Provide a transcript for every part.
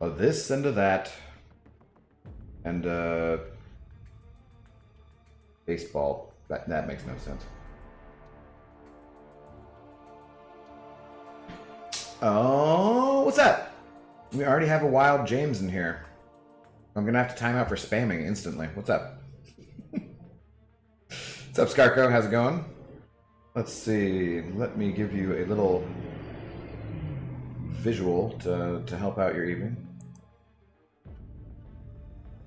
Oh, this into that. And baseball. That makes no sense. Oh, what's that? We already have a wild James in here. I'm gonna have to time out for spamming instantly. What's up? What's up, Skarko? How's it going? Let's see. Let me give you a little visual to help out your evening.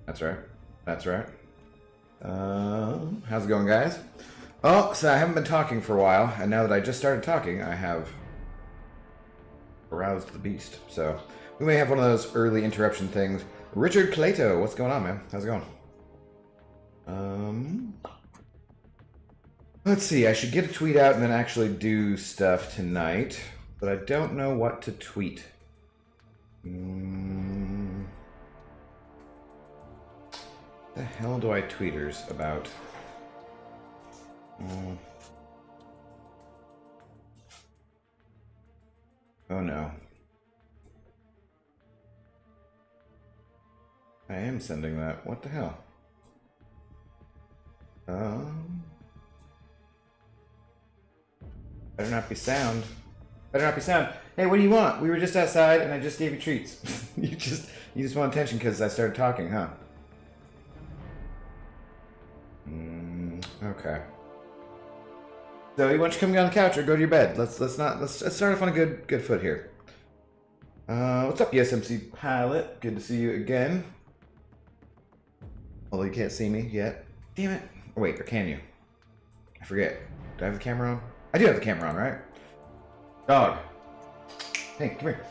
That's right. That's right. How's it going, guys? Oh, so I haven't been talking for a while, and now that I just started talking, I have aroused the beast. So we may have one of those early interruption things. Richard Clato, what's going on, man? How's it going? Let's see. I should get a tweet out and then actually do stuff tonight, but I don't know what to tweet. The hell do I tweeters about? Oh no. I am sending that. What the hell? Better not be sound. Better not be sound. Hey, what do you want? We were just outside and I just gave you treats. you just want attention because I started talking, huh? Okay. So why don't you come get on the couch or go to your bed? Let's start off on a good foot here. What's up, USMC pilot? Good to see you again. Although you can't see me yet. Damn it. Oh, wait, or can you? I forget. Do I have the camera on? I do have the camera on, right? Dog. Hey, come here.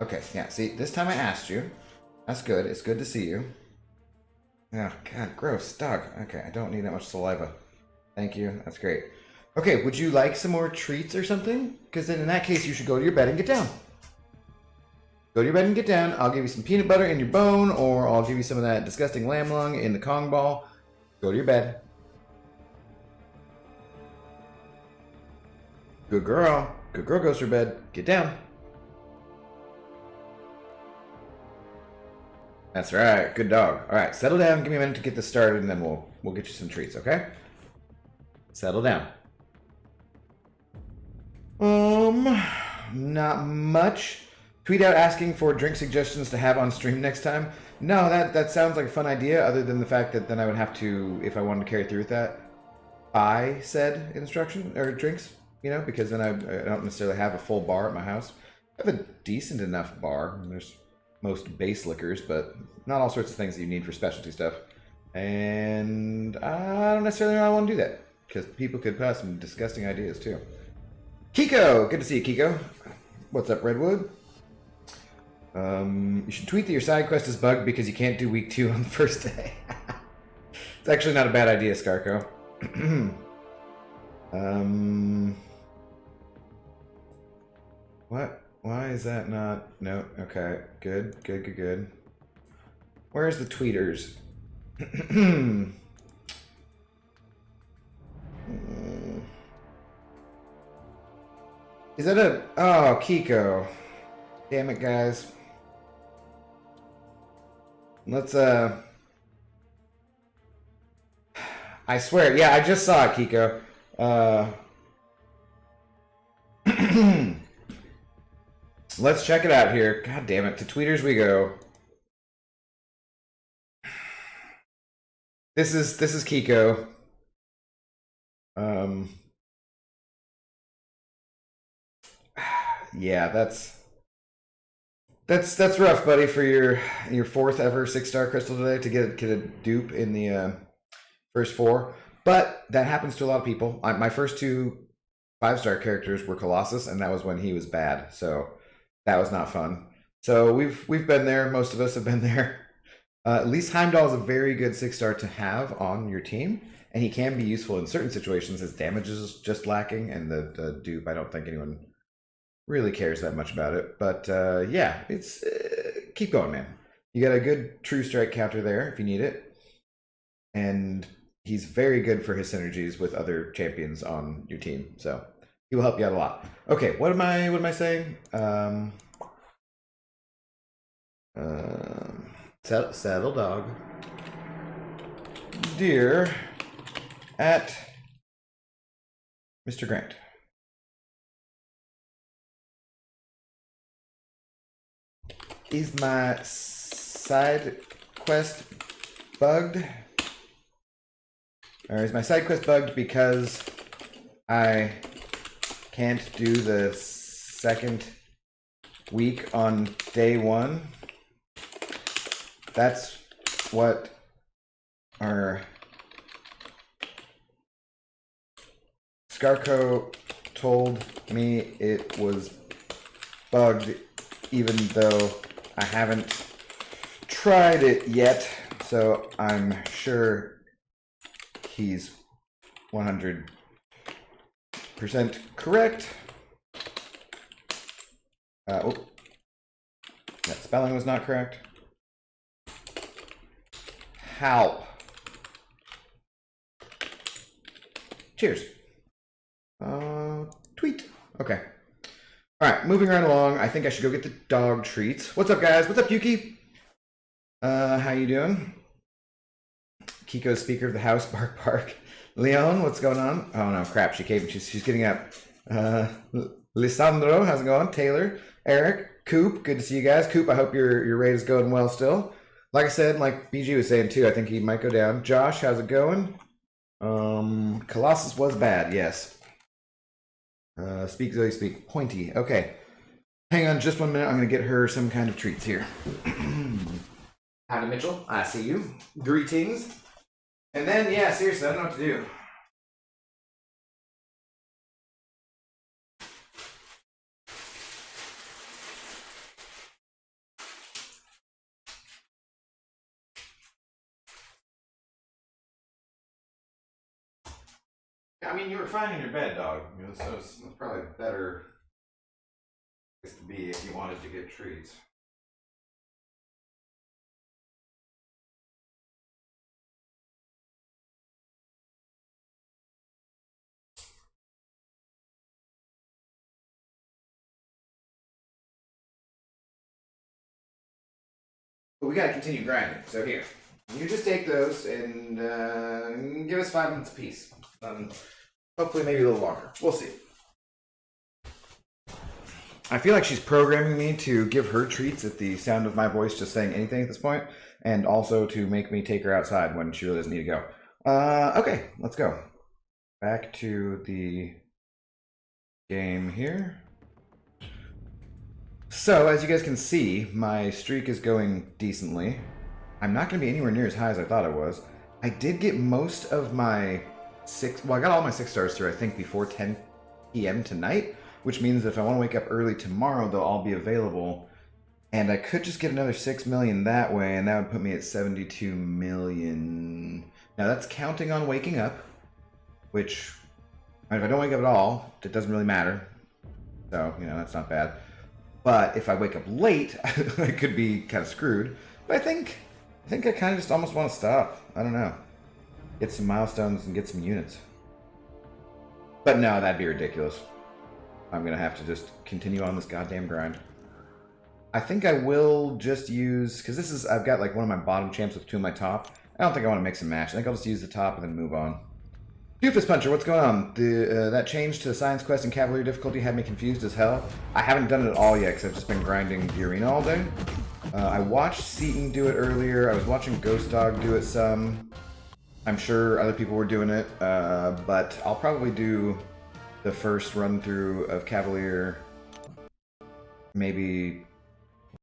Okay, yeah, see, this time I asked you. That's good. It's good to see you. Oh, God, gross. Dog. Okay, I don't need that much saliva. Thank you. That's great. Okay, would you like some more treats or something? Because then in that case, you should go to your bed and get down. Go to your bed and get down. I'll give you some peanut butter in your bone, or I'll give you some of that disgusting lamb lung in the Kong ball. Go to your bed. Good girl. Good girl goes to her bed. Get down. That's right. Good dog. All right, settle down. Give me a minute to get this started, and then we'll get you some treats, okay? Settle down. Not much. Tweet out asking for drink suggestions to have on stream next time. No, that sounds like a fun idea, other than the fact that then I would have to, if I wanted to carry through with that, buy said instruction or drinks, you know, because then I don't necessarily have a full bar at my house. I have a decent enough bar. There's most base liquors, but not all sorts of things that you need for specialty stuff. And I don't necessarily know I want to do that, because people could put out some disgusting ideas too. Kiko! Good to see you, Kiko. What's up, Redwood? You should tweet that your side quest is bugged because you can't do week 2 on the first day. It's actually not a bad idea, Skarko. What? Why is that not? No. Okay. Good. Good. Where's the tweeters? Is that a... Oh, Kiko. Damn it, guys. Let's, I swear, yeah, I just saw it, Kiko. Let's check it out here. God damn it, to tweeters we go. This is Kiko. Yeah, that's rough, buddy, for your 4th ever 6-star crystal today to get a dupe in the first 4. But that happens to a lot of people. My first 2 5-star characters were Colossus, and that was when he was bad, so that was not fun. So we've been there. Most of us have been there. At least Heimdall is a very good 6-star to have on your team, and he can be useful in certain situations. His damage is just lacking, and the dupe, I don't think anyone really cares that much about it. But yeah, it's keep going, man. You got a good true strike counter there if you need it, and he's very good for his synergies with other champions on your team, so he will help you out a lot. Okay, what am I saying? Saddle dog. Dear at Mr. Grant. Is my side quest bugged? Or is my side quest bugged because I can't do the second week on day one? That's what our Scarco told me it was bugged, even though I haven't tried it yet, so I'm sure he's 100% correct. Oh, that spelling was not correct. How? Cheers. Tweet. Okay. All right, moving right along. I think I should go get the dog treats. What's up, guys? What's up, Yuki? How you doing? Kiko's Speaker of the House, bark bark. Leon, what's going on? Oh no, crap! She came. She's getting up. Lisandro, how's it going? Taylor, Eric, Coop, good to see you guys. Coop, I hope your raid is going well still. Like I said, like BG was saying too, I think he might go down. Josh, how's it going? Colossus was bad, yes. Speak Zoe, speak. Pointy. Okay. Hang on just 1 minute. I'm going to get her some kind of treats here. Howdy, Mitchell. I see you. Greetings. And then, yeah, seriously, I don't know what to do. I mean, you were fine in your bed, dog. You know, so it's probably a better place to be if you wanted to get treats. But we gotta continue grinding. So here, you just take those and give us 5 minutes apiece. Hopefully, maybe a little longer. We'll see. I feel like she's programming me to give her treats at the sound of my voice just saying anything at this point, and also to make me take her outside when she really doesn't need to go. Okay, let's go. Back to the game here. So, as you guys can see, my streak is going decently. I'm not going to be anywhere near as high as I thought I was. I did get most of my I got all my 6 stars through, I think, before 10 p.m. tonight, which means that if I want to wake up early tomorrow, they'll all be available. And I could just get another 6 million that way, and that would put me at 72 million. Now, that's counting on waking up, which, if I don't wake up at all, it doesn't really matter. So, you know, that's not bad. But if I wake up late, I could be kind of screwed. But I think I kind of just almost want to stop. I don't know. Get some milestones and get some units. But no, that'd be ridiculous. I'm going to have to just continue on this goddamn grind. I think I will just use, because this is, I've got like one of my bottom champs with 2 of my top. I don't think I want to mix and match. I think I'll just use the top and then move on. Doofus Puncher, what's going on? That change to Science Quest and Cavalier difficulty had me confused as hell. I haven't done it all yet because I've just been grinding the arena all day. I watched Seaton do it earlier. I was watching Ghost Dog do it some. I'm sure other people were doing it, but I'll probably do the first run through of Cavalier maybe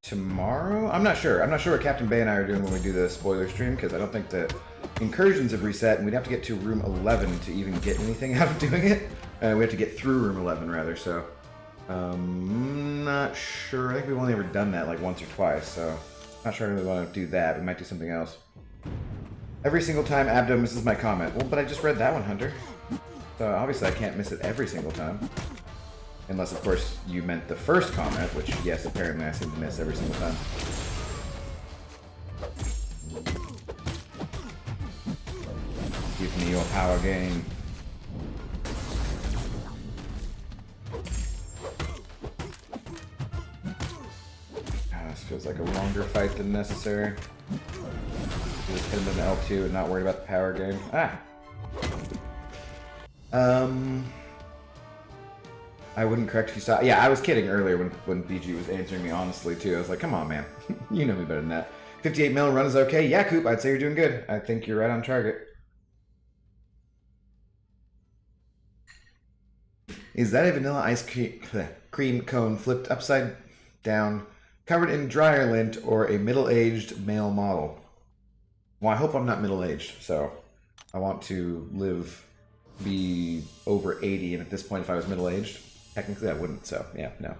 tomorrow? I'm not sure. I'm not sure what Captain Bay and I are doing when we do the spoiler stream, because I don't think that incursions have reset, and we'd have to get to room 11 to even get anything out of doing it. We have to get through room 11, rather, so... not sure. I think we've only ever done that like once or twice, so... Not sure I really want to do that. We might do something else. Every single time Abdo misses my comment. Well, but I just read that one, Hunter. So obviously I can't miss it every single time. Unless, of course, you meant the first comment, which, yes, apparently I seem to miss every single time. Give me your power game. This feels like a longer fight than necessary. Just hit him in the L2 and not worried about the power game. Ah! I wouldn't correct if you saw. Yeah, I was kidding earlier when BG was answering me honestly too. I was like, come on, man. You know me better than that. 58 mil run is okay. Yeah, Coop, I'd say you're doing good. I think you're right on target. Is that a vanilla ice cream cone flipped upside down, covered in dryer lint, or a middle-aged male model? Well, I hope I'm not middle-aged, so I want to be over 80, and at this point, if I was middle-aged, technically I wouldn't, so yeah, no.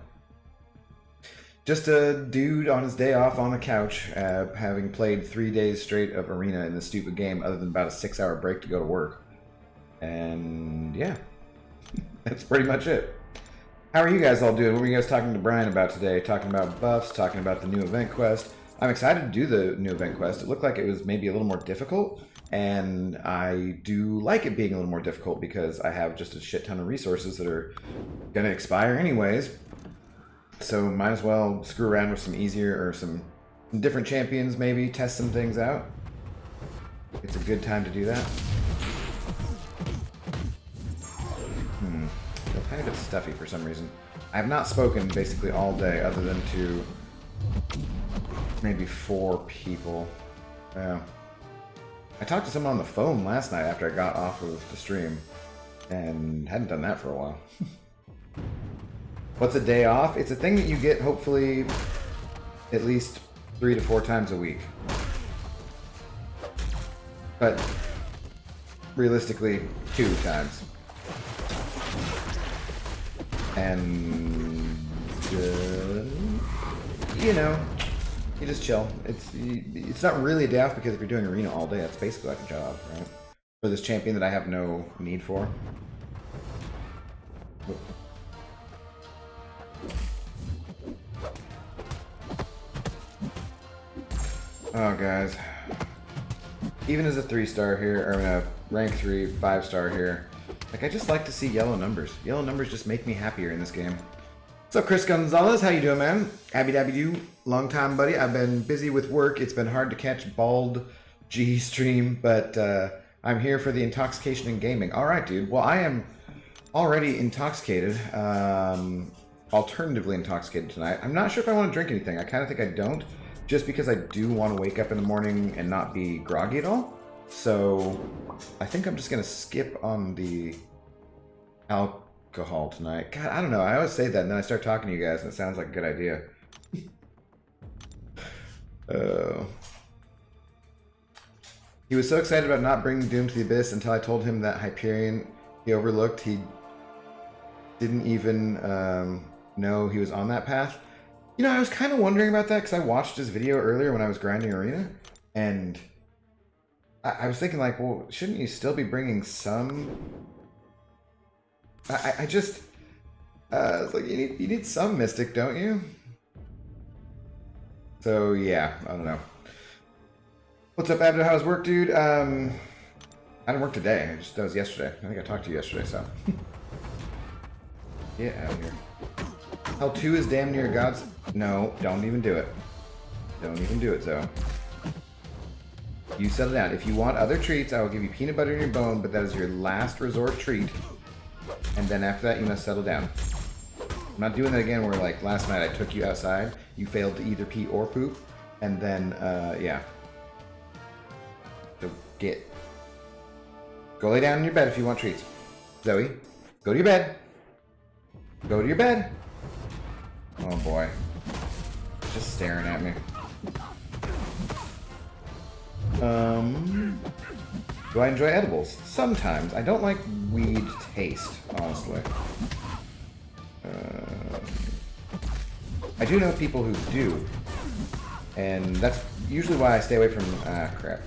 Just a dude on his day off on the couch, having played 3 days straight of Arena in this stupid game, other than about a 6-hour break to go to work. And yeah, that's pretty much it. How are you guys all doing? What were you guys talking to Brian about today? Talking about buffs, talking about the new event quest. I'm excited to do the new event quest. It looked like it was maybe a little more difficult, and I do like it being a little more difficult because I have just a shit ton of resources that are going to expire anyways. So might as well screw around with some easier or some different champions, maybe test some things out. It's a good time to do that. Feel kind of a bit stuffy for some reason. I have not spoken basically all day other than to maybe 4 people. Yeah. I talked to someone on the phone last night after I got off of the stream and hadn't done that for a while. What's a day off? It's a thing that you get hopefully at least 3 to 4 times a week. But realistically, 2 times. And you know, you just chill. It's not really a day off because if you're doing arena all day, that's basically like a job, right? For this champion that I have no need for. Oh, guys. Even as a 3-star here, or a rank 3, 5-star here, like I just like to see yellow numbers. Yellow numbers just make me happier in this game. What's up, Chris Gonzalez? How you doing, man? Abby dabby doo. Long time, buddy. I've been busy with work. It's been hard to catch Bald G stream, but I'm here for the intoxication in gaming. All right, dude. Well, I am already intoxicated. Alternatively intoxicated tonight. I'm not sure if I want to drink anything. I kind of think I don't, just because I do want to wake up in the morning and not be groggy at all. So I think I'm just going to skip on the alcohol tonight. God, I don't know. I always say that, and then I start talking to you guys, and it sounds like a good idea. He was so excited about not bringing Doom to the Abyss until I told him that Hyperion he overlooked. He didn't even know he was on that path. You know, I was kind of wondering about that because I watched his video earlier when I was grinding Arena, and I was thinking, like, well, shouldn't you still be bringing some? I just, it's like, you need some Mystic, don't you? So, yeah, I don't know. What's up, Abdo? How's work, dude? I didn't work today. That was yesterday. I think I talked to you yesterday, so. Get out of here. Hell 2 is damn near God's. No, don't even do it. Don't even do it, Zoe. You settle down. If you want other treats, I will give you peanut butter in your bone, but that is your last resort treat. And then after that, you must settle down. I'm not doing that again where, like, last night I took you outside, you failed to either pee or poop, and then, yeah. So go lay down in your bed if you want treats. Zoe, go to your bed. Go to your bed. Oh boy. Just staring at me. Do I enjoy edibles? Sometimes. I don't like weed taste, honestly. I do know people who do. And that's usually why I stay away from... crap.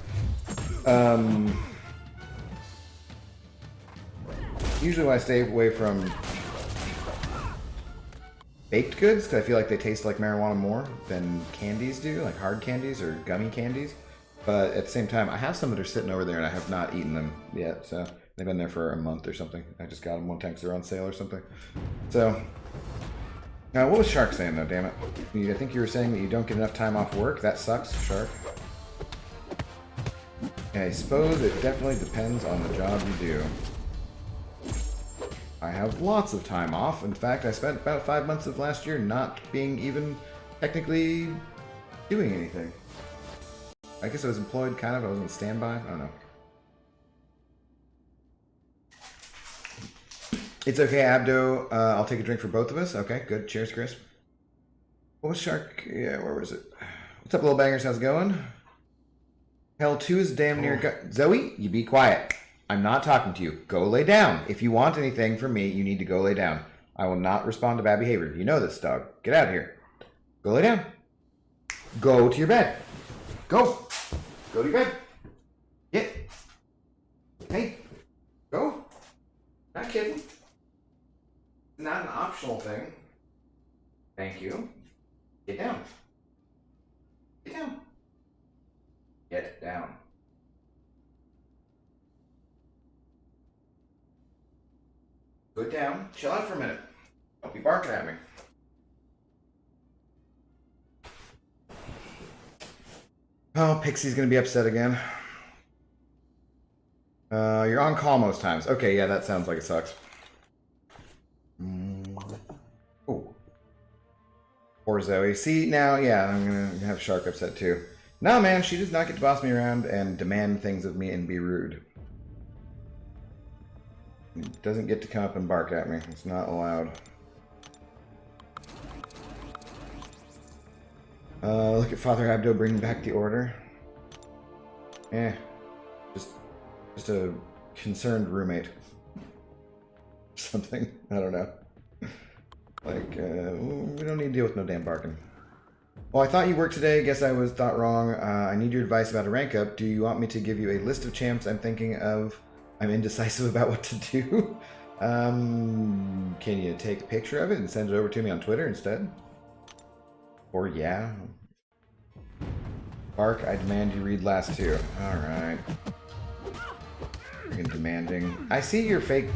Usually why I stay away from baked goods, because I feel like they taste like marijuana more than candies do, like hard candies or gummy candies. But at the same time, I have some that are sitting over there and I have not eaten them yet, so they've been there for a month or something. I just got them one time because they're on sale or something. So, Now, what was Shark saying, though, damn it? I think you were saying that you don't get enough time off work. That sucks, Shark. I suppose it definitely depends on the job you do. I have lots of time off. In fact, I spent about 5 months of last year not being even technically doing anything. I guess I was employed, kind of. I was on standby. I don't know. It's okay, Abdo. I'll take a drink for both of us. Okay, good. Cheers, Chris. What was Shark? Yeah, where was it? What's up, little bangers? How's it going? Hell 2 is damn near... Zoe, you be quiet. I'm not talking to you. Go lay down. If you want anything from me, you need to go lay down. I will not respond to bad behavior. You know this, dog. Get out of here. Go lay down. Go to your bed. Go. Go to your bed. Get. Hey. Go. Not kidding. Not an optional thing. Thank you. Get down. Get down. Get down. Go down. Chill out for a minute. Don't be barking at me. Oh, Pixie's gonna be upset again. You're on call most times. Okay, yeah, that sounds like it sucks. Oh. Poor Zoe. See, now, yeah, I'm gonna have Shark upset too. No, man, she does not get to boss me around and demand things of me and be rude. Doesn't get to come up and bark at me. It's not allowed. Look at Father Abdo bringing back the order. Just a concerned roommate. Something. I don't know. Like, we don't need to deal with no damn barking. Well, I thought you worked today. Guess I was thought wrong. I need your advice about a rank up. Do you want me to give you a list of champs I'm thinking of? I'm indecisive about what to do. Can you take a picture of it and send it over to me on Twitter instead? Or yeah. Bark, I demand you read last two. Alright. Freaking demanding. I see your fake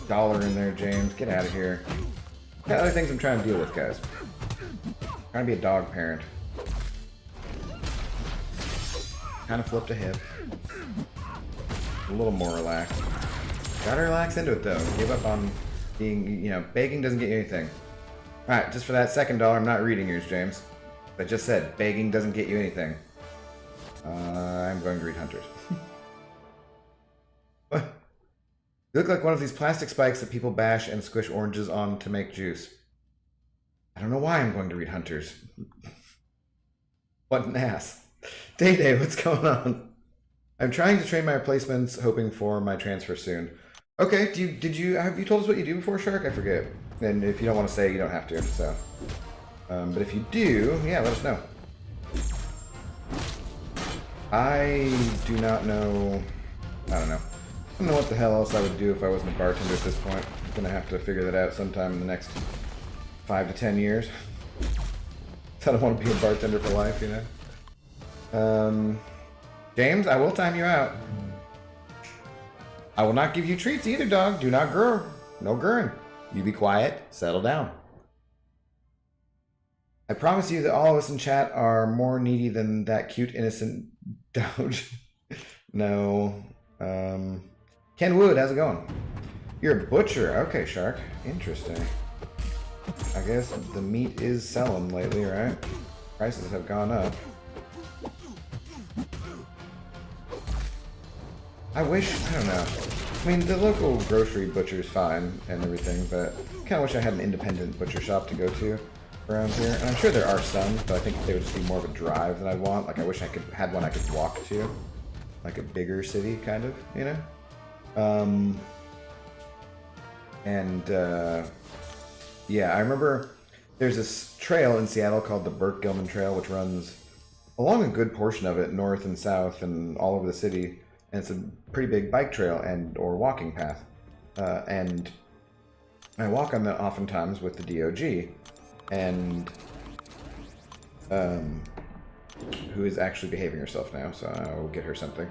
dollar in there, James. Get out of here. Got other things I'm trying to deal with, guys. Trying to be a dog parent. Kind of flipped a hip. A little more relaxed. Gotta relax into it though. Give up on being, you know, begging doesn't get you anything. Alright, just for that second dollar, I'm not reading yours, James. I just said, begging doesn't get you anything. I'm going to read Hunters. What? You look like one of these plastic spikes that people bash and squish oranges on to make juice. I don't know why I'm going to read Hunters. What an ass. Day-Day, what's going on? I'm trying to train my replacements, hoping for my transfer soon. Okay, have you told us what you do before, Shark? I forget. And if you don't want to say, you don't have to, so. But if you do, yeah, let us know. I do not know. I don't know. I don't know what the hell else I would do if I wasn't a bartender at this point. I'm gonna have to figure that out sometime in the next 5 to 10 years. I don't want to be a bartender for life, you know? James, I will time you out. I will not give you treats either, dog. Do not grr. No grrring. You be quiet. Settle down. I promise you that all of us in chat are more needy than that cute, innocent Doge. No. Ken Wood, how's it going? You're a butcher. Okay, Shark. Interesting. I guess the meat is selling lately, right? Prices have gone up. I wish, I don't know. I mean, the local grocery butcher is fine and everything, but I kind of wish I had an independent butcher shop to go to around here. And I'm sure there are some, but I think they would just be more of a drive than I'd want. Like, I wish I had one I could walk to. Like a bigger city, kind of, you know? Yeah, I remember there's this trail in Seattle called the Burke-Gilman Trail, which runs along a good portion of it, north and south and all over the city. And it's a pretty big bike trail or walking path. And I walk on that oftentimes with the DOG. And who is actually behaving herself now, so I will get her something.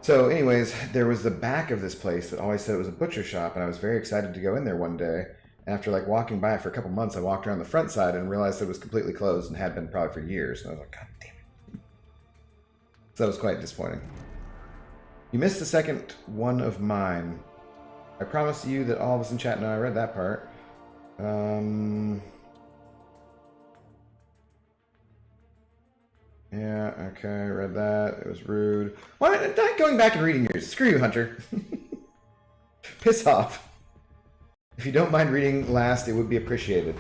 So anyways, there was the back of this place that always said it was a butcher shop, and I was very excited to go in there one day. After like walking by it for a couple months, I walked around the front side and realized it was completely closed and had been probably for years. And I was like, God damn it. So that was quite disappointing. You missed the second one of mine. I promise you that all of us in chat know I read that part. Yeah, okay, I read that. It was rude. Why not going back and reading yours? Screw you, Hunter. Piss off. If you don't mind reading last, it would be appreciated.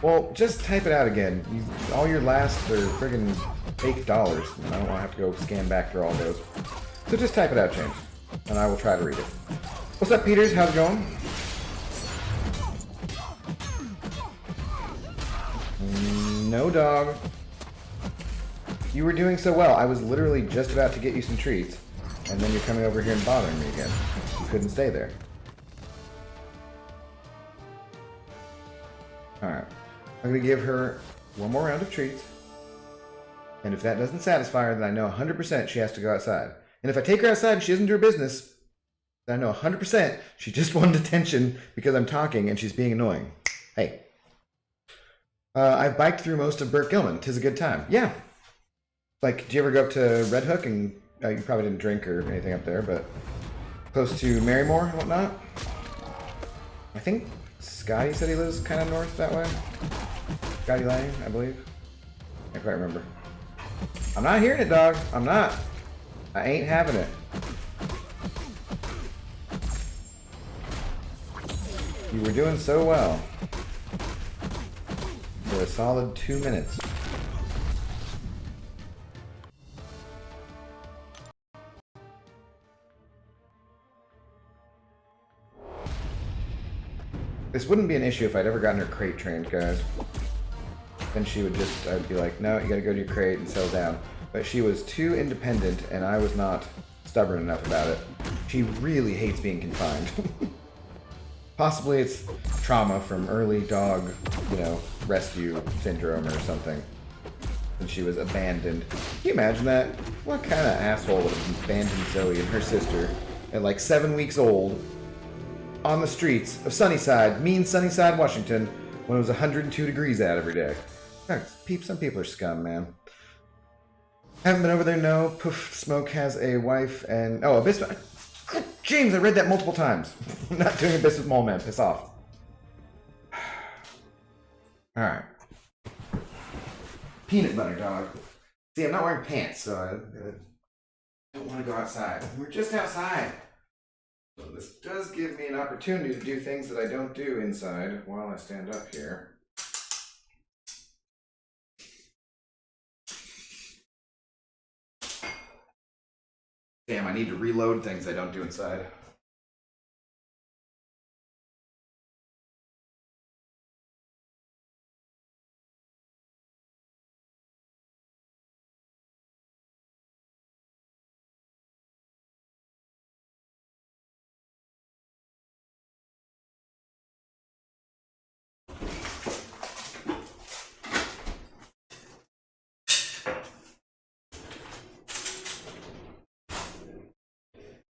Well, just type it out again. All your lasts are friggin' fake dollars. I don't want to have to go scan back through all those. So just type it out, James, and I will try to read it. What's up, Peters? How's it going? No, dog. You were doing so well. I was literally just about to get you some treats, and then you're coming over here and bothering me again. You couldn't stay there. Alright. I'm going to give her one more round of treats. And if that doesn't satisfy her, then I know 100% she has to go outside. And if I take her outside and she doesn't do her business, then I know 100% she just wanted attention because I'm talking and she's being annoying. Hey. I've biked through most of Burt Gilman. 'Tis a good time. Yeah. Like, did you ever go up to Red Hook and you probably didn't drink or anything up there, but close to Marymore and whatnot? I think Scotty said he lives kind of north that way. Scotty Lane, I believe. I can't quite remember. I'm not hearing it, dog. I'm not. I ain't having it. You were doing so well. For a solid 2 minutes. This wouldn't be an issue if I'd ever gotten her crate trained, guys. Then she would just, I'd be like, no, you gotta go to your crate and settle down. But she was too independent, and I was not stubborn enough about it. She really hates being confined. Possibly it's trauma from early dog, rescue syndrome or something. And she was abandoned. Can you imagine that? What kind of asshole would have abandoned Zoe and her sister at like 7 weeks old on the streets of Sunnyside, mean Sunnyside, Washington, when it was 102 degrees out every day? God, some people are scum, man. Haven't been over there, no. Poof, Smoke has a wife and... Oh, Abyss... James, I read that multiple times. I'm not doing Abyss with Mole Man. Piss off. Alright. Peanut butter, dog. See, I'm not wearing pants, so I don't want to go outside. We're just outside. So this does give me an opportunity to do things that I don't do inside while I stand up here. Damn, I need to reload things I don't do inside.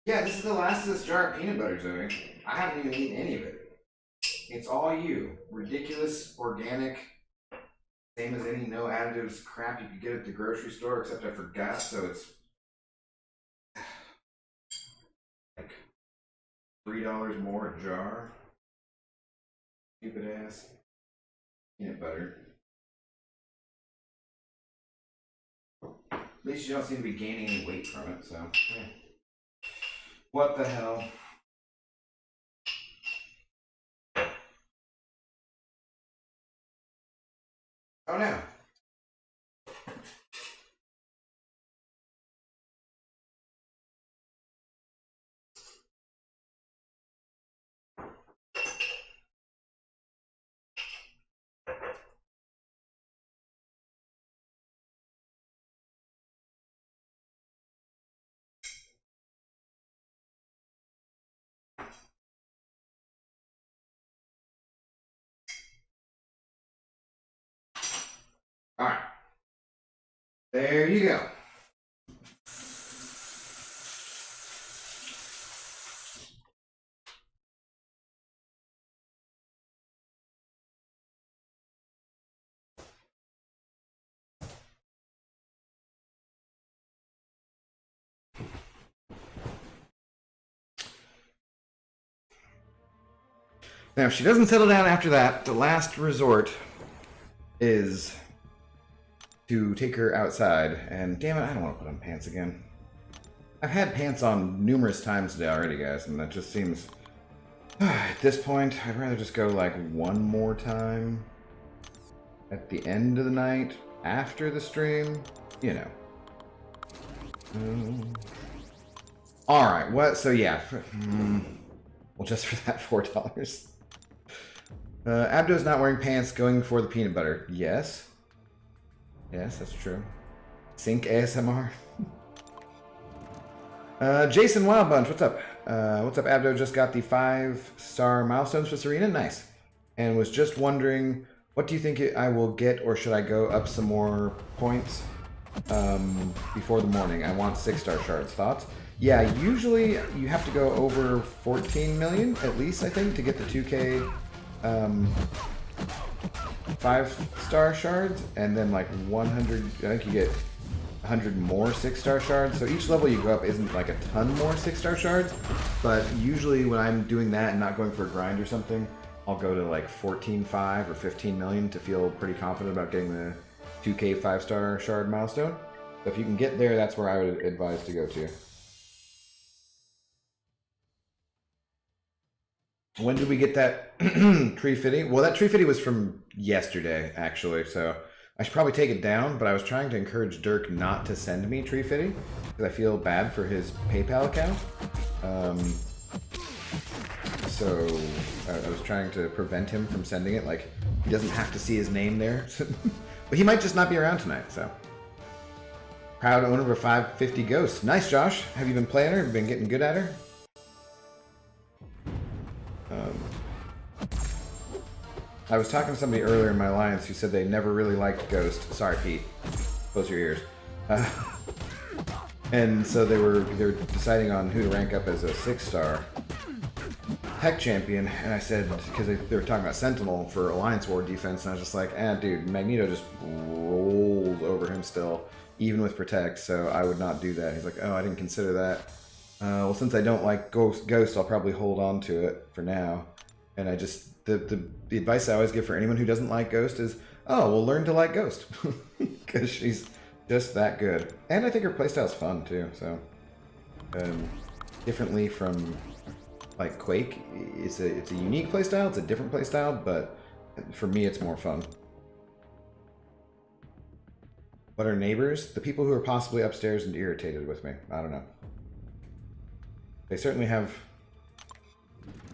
Yeah, this is the last of this jar of peanut butter, Zoe. I haven't even eaten any of it. It's all you. Ridiculous, organic, same as any no additives crap you could get at the grocery store, except I forgot, so it's like $3 more a jar. Stupid ass peanut butter. At least you don't seem to be gaining any weight from it, so yeah. What the hell? Oh no. All right. There you go. Now, if she doesn't settle down after that, the last resort is to take her outside. And damn it, I don't want to put on pants again. I've had pants on numerous times today already, guys, and that just seems... At this point, I'd rather just go like one more time at the end of the night, after the stream, you know. Alright, what? So yeah, well, just for that $4. Abdo's not wearing pants, going for the peanut butter. Yes. Yes, that's true. Sync ASMR. Jason Wildbunch, what's up? What's up, Abdo? Just got the 5-star milestones for Serena. Nice. And was just wondering, what do you think I will get, or should I go up some more points before the morning? I want 6-star shards. Thoughts? Yeah, usually you have to go over 14 million, at least, I think, to get the 2K 5-star shards, and then like 100, I think you get 100 more 6-star shards. So each level you go up isn't like a ton more 6-star shards, but usually when I'm doing that and not going for a grind or something, I'll go to like 14.5 or 15 million to feel pretty confident about getting the 2K 5-star shard milestone. So if you can get there, that's where I would advise to go to. When did we get that tree fitty? Well, that tree fitty was from yesterday, actually, so I should probably take it down, but I was trying to encourage Dirk not to send me tree fitty, because I feel bad for his PayPal account. So I was trying to prevent him from sending it, like, he doesn't have to see his name there. But he might just not be around tonight, so. Proud owner of a 550 Ghost. Nice, Josh. Have you been playing her? Been getting good at her? I was talking to somebody earlier in my alliance who said they never really liked Ghost. Sorry, Pete. Close your ears. And so they were deciding on who to rank up as a 6-star tech champion, and I said, because they were talking about Sentinel for Alliance War defense, and I was just like, dude, Magneto just rolls over him still, even with Protect, so I would not do that. He's like, oh, I didn't consider that. Well, since I don't like Ghost, I'll probably hold on to it for now. And I just, the advice I always give for anyone who doesn't like Ghost is, oh, well, learn to like Ghost. Because she's just that good. And I think her playstyle's fun, too, so. Differently from, like, Quake, it's a unique playstyle, it's a different playstyle, but for me, it's more fun. What are neighbors? The people who are possibly upstairs and irritated with me. I don't know. They certainly have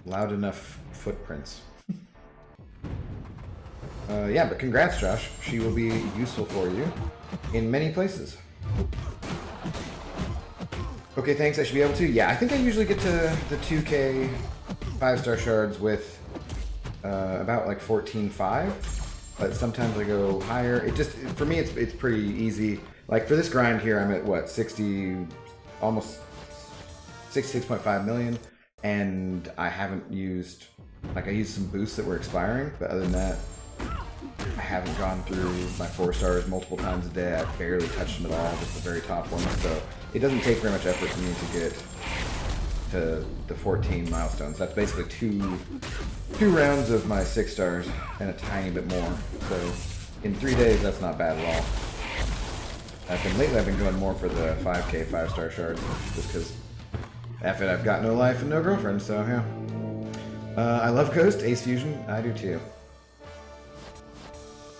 loud enough footprints. Yeah, but congrats, Josh. She will be useful for you in many places. Okay, thanks. I should be able to. Yeah, I think I usually get to the 2K 5-star shards with about like 14.5, but sometimes I go higher. It just, for me, it's pretty easy. Like for this grind here, I'm at what, 60, almost 66.5 million, and I haven't used, like I used some boosts that were expiring, but other than that, I haven't gone through my 4-stars multiple times a day. I barely touched them at all, just the very top ones, so it doesn't take very much effort for me to get to the 14 milestones. That's basically two rounds of my 6-stars and a tiny bit more, so in 3 days, that's not bad at all. Lately I've been going more for the 5K 5-star shards, just because F it, I've got no life and no girlfriend, so yeah. I love Ghost, Ace Fusion, I do too.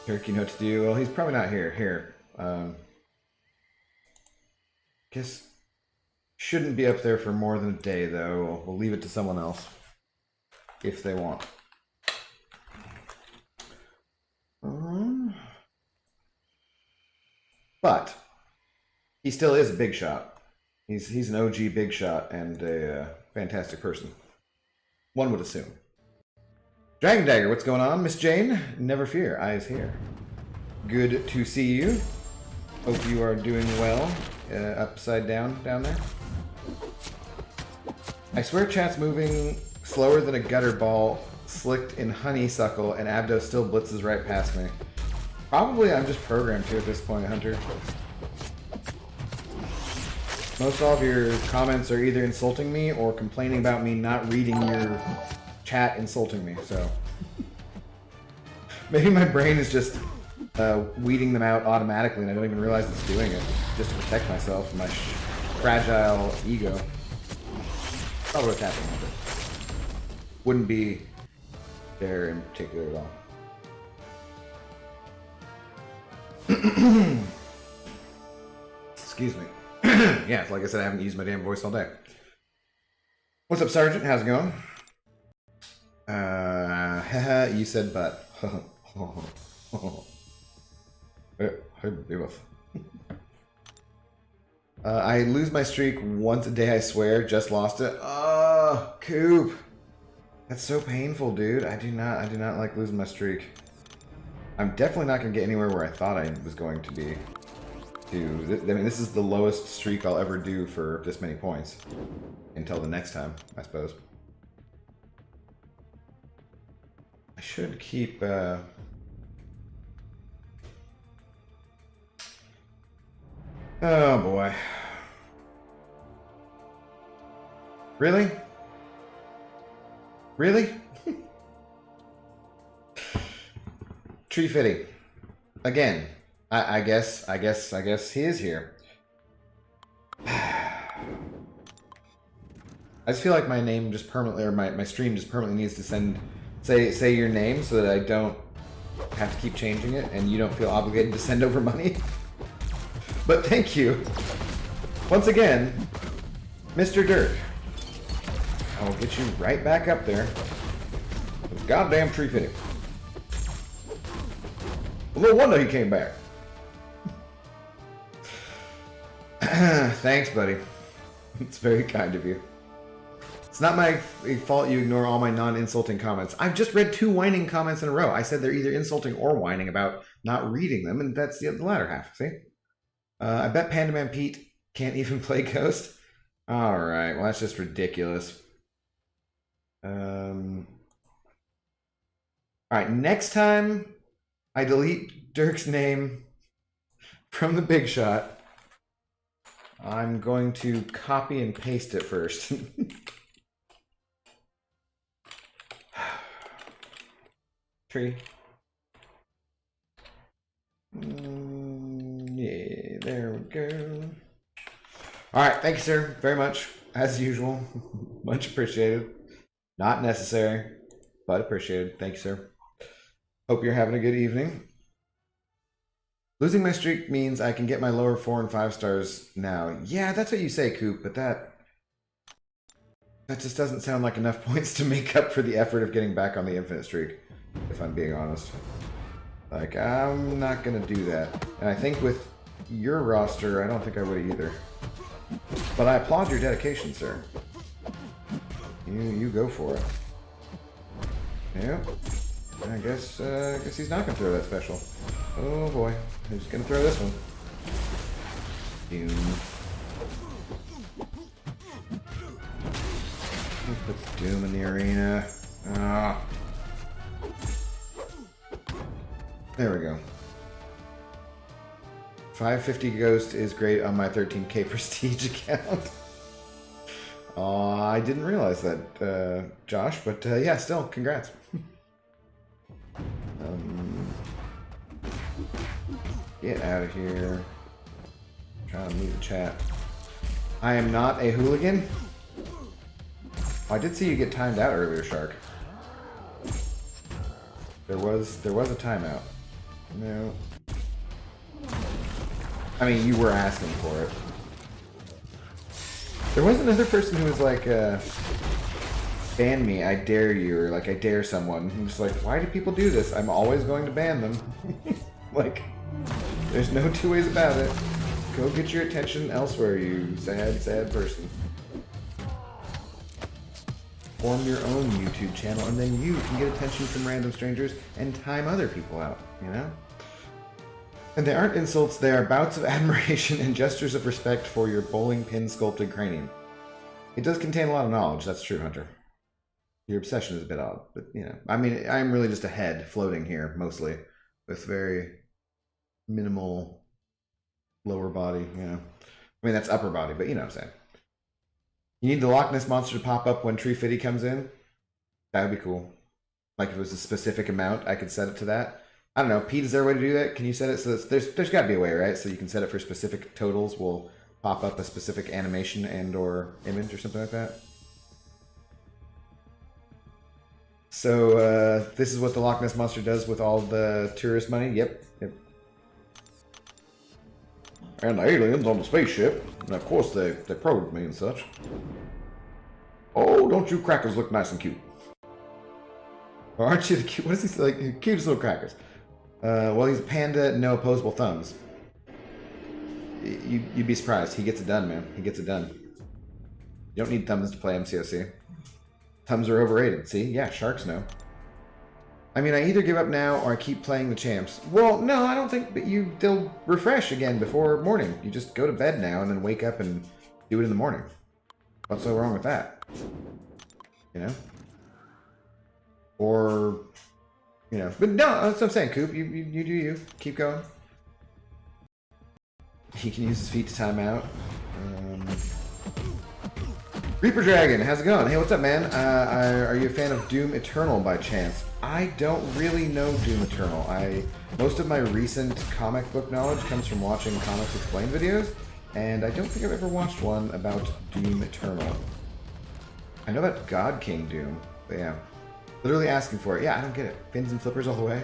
Dirk, you know what to do? Well, he's probably not here. Here. Guess shouldn't be up there for more than a day, though. We'll leave it to someone else if they want. But he still is a big shot. He's an OG big shot and a fantastic person. One would assume. Dragon Dagger, what's going on? Miss Jane? Never fear, I is here. Good to see you. Hope you are doing well. Upside down there. I swear chat's moving slower than a gutter ball slicked in honeysuckle, and Abdo still blitzes right past me. Probably I'm just programmed to at this point, Hunter. Most all of your comments are either insulting me or complaining about me not reading your chat insulting me, so maybe my brain is just weeding them out automatically and I don't even realize it's doing it just to protect myself and my fragile ego. Probably what's happening with it. Wouldn't be there in particular at all. Excuse me. Yeah, like I said, I haven't used my damn voice all day. What's up, Sergeant? How's it going? You said but. I lose my streak once a day, I swear. Just lost it. Oh, Coop. That's so painful, dude. I do not like losing my streak. I'm definitely not going to get anywhere where I thought I was going to be. I mean, this is the lowest streak I'll ever do for this many points. Until the next time, I suppose. I should keep... Oh, boy. Really? Really? Tree Fitty. Again. I guess he is here. I just feel like my name just permanently, or my stream just permanently needs to say your name so that I don't have to keep changing it and you don't feel obligated to send over money. But thank you. Once again, Mr. Dirk. I will get you right back up there. With goddamn Tree Fitty. Well, no wonder he came back. Thanks, buddy. It's very kind of you. It's not my fault you ignore all my non-insulting comments. I've just read 2 whining comments in a row. I said they're either insulting or whining about not reading them, and that's the latter half, see? I bet Panda Man Pete can't even play Ghost. Alright, well that's just ridiculous. Alright, next time I delete Dirk's name from the big shot, I'm going to copy and paste it first. Tree. Yeah, there we go. Alright, thank you, sir, very much. As usual. Much appreciated. Not necessary, but appreciated. Thank you, sir. Hope you're having a good evening. Losing my streak means I can get my lower 4 and 5 stars now. Yeah, that's what you say, Coop, but that just doesn't sound like enough points to make up for the effort of getting back on the infinite streak, if I'm being honest. Like, I'm not gonna do that. And I think with your roster, I don't think I would either. But I applaud your dedication, sir. You go for it. Yep. I guess he's not gonna throw that special. Oh boy, who's gonna throw this one? Doom. Who puts Doom in the arena? Ah. There we go. 550 Ghost is great on my 13k prestige account. I didn't realize that, Josh, but yeah, still, congrats. Get out of here. Trying to move the chat. I am not a hooligan. Oh, I did see you get timed out earlier, Shark. There was a timeout. No. I mean, you were asking for it. There was another person who was like, ban me, I dare you, or like, I dare someone. I'm just like, why do people do this? I'm always going to ban them. Like, there's no 2 ways about it. Go get your attention elsewhere, you sad, sad person. Form your own YouTube channel, and then you can get attention from random strangers and time other people out, you know? And they aren't insults, they are bouts of admiration and gestures of respect for your bowling pin sculpted cranium. It does contain a lot of knowledge, that's true, Hunter. Your obsession is a bit odd, but you know, I mean, I'm really just a head floating here, mostly, with very minimal lower body, you know. I mean, that's upper body, but you know what I'm saying. You need the Loch Ness Monster to pop up when Tree Fitty comes in? That would be cool. Like if it was a specific amount, I could set it to that. I don't know. Pete, is there a way to do that? Can you set it so there's got to be a way, right? So you can set it for specific totals. Will pop up a specific animation and or image or something like that. So this is what the Loch Ness Monster does with all the tourist money. Yep. And the aliens on the spaceship. And of course they probed me and such. Oh, don't you crackers look nice and cute. Or aren't you the cute? What is he say? Like cutest little crackers? Well, he's a panda, no opposable thumbs. You'd be surprised. He gets it done, man. He gets it done. You don't need thumbs to play MCOC. Thumbs are overrated. See? Yeah, sharks know. I mean, I either give up now or I keep playing the champs. Well, no, I don't think that they'll refresh again before morning. You just go to bed now and then wake up and do it in the morning. What's so wrong with that? You know? Or, you know, but no, that's what I'm saying, Coop. You do you. Keep going. He can use his feet to time out. Reaper Dragon, how's it going? Hey, what's up, man? Are you a fan of Doom Eternal by chance? I don't really know Doom Eternal. Most of my recent comic book knowledge comes from watching Comics Explained videos, and I don't think I've ever watched one about Doom Eternal. I know about God King Doom, but yeah. Literally asking for it. Yeah, I don't get it. Fins and flippers all the way.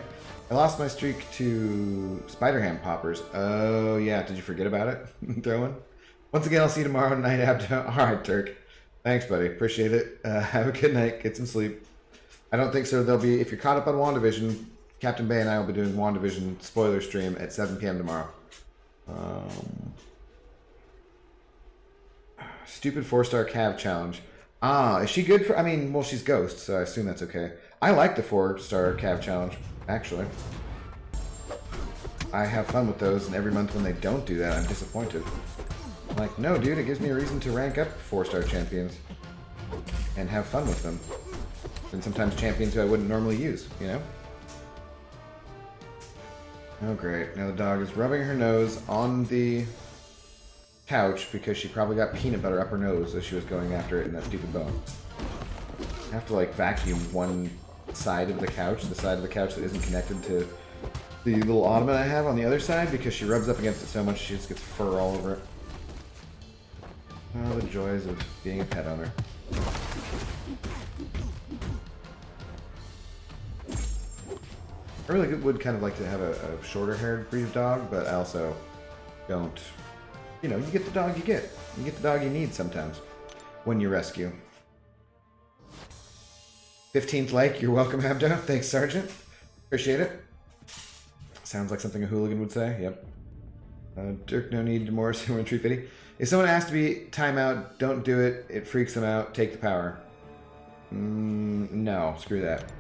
I lost my streak to Spider-Ham poppers. Oh, yeah. Did you forget about it? Throwing? Once again, I'll see you tomorrow night. Alright, Turk. Thanks, buddy. Appreciate it. Have a good night. Get some sleep. I don't think so. There'll be, if you're caught up on WandaVision, Captain Bay and I will be doing WandaVision spoiler stream at 7 p.m. tomorrow. Stupid 4-star Cav challenge. Ah, is she good for... I mean, well, she's Ghost, so I assume that's okay. I like the 4-star Cav challenge, actually. I have fun with those, and every month when they don't do that, I'm disappointed. I'm like, no, dude, it gives me a reason to rank up 4-star champions. And have fun with them. And sometimes champions who I wouldn't normally use, you know? Oh, great. Now the dog is rubbing her nose on the couch because she probably got peanut butter up her nose as she was going after it in that stupid bone. I have to like vacuum one side of the couch, the side of the couch that isn't connected to the little ottoman I have on the other side, because she rubs up against it so much she just gets fur all over it. Oh, the joys of being a pet owner. I really would kind of like to have a shorter haired breed of dog, but I also don't. You know, you get the dog you get. You get the dog you need sometimes when you rescue. 15th like, you're welcome, Abdo. Thanks, Sergeant. Appreciate it. Sounds like something a hooligan would say. Yep. Dirk, no need to more similar tree fitty. If someone asks to be timeout, don't do it. It freaks them out. Take the power. No, screw that.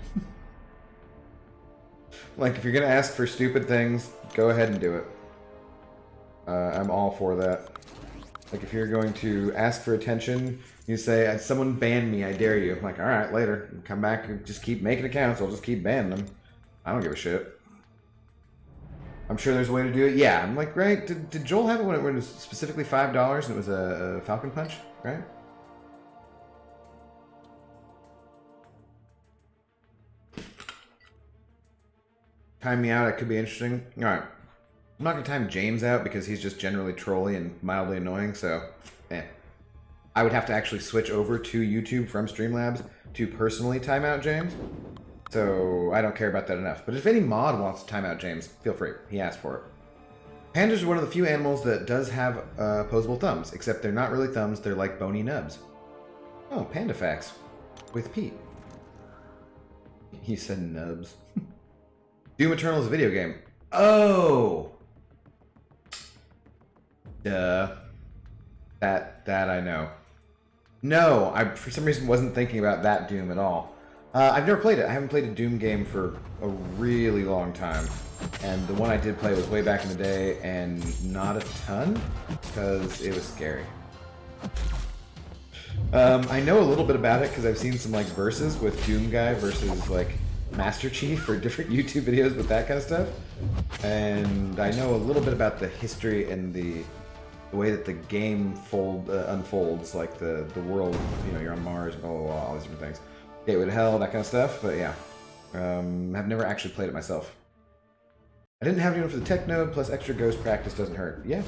Like, if you're gonna ask for stupid things, go ahead and do it. I'm all for that. Like, if you're going to ask for attention, you say, someone banned me, I dare you. I'm like, alright, later. Come back and just keep making accounts, I'll just keep banning them. I don't give a shit. I'm sure there's a way to do it. Yeah, I'm like, right, did Joel have it when it was specifically $5 and it was a Falcon Punch, right? Time me out, it could be interesting. Alright. I'm not going to time James out because he's just generally trolly and mildly annoying, so I would have to actually switch over to YouTube from Streamlabs to personally time out James. So I don't care about that enough. But if any mod wants to time out James, feel free. He asked for it. Pandas are one of the few animals that does have opposable thumbs, except they're not really thumbs, they're like bony nubs. Oh, Panda Facts with Pete. He said nubs. Doom Eternal is a video game. Oh! Duh. That I know. No, I for some reason wasn't thinking about that Doom at all. I've never played it. I haven't played a Doom game for a really long time. And the one I did play was way back in the day, and not a ton, because it was scary. I know a little bit about it, because I've seen some like verses with Doom Guy versus like Master Chief or different YouTube videos with that kind of stuff. And I know a little bit about the history and the way that the game unfolds, like the world, you know, you're on Mars and all these different things. Gateway to Hell, that kind of stuff. But yeah, I've never actually played it myself. I didn't have anyone for the tech node, plus extra ghost practice doesn't hurt. Yeah.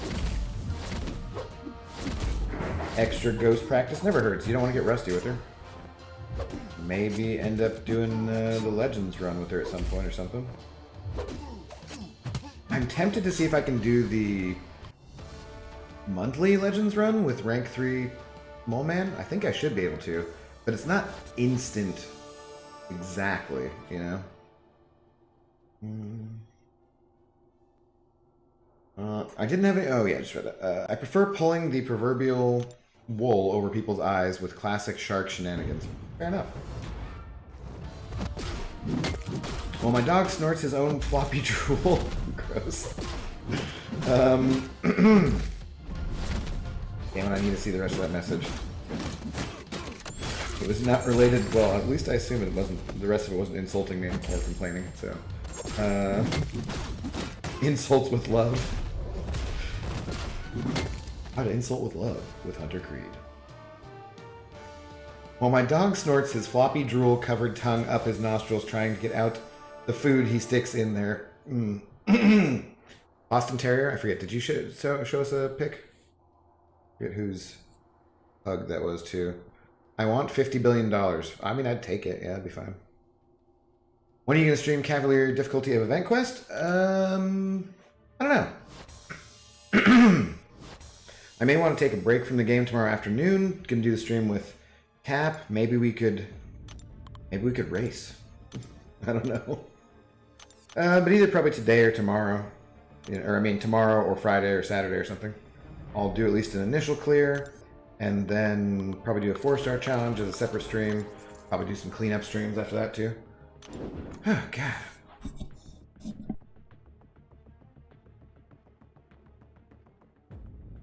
Extra ghost practice never hurts. You don't want to get rusty with her. Maybe end up doing the Legends run with her at some point or something. I'm tempted to see if I can do the monthly Legends run with rank 3 Mole Man. I think I should be able to, but it's not instant exactly, you know? I didn't have any... Oh, yeah, I just read that. I prefer pulling the proverbial wool over people's eyes with classic shark shenanigans. Fair enough. Well, my dog snorts his own floppy drool. Gross. Damn it, I need to see the rest of that message. It was not related... Well, at least I assume it wasn't... The rest of it wasn't insulting me or complaining, so... Insults with love. How to insult with love with Hunter Creed. While my dog snorts his floppy drool-covered tongue up his nostrils trying to get out the food he sticks in there. Boston Terrier? I forget. Did you show us a pic? I forget whose pug that was, too. I want $50 billion. I mean, I'd take it. Yeah, that'd be fine. When are you going to stream Cavalier difficulty of Event Quest? I don't know. I may want to take a break from the game tomorrow afternoon. Gonna do the stream with Cap. Maybe we could race. I don't know. But either probably today or tomorrow. Or I mean tomorrow or Friday or Saturday or something. I'll do at least an initial clear. And then probably do a 4-star challenge as a separate stream. Probably do some cleanup streams after that too. Oh, God.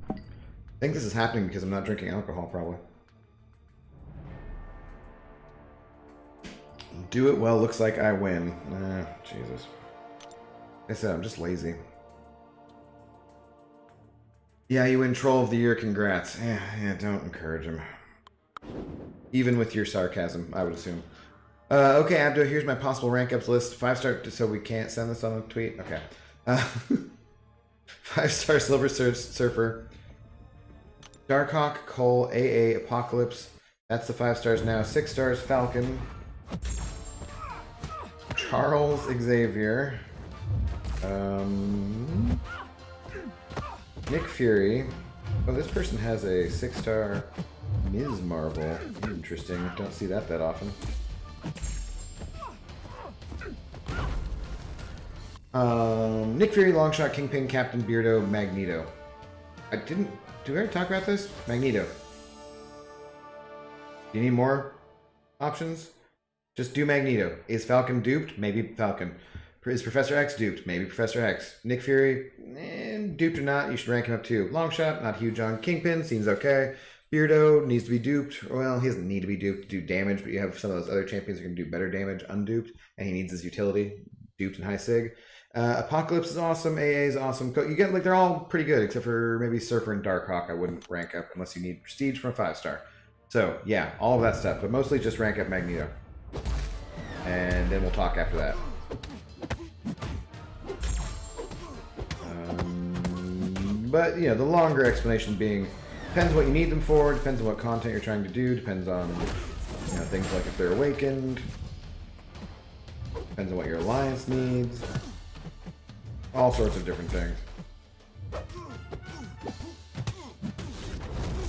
I think this is happening because I'm not drinking alcohol, probably. Do it well, looks like I win. Jesus. Like I said, I'm just lazy. Yeah, you win Troll of the Year, congrats. Yeah, don't encourage him. Even with your sarcasm, I would assume. Okay, Abdo, here's my possible rank ups list. 5-star, so we can't send this on a tweet? Okay. 5-star Silver Surfer. Darkhawk, Cole, AA, Apocalypse. That's the 5 stars now. 6 stars, Falcon. Charles Xavier. Nick Fury. Oh, this person has a 6-star Ms. Marvel. Interesting. Don't see that often. Nick Fury, Longshot, Kingpin, Captain Beardo, Magneto. Did we already talk about this? Magneto. Do you need more options? Just do Magneto. Is Falcon duped? Maybe Falcon. Is Professor X duped? Maybe Professor X. Nick Fury, duped or not, you should rank him up too. Longshot, not huge on. Kingpin, seems okay. Beardo needs to be duped. Well, he doesn't need to be duped to do damage, but you have some of those other champions who can do better damage unduped, and he needs his utility, duped and high sig. Apocalypse is awesome. AA is awesome. You get they're all pretty good, except for maybe Surfer and Darkhawk. I wouldn't rank up unless you need prestige from a 5-star. So yeah, all of that stuff, but mostly just rank up Magneto, and then we'll talk after that. But you know, the longer explanation being depends what you need them for, depends on what content you're trying to do, depends on things like if they're awakened, depends on what your alliance needs. All sorts of different things.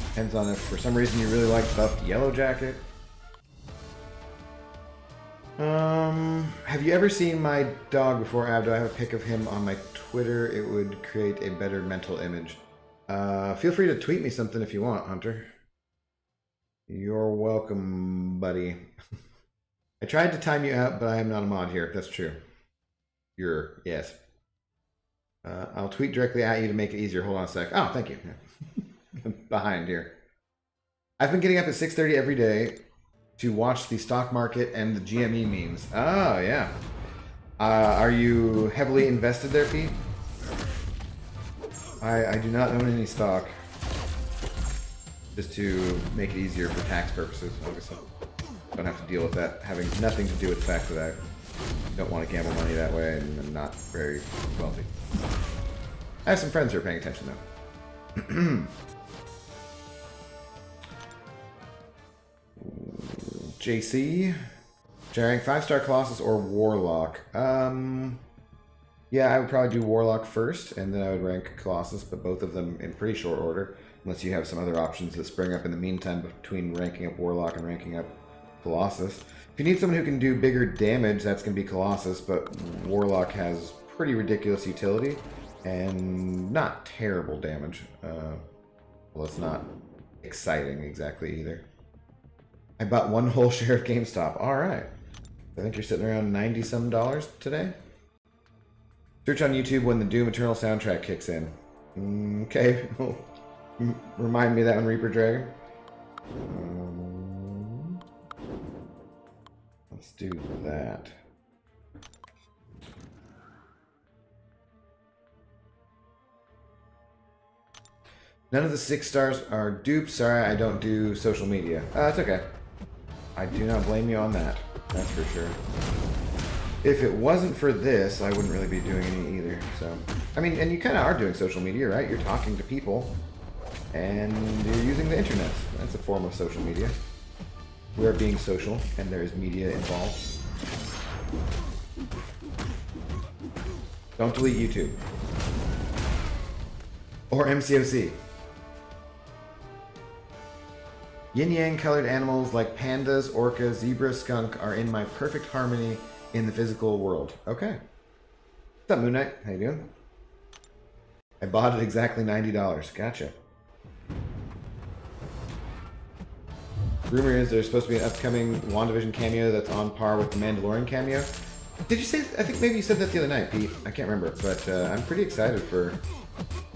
Depends on if for some reason you really like buffed Yellow Jacket. Have you ever seen my dog before, Abdo? I have a pic of him on my Twitter. It would create a better mental image. Feel free to tweet me something if you want, Hunter. You're welcome, buddy. I tried to time you out, but I am not a mod here. That's true. Yes. I'll tweet directly at you to make it easier. Hold on a sec. Oh, thank you. Behind here. I've been getting up at 6:30 every day to watch the stock market and the GME memes. Oh, yeah. Are you heavily invested there, Pete? I do not own any stock. Just to make it easier for tax purposes, obviously. don't have to deal with that having nothing to do with the fact that I don't want to gamble money that way and I'm not very wealthy. I have some friends who are paying attention though. JC, Jarring 5-star Colossus or Warlock? Yeah, I would probably do Warlock first, and then I would rank Colossus, but both of them in pretty short order, unless you have some other options that spring up in the meantime between ranking up Warlock and ranking up Colossus. If you need someone who can do bigger damage, that's going to be Colossus, but Warlock has pretty ridiculous utility and not terrible damage. Well, it's not exciting exactly either. I bought one whole share of GameStop. All right. I think you're sitting around $90-some today. Search on YouTube when the Doom Eternal soundtrack kicks in. Okay. Remind me of that one, Reaper Dragon. Let's do that. None of the 6 stars are dupes. Sorry, I don't do social media. That's okay. I do not blame you on that. That's for sure. If it wasn't for this, I wouldn't really be doing any either. So, I mean, and you kind of are doing social media, right? You're talking to people, and you're using the internet. That's a form of social media. We are being social, and there is media involved. Don't delete YouTube. Or MCOC. Yin-yang colored animals like pandas, orcas, zebra, skunk are in my perfect harmony in the physical world. Okay. What's up, Moon Knight? How you doing? I bought it exactly $90. Gotcha. Rumor is there's supposed to be an upcoming WandaVision cameo that's on par with the Mandalorian cameo. Did you say? I think maybe you said that the other night, Pete. I can't remember, but I'm pretty excited for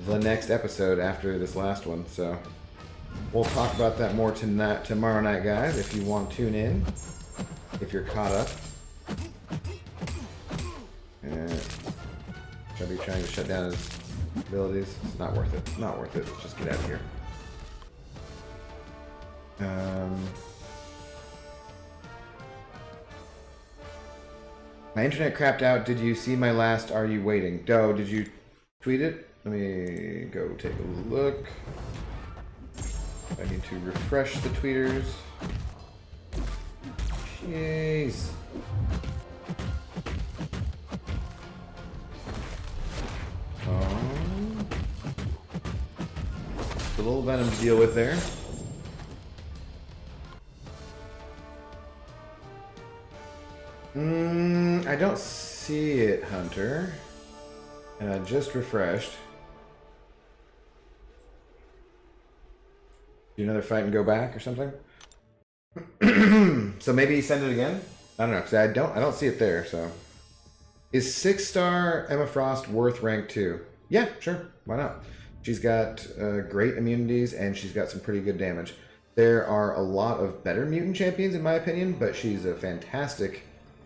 the next episode after this last one. So we'll talk about that more tonight, tomorrow night, guys. If you want to tune in, if you're caught up. Should I be trying to shut down his abilities? It's not worth it. Not worth it. Just get out of here. My internet crapped out. Did you see my last Are You Waiting? Doe, did you tweet it? Let me go take a look. I need to refresh the tweeters. Jeez. A little venom to deal with there. I don't see it, Hunter. And I just refreshed. Do another fight and go back or something? So maybe send it again? I don't know, because I don't see it there, so. Is 6-star Emma Frost worth rank 2? Yeah, sure. Why not? She's got great immunities and she's got some pretty good damage. There are a lot of better mutant champions in my opinion, but she's a fantastic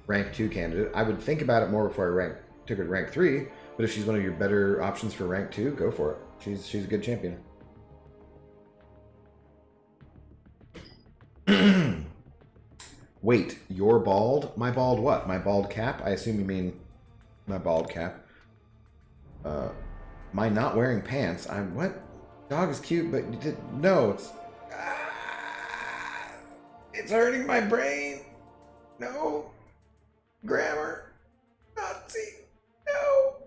rank 2 candidate. I would think about it more before I took her to rank 3, but if she's one of your better options for rank 2, go for it. She's a good champion. Wait, you're bald? My bald what? My bald cap? I assume you mean my bald cap. My not wearing pants. What? Dog is cute, but no, it's hurting my brain. No. Grammar. Nazi. No.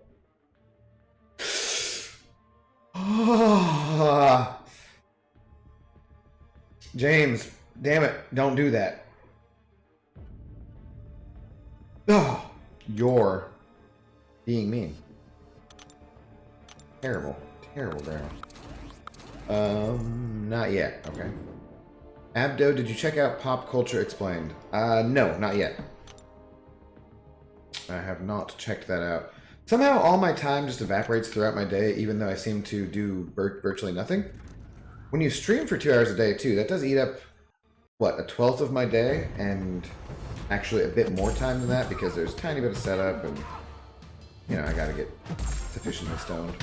James, damn it, don't do that. Oh, you're being mean. Terrible. Terrible grammar. Not yet. Okay. Abdo, did you check out Pop Culture Explained? No, not yet. I have not checked that out. Somehow all my time just evaporates throughout my day, even though I seem to do virtually nothing. When you stream for 2 hours a day, too, that does eat up, what, 1/12 of my day? And actually a bit more time than that, because there's a tiny bit of setup, and, you know, I gotta get sufficiently stoned.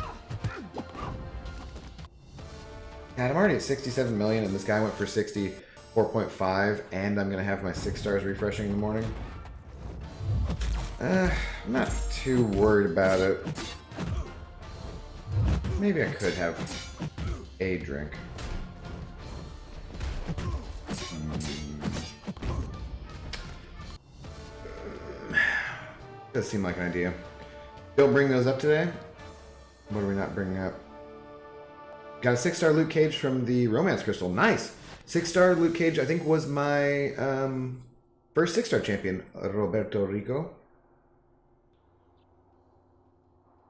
God, I'm already at 67 million, and this guy went for 60. 4.5, and I'm gonna have my 6 stars refreshing in the morning. I'm not too worried about it. Maybe I could have a drink. Does seem like an idea. Don't bring those up today. What are we not bringing up? Got a 6-star Luke Cage from the Romance Crystal. Nice! 6-star Luke Cage, I think, was my first 6-star champion, Roberto Rico.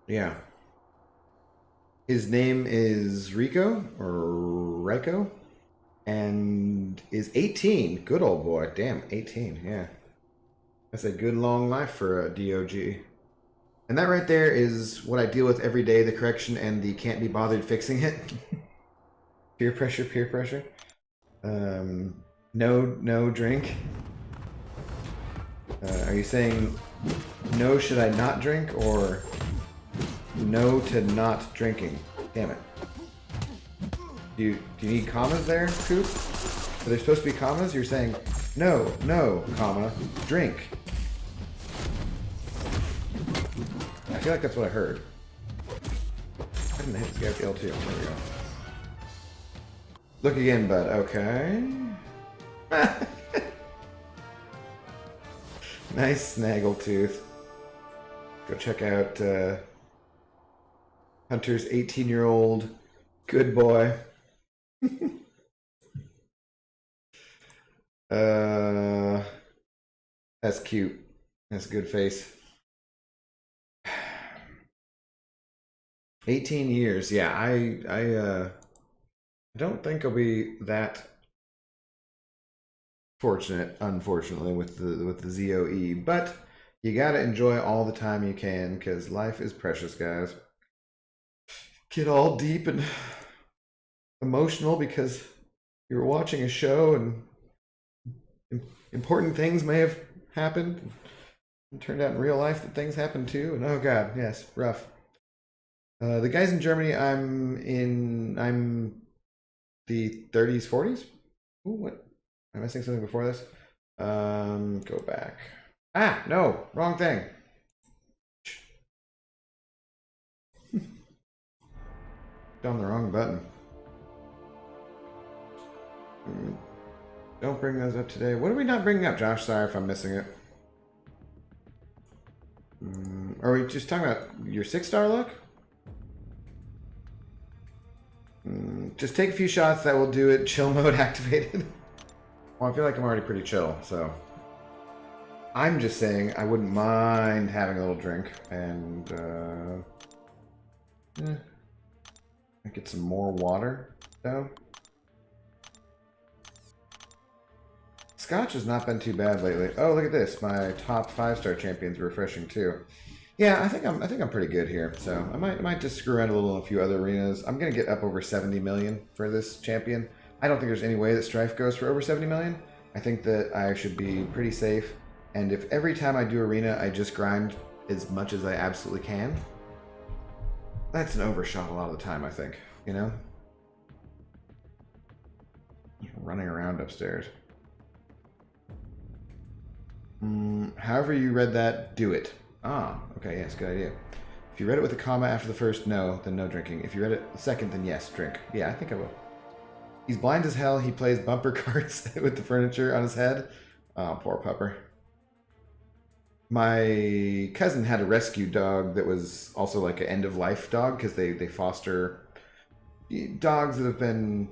Yeah. His name is Rico, or Rico, and is 18. Good old boy. Damn, 18, yeah. That's a good long life for a DOG. And that right there is what I deal with every day, the correction and the can't be bothered fixing it. Peer pressure, peer pressure. No drink. Are you saying no, should I not drink, or no to not drinking? Damn it. Do you need commas there, Coop? Are there supposed to be commas? You're saying no, comma, drink. I feel like that's what I heard. I didn't hit Scout L2. There we go. Look again, bud. Okay. Nice snaggletooth. Go check out Hunter's 18-year-old good boy. That's cute. That's a good face. 18 years. Yeah, I don't think I'll be that fortunate, unfortunately, with the ZOE, but you gotta enjoy all the time you can, because life is precious, guys. Get all deep and emotional because you were watching a show and important things may have happened. It turned out in real life that things happened too, and oh god, yes, rough. The guys in Germany, I'm the 30s, 40s. Ooh, what? Am I saying something before this? Go back. Ah, no, wrong thing. Down the wrong button. Don't bring those up today. What are we not bringing up, Josh? Sorry if I'm missing it. Are we just talking about your 6-star look? Just take a few shots, that will do it. Chill mode activated. Well, I feel like I'm already pretty chill, so I'm just saying I wouldn't mind having a little drink and get some more water though. Scotch has not been too bad lately. Oh, look at this! My top 5-star champion's refreshing too. Yeah, I think I'm pretty good here. So I might just screw around a little in a few other arenas. I'm gonna get up over 70 million for this champion. I don't think there's any way that Stryfe goes for over 70 million. I think that I should be pretty safe. And if every time I do arena, I just grind as much as I absolutely can, that's an overshot a lot of the time, I think, you know? Just running around upstairs. However you read that, do it. Ah, okay, yes, good idea. If you read it with a comma after the first no, then no drinking. If you read it the second, then yes, drink. Yeah, I think I will. He's blind as hell. He plays bumper carts with the furniture on his head. Oh, poor pupper. My cousin had a rescue dog that was also like an end-of-life dog, because they foster dogs that have been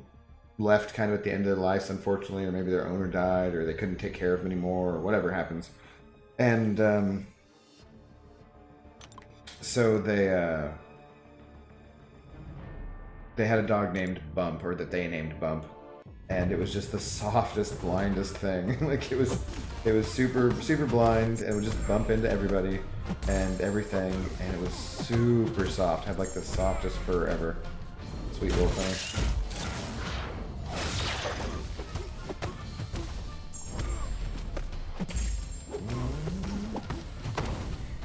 left kind of at the end of their lives, unfortunately, or maybe their owner died, or they couldn't take care of them anymore, or whatever happens. And so they had a dog named Bump, or that they named Bump, and it was just the softest, blindest thing. Like it was super blind, and would just bump into everybody and everything, and it was super soft. Had like the softest fur ever. Sweet little thing.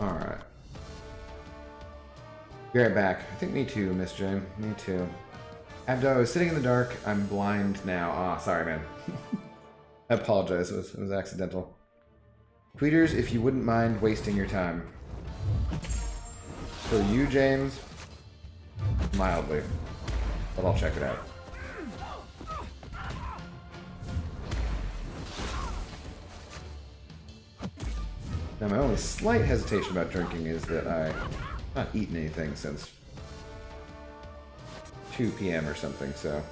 All right. Be right back. I think me too, Miss Jane. Me too. Abdo, I was sitting in the dark. I'm blind now. Ah, sorry, man. I apologize. It was accidental. Tweeters, if you wouldn't mind wasting your time. For you, James, mildly. But I'll check it out. Now, my only slight hesitation about drinking is that I've not eaten anything since 2 p.m. or something, so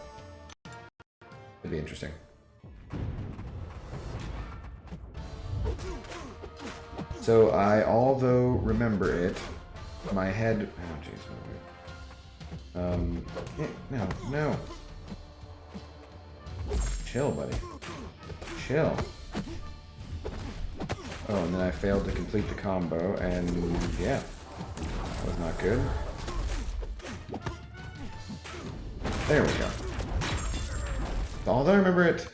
it'd be interesting. So I, although remember it, my head. Oh jeez. No. Chill, buddy. Chill. Oh, and then I failed to complete the combo, and yeah, that was not good. There we go. So, although I remember it,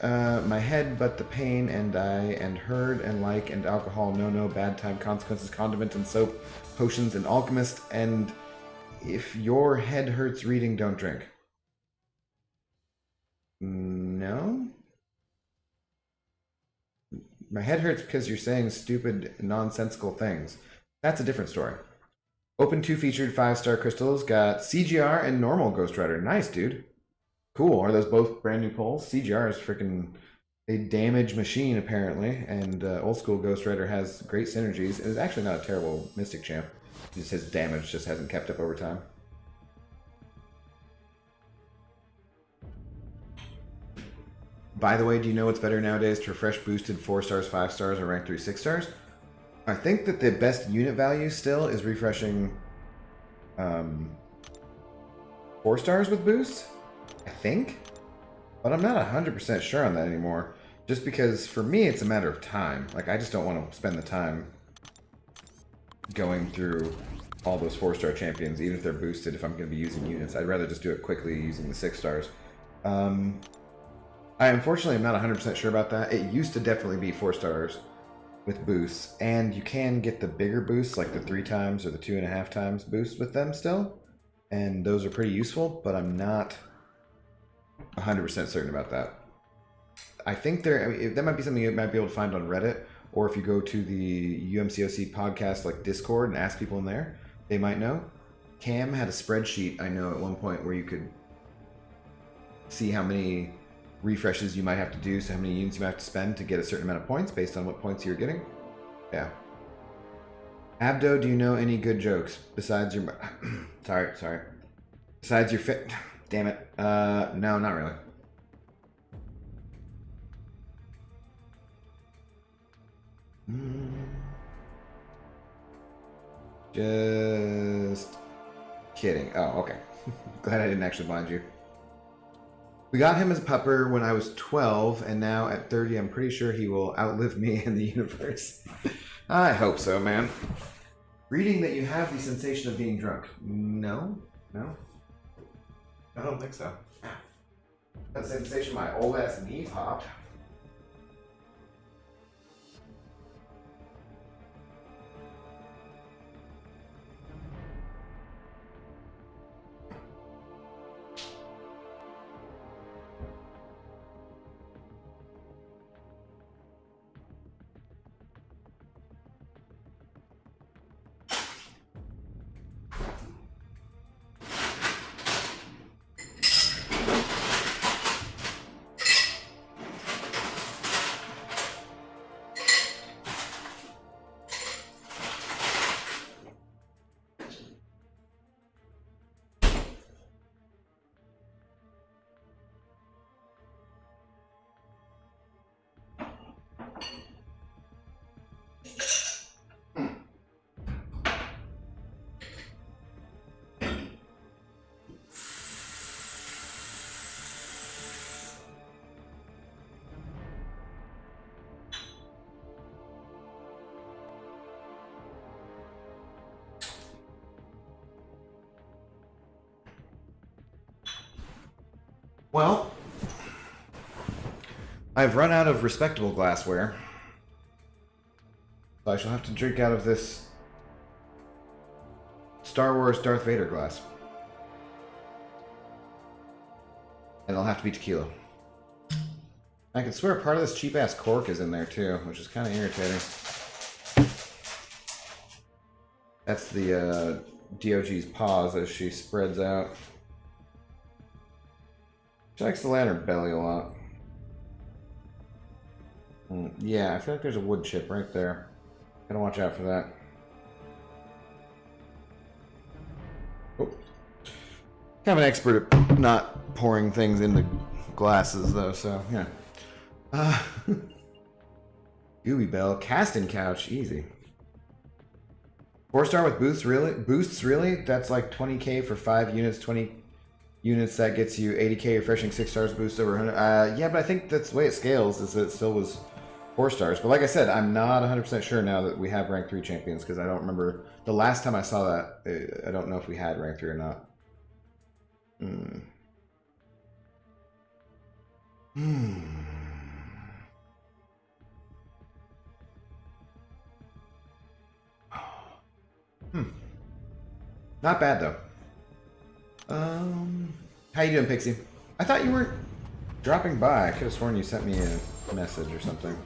my head, but the pain, and I, and heard, and like, and alcohol, no, bad time, consequences, condiment, and soap, potions, and alchemist, and if your head hurts reading, don't drink. No? My head hurts because you're saying stupid, nonsensical things. That's a different story. Open 2 featured 5-star crystals. Got CGR and normal Ghost Rider. Nice, dude. Cool. Are those both brand new pulls? CGR is freaking a damage machine, apparently. And old school Ghost Rider has great synergies. It is actually not a terrible Mystic champ. Just his damage just hasn't kept up over time. By the way, do you know what's better nowadays to refresh boosted 4 stars, 5 stars, or rank 3, 6 stars? I think that the best unit value still is refreshing 4 stars with boost, I think. But I'm not 100% sure on that anymore. Just because for me it's a matter of time. Like, I just don't want to spend the time going through all those 4-star champions, even if they're boosted, if I'm going to be using units. I'd rather just do it quickly using the 6 stars. I unfortunately am not 100% sure about that. It used to definitely be 4 stars with boosts, and you can get the bigger boosts, like the 3 times or the 2.5 times boost with them still, and those are pretty useful, but I'm not 100% certain about that. I think that might be something you might be able to find on Reddit, or if you go to the UMCOC podcast like Discord and ask people in there, they might know. Cam had a spreadsheet, I know, at one point where you could see how many refreshes you might have to do, so how many units you might have to spend to get a certain amount of points based on what points you're getting. Yeah. Abdo, do you know any good jokes besides your... sorry. Besides your fit... Damn it. No, not really. Just kidding. Oh, okay. Glad I didn't actually blind you. We got him as a pupper when I was 12, and now at 30, I'm pretty sure he will outlive me in the universe. I hope so, man. Reading that you have the sensation of being drunk. No. I don't think so. That sensation my old ass knee popped. Well, I've run out of respectable glassware, so I shall have to drink out of this Star Wars Darth Vader glass. And it'll have to be tequila. I can swear part of this cheap-ass cork is in there, too, which is kind of irritating. That's the DOG's paws as she spreads out. She likes to lay on her belly a lot. Yeah, I feel like there's a wood chip right there. Gotta watch out for that. Oh. Kind of an expert at not pouring things into glasses, though, so, yeah. Gooby Bell. Casting couch. Easy. 4-star with boosts, really? Boosts, really? That's like 20k for 5 units, 20 units, that gets you 80k refreshing 6 stars boost over 100. Yeah, but I think that's the way it scales, is that it still was 4 stars. But like I said, I'm not 100% sure now that we have rank 3 champions, because I don't remember the last time I saw that. I don't know if we had rank 3 or not. Not bad, though. How you doing, Pixie? I thought you weren't dropping by. I could have sworn you sent me a message or something.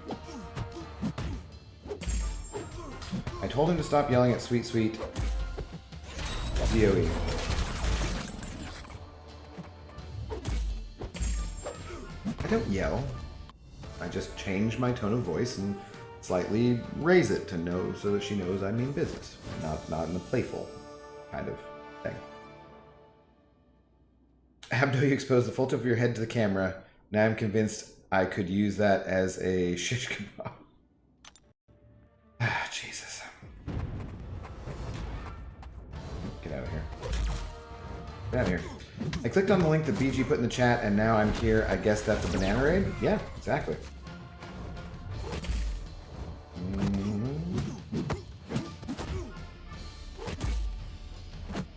I told him to stop yelling at sweet, sweet ZOE. I don't yell. I just change my tone of voice and slightly raise it to know so that she knows I mean business, not in a playful kind of thing. Abdo, you exposed the full tip of your head to the camera. Now I'm convinced I could use that as a shish kebab. Ah, Jesus. Get out of here. Get out of here. I clicked on the link that BG put in the chat, and now I'm here. I guess that's a banana raid? Yeah, exactly.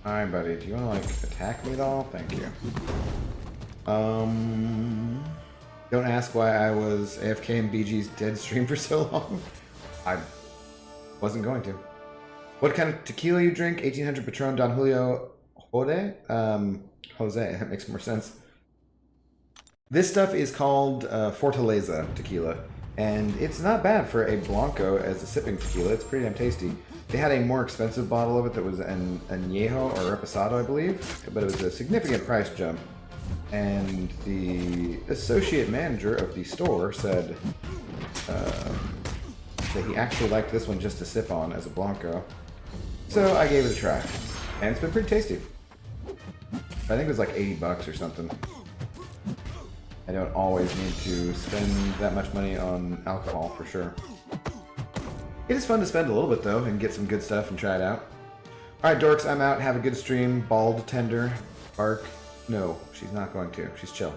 Hi, buddy. Do you want to, like, attack me at all? Thank you. Don't ask why I was AFK in BG's dead stream for so long. I wasn't going to. What kind of tequila you drink? 1800 Patron Don Julio Jose? Jose, that makes more sense. This stuff is called Fortaleza tequila, and it's not bad for a Blanco as a sipping tequila. It's pretty damn tasty. They had a more expensive bottle of it that was an Añejo or Reposado, I believe, but it was a significant price jump. And the associate manager of the store said that he actually liked this one just to sip on as a Blanco. So I gave it a try, and it's been pretty tasty. I think it was like 80 bucks or something. I don't always need to spend that much money on alcohol, for sure. It is fun to spend a little bit, though, and get some good stuff and try it out. Alright, dorks, I'm out. Have a good stream. Bald tender. Bark. No, she's not going to. She's chill.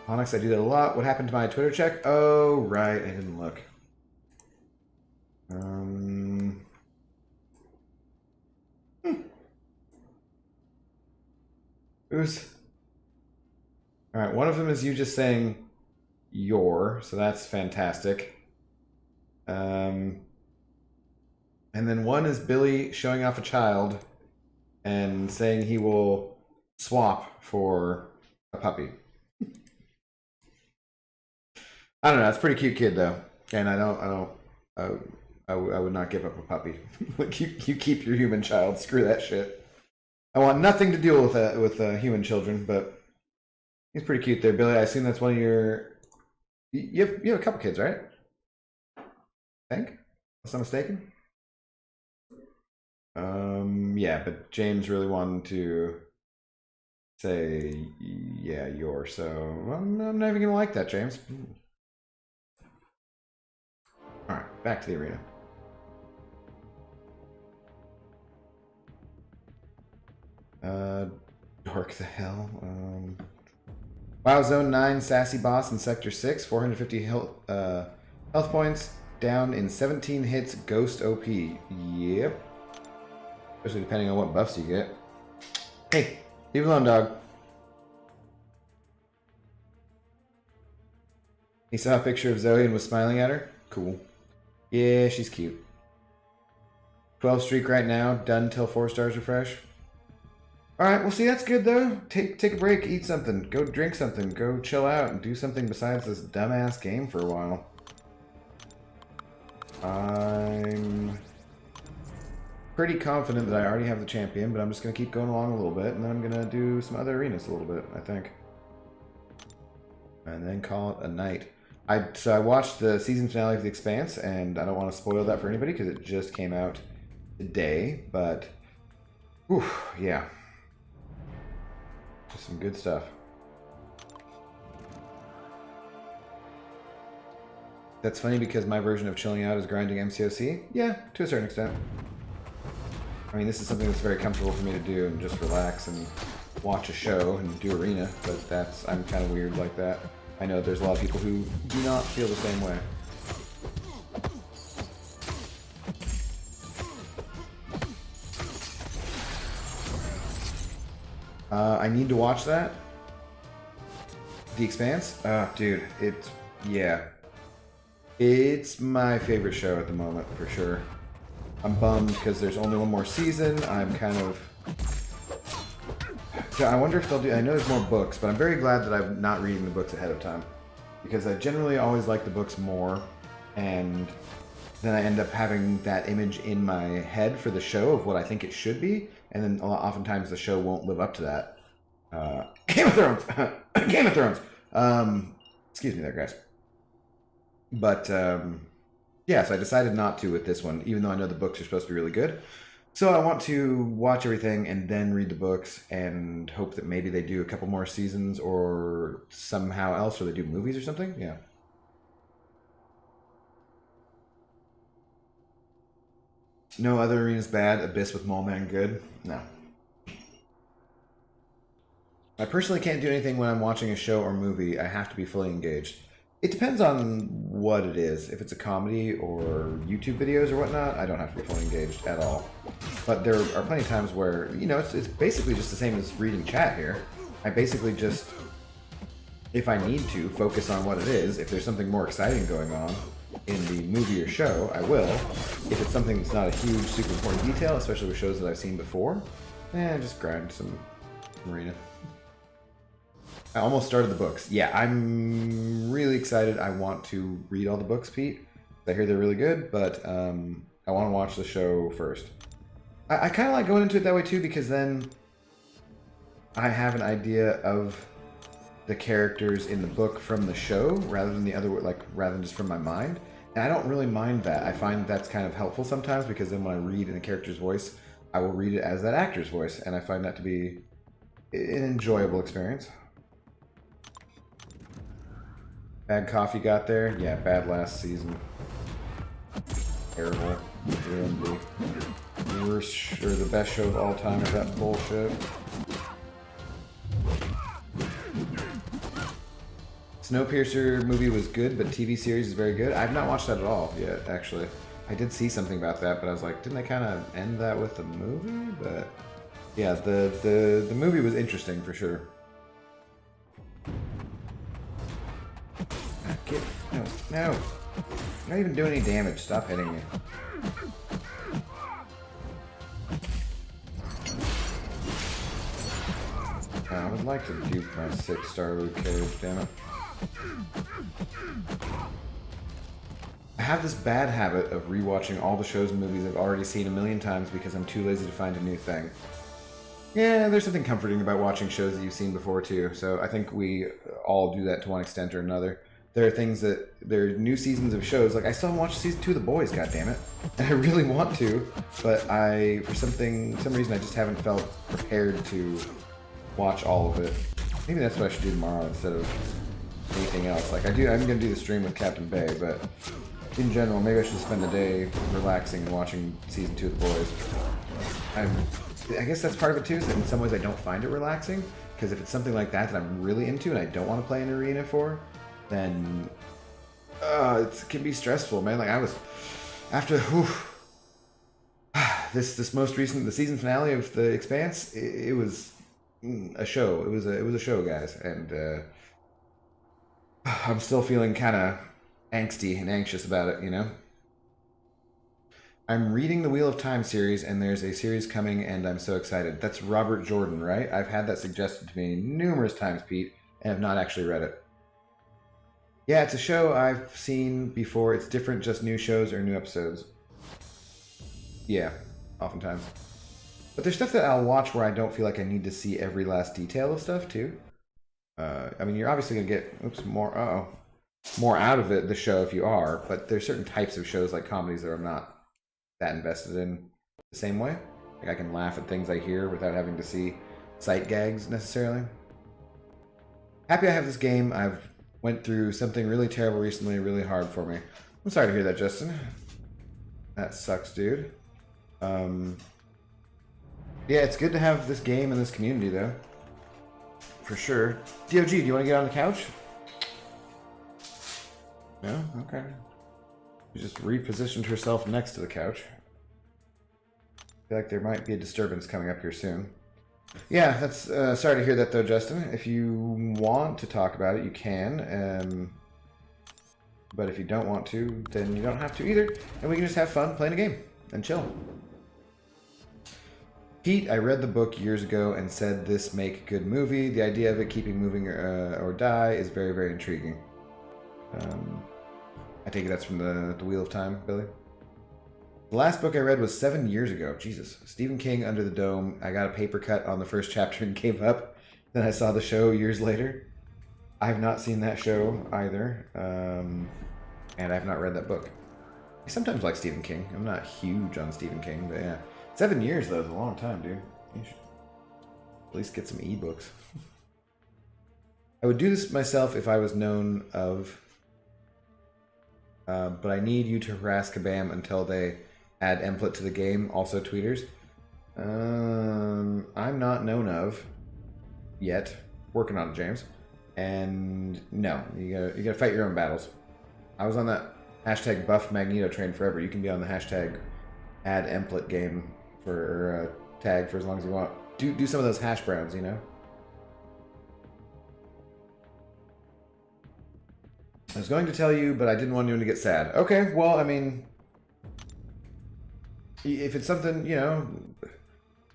Onyx, I do that a lot. What happened to my Twitter check? Oh, right. I didn't look. Who's... Alright, one of them is you just saying your, so that's fantastic. And then one is Billy showing off a child and saying he will swap for a puppy. I don't know. It's a pretty cute kid though, and I would not give up a puppy. Like you keep your human child. Screw that shit. I want nothing to do with human children, but he's pretty cute there, Billy. I assume that's one of your. You have a couple kids, right? I think, unless I'm mistaken. Yeah, but James really wanted to say, yeah, yours. So I'm not even gonna like that, James. All right, back to the arena. Dork the hell. Wow, Zone 9, Sassy Boss in Sector 6, 450 health points, down in 17 hits, Ghost OP. Yep. Especially depending on what buffs you get. Hey, leave it alone, dog. He saw a picture of Zoe and was smiling at her? Cool. Yeah, she's cute. 12 streak right now, done till 4 stars refresh. All right, well, see, that's good though. Take a break, eat something, go drink something, go chill out, and do something besides this dumbass game for a while. I'm pretty confident that I already have the champion, but I'm just gonna keep going along a little bit, and then I'm gonna do some other arenas a little bit, I think, and then call it a night. So I watched the season finale of The Expanse, and I don't want to spoil that for anybody because it just came out today, but whew, yeah. Just some good stuff. That's funny because my version of chilling out is grinding MCOC. Yeah, to a certain extent. I mean, this is something that's very comfortable for me to do and just relax and watch a show and do arena, but I'm kind of weird like that. I know there's a lot of people who do not feel the same way. I need to watch that. The Expanse? Dude, yeah. It's my favorite show at the moment, for sure. I'm bummed because there's only one more season. I'm kind of... I wonder if they'll do... I know there's more books, but I'm very glad that I'm not reading the books ahead of time. Because I generally always like the books more, and then I end up having that image in my head for the show of what I think it should be, and then oftentimes the show won't live up to that. Game of Thrones! Game of Thrones! Excuse me there, guys. But, yeah, so I decided not to with this one, even though I know the books are supposed to be really good. So I want to watch everything and then read the books and hope that maybe they do a couple more seasons or somehow else, or they do movies or something. Yeah. No other arenas bad. Abyss with Mole Man good. No. I personally can't do anything when I'm watching a show or movie. I have to be fully engaged. It depends on what it is. If it's a comedy or YouTube videos or whatnot, I don't have to be fully engaged at all. But there are plenty of times where, you know, it's basically just the same as reading chat here. I basically just, if I need to, focus on what it is. If there's something more exciting going on in the movie or show, I will. If it's something that's not a huge, super important detail, especially with shows that I've seen before, just grind some arena. I almost started the books. Yeah, I'm really excited. I want to read all the books, Pete. I hear they're really good, but I want to watch the show first. I kind of like going into it that way too, because then I have an idea of the characters in the book from the show rather than the other, rather than just from my mind. And I don't really mind that. I find that's kind of helpful sometimes, because then when I read in a character's voice, I will read it as that actor's voice, and I find that to be an enjoyable experience. Bad coffee got there? Yeah, bad last season. Terrible. Ruined the worst, or the best show of all time is that bullshit. Snowpiercer movie was good, but TV series is very good. I've not watched that at all yet, actually. I did see something about that, but I was like, didn't they kind of end that with the movie? But yeah, the movie was interesting for sure. No, no. You're not even doing any damage. Stop hitting me. I would like to dupe my 6-star loot cage, damn it. I have this bad habit of rewatching all the shows and movies I've already seen a million times because I'm too lazy to find a new thing. Yeah, there's something comforting about watching shows that you've seen before too, so I think we all do that to one extent or another. There are things that, there are new seasons of shows, like I still haven't watched season 2 of The Boys, goddammit. And I really want to, but for some reason I just haven't felt prepared to watch all of it. Maybe that's what I should do tomorrow instead of anything else. Like I'm gonna do the stream with Captain Bay, but in general, maybe I should spend the day relaxing and watching season 2 of The Boys. I guess that's part of it too, is that in some ways I don't find it relaxing, because if it's something like that that I'm really into and I don't want to play an arena for, then it can be stressful, man. Like I was, after this most recent, the season finale of The Expanse, it was a show. It was a show, guys, and I'm still feeling kind of angsty and anxious about it, you know? I'm reading the Wheel of Time series, and there's a series coming, and I'm so excited. That's Robert Jordan, right? I've had that suggested to me numerous times, Pete, and have not actually read it. Yeah, it's a show I've seen before. It's different, just new shows or new episodes. Yeah, oftentimes. But there's stuff that I'll watch where I don't feel like I need to see every last detail of stuff, too. I mean, you're obviously going to get more out of the show if you are, but there's certain types of shows like comedies that I'm not that invested in the same way. Like I can laugh at things I hear without having to see sight gags necessarily. Happy I have this game. I've went through something really terrible recently, really hard for me. I'm sorry to hear that, Justin. That sucks, dude. Yeah, it's good to have this game and this community, though. For sure. DOG, do you want to get on the couch? No? Okay. She just repositioned herself next to the couch. I feel like there might be a disturbance coming up here soon. Yeah, that's sorry to hear that though, Justin. If you want to talk about it, you can. But if you don't want to, then you don't have to either. And we can just have fun playing a game and chill. Pete, I read the book years ago and said this make good movie. The idea of it keeping moving or die is very, very intriguing. I take it that's from the Wheel of Time, Billy? The last book I read was 7 years ago. Jesus. Stephen King, Under the Dome. I got a paper cut on the first chapter and gave up. Then I saw the show years later. I have not seen that show either. And I have not read that book. I sometimes like Stephen King. I'm not huge on Stephen King, but yeah. 7 years, though, is a long time, dude. You should at least get some ebooks. I would do this myself if I was known of... but I need you to harass Kabam until they add Emplet to the game. Also tweeters. I'm not known of yet. Working on it, James. And no, you gotta fight your own battles. I was on that hashtag buff Magneto train forever. You can be on the hashtag add Emplet game for tag for as long as you want. Do some of those hash browns, you know? I was going to tell you, but I didn't want anyone to get sad. Okay, well, I mean, if it's something, you know,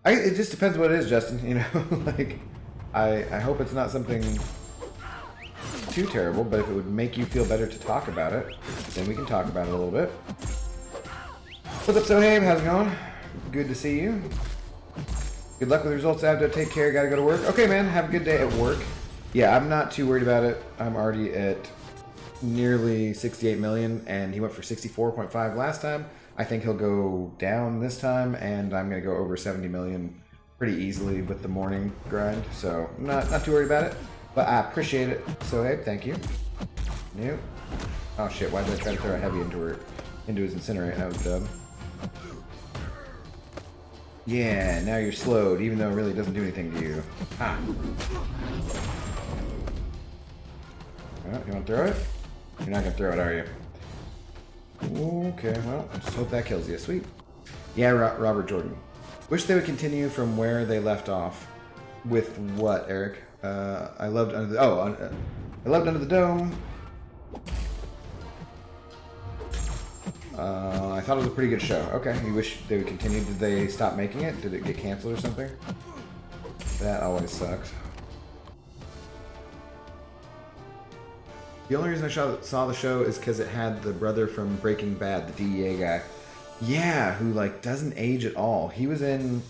it just depends what it is, Justin, you know? Like, I hope it's not something too terrible, but if it would make you feel better to talk about it, then we can talk about it a little bit. What's up, Sohaim? How's it going? Good to see you. Good luck with the results, Abdo. Take care. Gotta go to work. Okay, man. Have a good day at work. Yeah, I'm not too worried about it. I'm already at nearly 68 million, and he went for 64.5 last time. I think he'll go down this time, and I'm going to go over 70 million pretty easily with the morning grind. So, not too worried about it, but I appreciate it. So, hey, thank you. Nope. Oh, shit. Why did I try to throw a heavy into his incinerate? That was dumb. Yeah, now you're slowed, even though it really doesn't do anything to you. Ha! Oh, you want to throw it? You're not going to throw it, are you? Okay, well, I just hope that kills you. Sweet. Yeah, Robert Jordan. Wish they would continue from where they left off. With what, Eric? I loved Under the... I loved Under the Dome. I thought it was a pretty good show. Okay, you wish they would continue. Did they stop making it? Did it get canceled or something? That always sucks. The only reason I saw the show is because it had the brother from Breaking Bad, the DEA guy. Yeah, who, like, doesn't age at all. He was in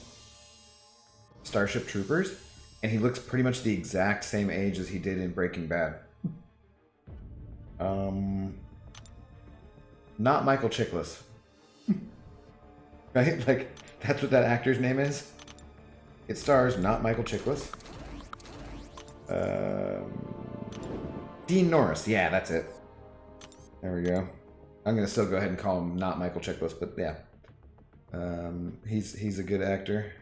Starship Troopers, and he looks pretty much the exact same age as he did in Breaking Bad. Not Michael Chiklis. Right? Like, that's what that actor's name is. It stars not Michael Chiklis. Dean Norris. Yeah, that's it. There we go. I'm going to still go ahead and call him not Michael Chiklis, but yeah. He's a good actor.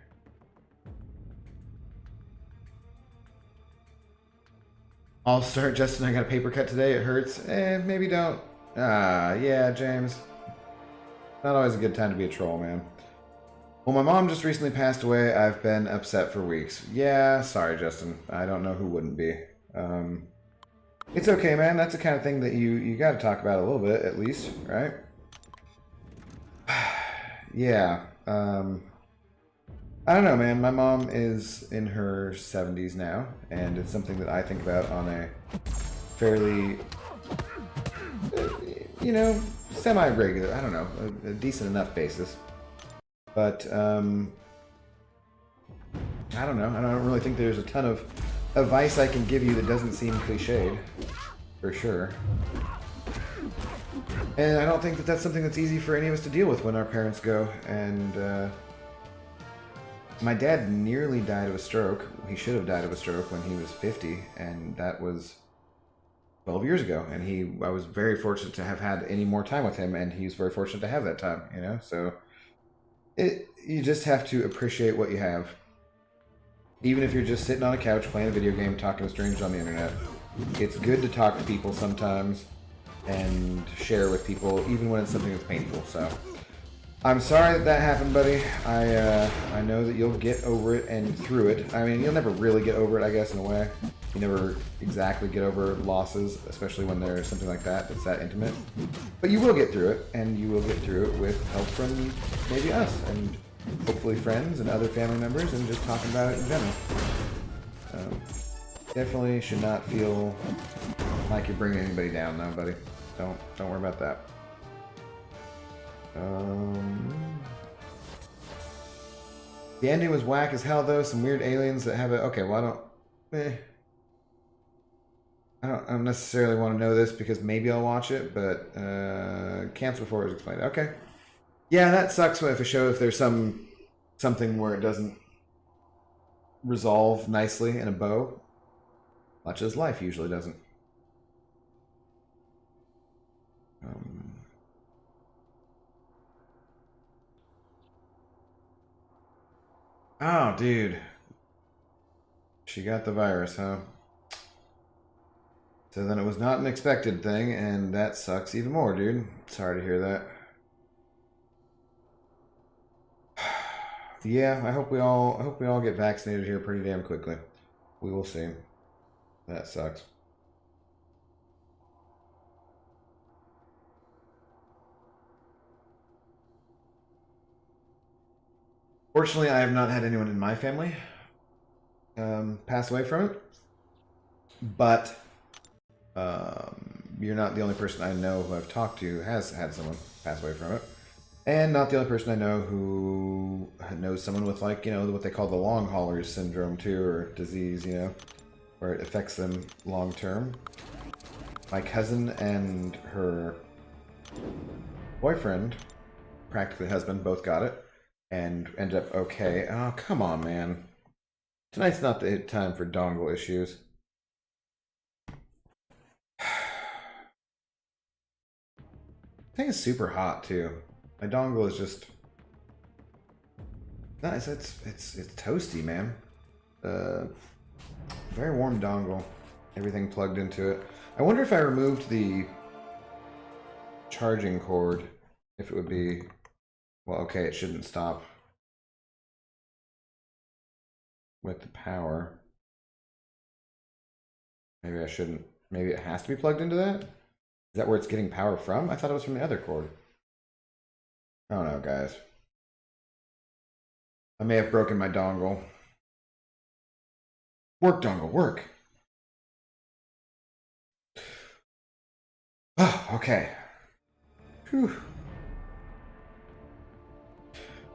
I'll start, Justin. I got a paper cut today. It hurts. Maybe don't. Yeah, James. Not always a good time to be a troll, man. Well, my mom just recently passed away. I've been upset for weeks. Yeah, sorry, Justin. I don't know who wouldn't be. It's okay, man. That's the kind of thing that you got to talk about a little bit, at least, right? Yeah. I don't know, man. My mom is in her 70s now, and it's something that I think about on a fairly, you know, semi-regular, I don't know, a decent enough basis. But, I don't know. I don't really think there's a ton of advice I can give you that doesn't seem cliched, for sure. And I don't think that that's something that's easy for any of us to deal with when our parents go. And my dad nearly died of a stroke. He should have died of a stroke when he was 50, and that was 12 years ago. And I was very fortunate to have had any more time with him, and he's very fortunate to have that time, you know? So you just have to appreciate what you have. Even if you're just sitting on a couch playing a video game, talking to strangers on the internet, it's good to talk to people sometimes and share with people, even when it's something that's painful. So I'm sorry that happened, buddy. I know that you'll get over it and through it. I mean, you'll never really get over it, I guess, in a way. You never exactly get over losses, especially when there's something like that that's that intimate. But you will get through it, and you will get through it with help from maybe us, and hopefully friends and other family members, and just talking about it in general. Definitely should not feel like you're bringing anybody down, though, buddy. Don't worry about that. The ending was whack as hell, though. Some weird aliens that have a... Okay, well, I don't necessarily want to know this because maybe I'll watch it, but cancel before it was explained. Okay. Yeah, that sucks if there's something where it doesn't resolve nicely in a bow, much as life usually doesn't. Oh, dude. She got the virus, huh? So then it was not an expected thing, and that sucks even more, dude. Sorry to hear that. Yeah, I hope we all get vaccinated here pretty damn quickly. We will see. That sucks. Fortunately, I have not had anyone in my family pass away from it. But you're not the only person I know who I've talked to has had someone pass away from it. And not the only person I know who knows someone with, like, you know, what they call the long haulers syndrome too, or disease, you know, where it affects them long term. My cousin and her boyfriend, practically husband, both got it and ended up okay. Oh, come on, man. Tonight's not the time for dongle issues. Thing is super hot too. My dongle is just nice. It's toasty, man. Very warm dongle. Everything plugged into it. I wonder if I removed the charging cord, if it would be... Well, okay, it shouldn't stop with the power. Maybe I shouldn't. Maybe it has to be plugged into that? Is that where it's getting power from? I thought it was from the other cord. I don't know, guys. I may have broken my dongle. Work, dongle, work. Oh, okay. Whew.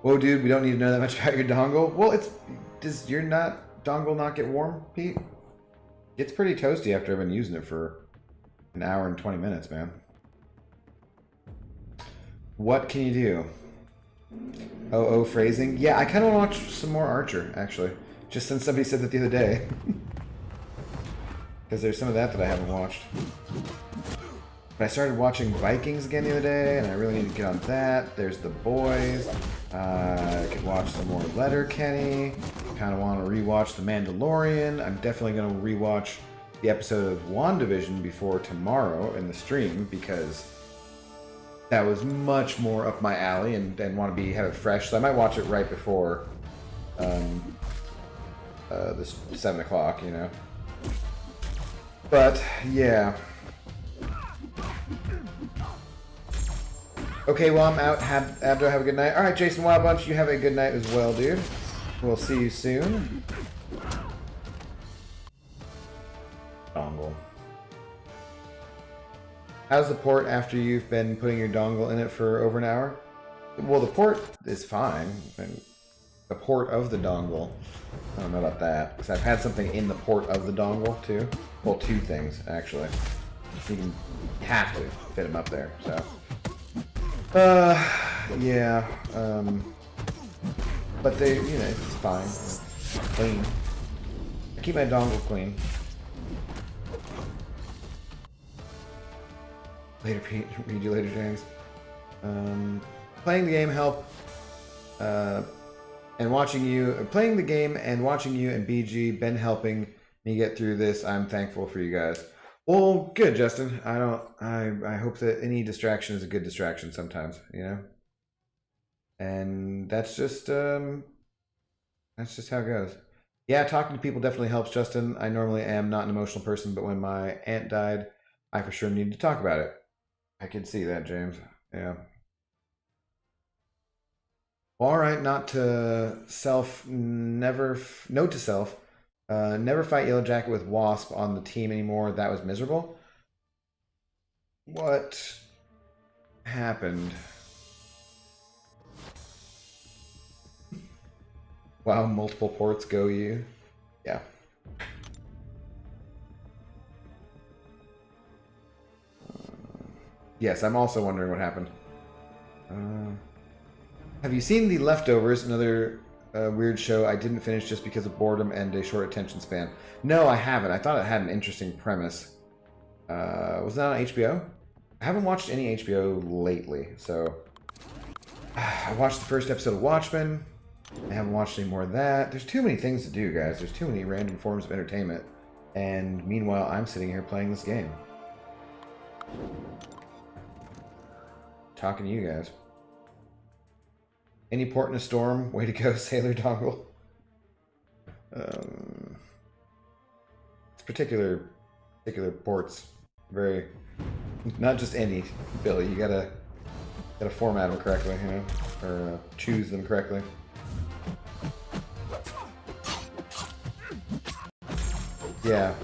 Whoa, dude, we don't need to know that much about your dongle. Well, does your dongle not get warm, Pete? It's pretty toasty after I've been using it for an hour and 20 minutes, man. What can you do? Oh, phrasing? Yeah, I kind of want to watch some more Archer, actually. Just since somebody said that the other day. Because there's some of that I haven't watched. But I started watching Vikings again the other day, and I really need to get on that. There's The Boys. I could watch some more Letterkenny. Kind of want to rewatch The Mandalorian. I'm definitely going to rewatch the episode of WandaVision before tomorrow in the stream, because that was much more up my alley and want to have it fresh. So I might watch it right before this 7 o'clock, you know. But yeah. Okay, well, I'm out. Abdo, have a good night. All right, Jason Wild Bunch, you have a good night as well, dude. We'll see you soon. Dongle. How's the port after you've been putting your dongle in it for over an hour? Well, the port is fine. And the port of the dongle, I don't know about that. Because I've had something in the port of the dongle, too. Well, two things, actually. You have to fit them up there, so. Yeah. But they, you know, it's fine. It's clean. I keep my dongle clean. Later, Pete. Read you later, James. Playing the game help. And watching you, playing the game and watching you and BG been helping me get through this. I'm thankful for you guys. Well, good, Justin. I hope that any distraction is a good distraction sometimes, you know? And that's just how it goes. Yeah, talking to people definitely helps, Justin. I normally am not an emotional person, but when my aunt died, I for sure needed to talk about it. I can see that, James. Yeah. All right, not to self, never, note to self. Never fight Yellow Jacket with Wasp on the team anymore. That was miserable. What happened? Wow, multiple ports go you. Yeah. Yes, I'm also wondering what happened. Have you seen The Leftovers? Another weird show I didn't finish just because of boredom and a short attention span. No, I haven't. I thought it had an interesting premise. Was that on HBO? I haven't watched any HBO lately, so... I watched the first episode of Watchmen. I haven't watched any more of that. There's too many things to do, guys. There's too many random forms of entertainment. And meanwhile, I'm sitting here playing this game. Talking to you guys. Any port in a storm? Way to go, Sailor Dongle. It's particular ports. Very... Not just any, Billy. You gotta format them correctly, you know? Or choose them correctly. Yeah.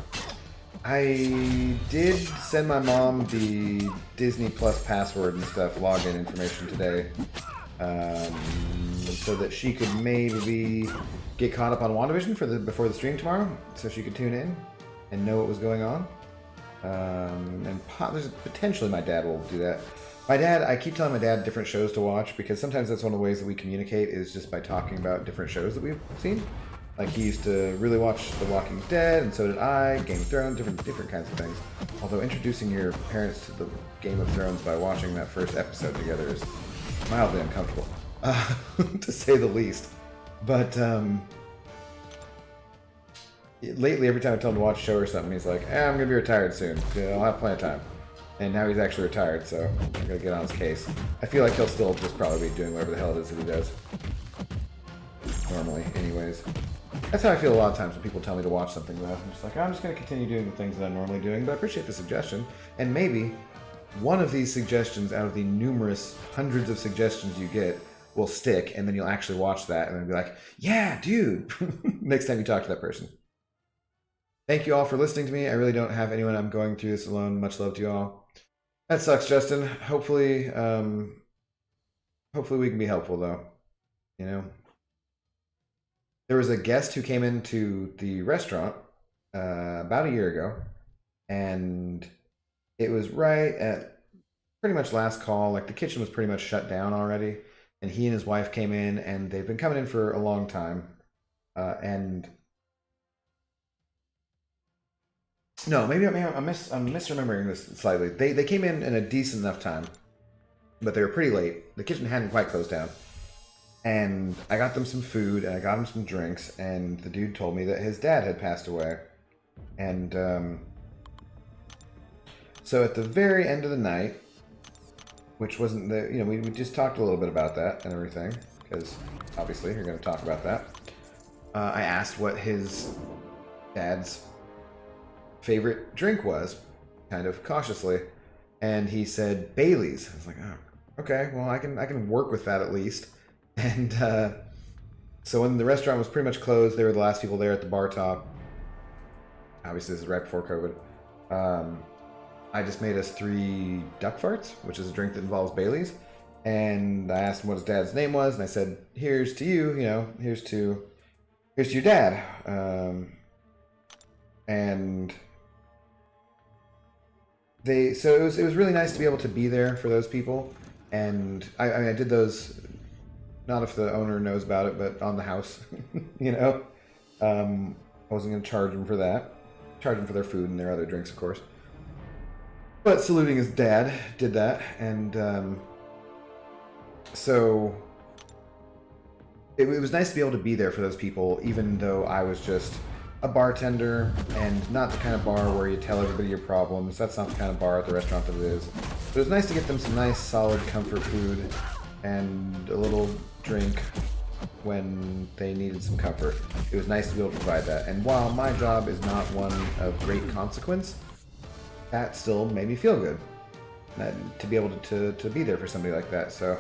I did send my mom the Disney Plus password and stuff, login information today. So that she could maybe get caught up on WandaVision before the stream tomorrow, so she could tune in and know what was going on. There's potentially my dad will do that. My dad, I keep telling my dad different shows to watch because sometimes that's one of the ways that we communicate is just by talking about different shows that we've seen. Like he used to really watch The Walking Dead, and so did I. Game of Thrones, different kinds of things. Although introducing your parents to the Game of Thrones by watching that first episode together is mildly uncomfortable, to say the least. But lately, every time I tell him to watch a show or something, he's like, I'm gonna be retired soon. I'll have plenty of time. And now he's actually retired, so I'm gonna get on his case. I feel like he'll still just probably be doing whatever the hell it is that he does. Normally, anyways. That's how I feel a lot of times when people tell me to watch something, though. I'm just like, I'm just gonna continue doing the things that I'm normally doing, but I appreciate the suggestion. And maybe one of these suggestions out of the numerous hundreds of suggestions you get will stick, and then you'll actually watch that and then be like, yeah, dude, next time you talk to that person. Thank you all for listening to me. I really don't have anyone. I'm going through this alone. Much love to you all. That sucks, Justin. Hopefully we can be helpful, though. You know? There was a guest who came into the restaurant about a year ago, and it was right at pretty much last call. Like, the kitchen was pretty much shut down already, and he and his wife came in, and they've been coming in for a long time. No, maybe I'm misremembering this slightly. They came in a decent enough time, but they were pretty late. The kitchen hadn't quite closed down. And I got them some food, and I got them some drinks, and the dude told me that his dad had passed away. And so at the very end of the night, which wasn't the, you know, we just talked a little bit about that and everything, because obviously you're going to talk about that. I asked what his dad's favorite drink was, kind of cautiously, and he said Bailey's. I was like, oh, okay, well, I can work with that at least. And so when the restaurant was pretty much closed, they were the last people there at the bar top. Obviously, this is right before COVID. I just made us 3 duck farts, which is a drink that involves Bailey's. And I asked him what his dad's name was, and I said, "Here's to you, you know, here's to your dad." And so it was really nice to be able to be there for those people. And I did those, not if the owner knows about it, but on the house, you know. I wasn't going to charge them for that. Charge them for their food and their other drinks, of course. But saluting his dad, did that. And so it was nice to be able to be there for those people, even though I was just a bartender and not the kind of bar where you tell everybody your problems. That's not the kind of bar at the restaurant that it is. But it was nice to get them some nice, solid comfort food and a little drink when they needed some comfort. It was nice to be able to provide that. And while my job is not one of great consequence, that still made me feel good. To be able to be there for somebody like that. So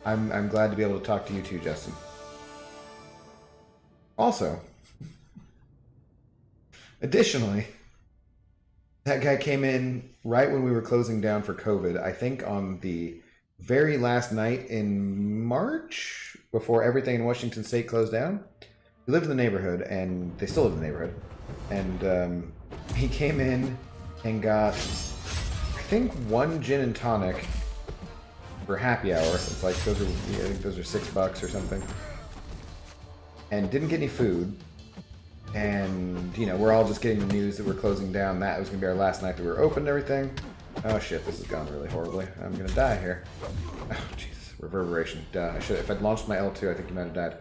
I'm glad to be able to talk to you too, Justin. Also, additionally, that guy came in right when we were closing down for COVID, I think on the very last night in March, before everything in Washington State closed down. We lived in the neighborhood, and they still live in the neighborhood. And he came in and got, I think, 1 gin and tonic for happy hour. It's like, I think those are $6 or something. And didn't get any food. And, you know, we're all just getting the news that we're closing down. That was going to be our last night that we were open and everything. Oh shit, this has gone really horribly. I'm going to die here. Oh, Jesus. Reverberation. Duh. If I'd launched my L2, I think he might have died.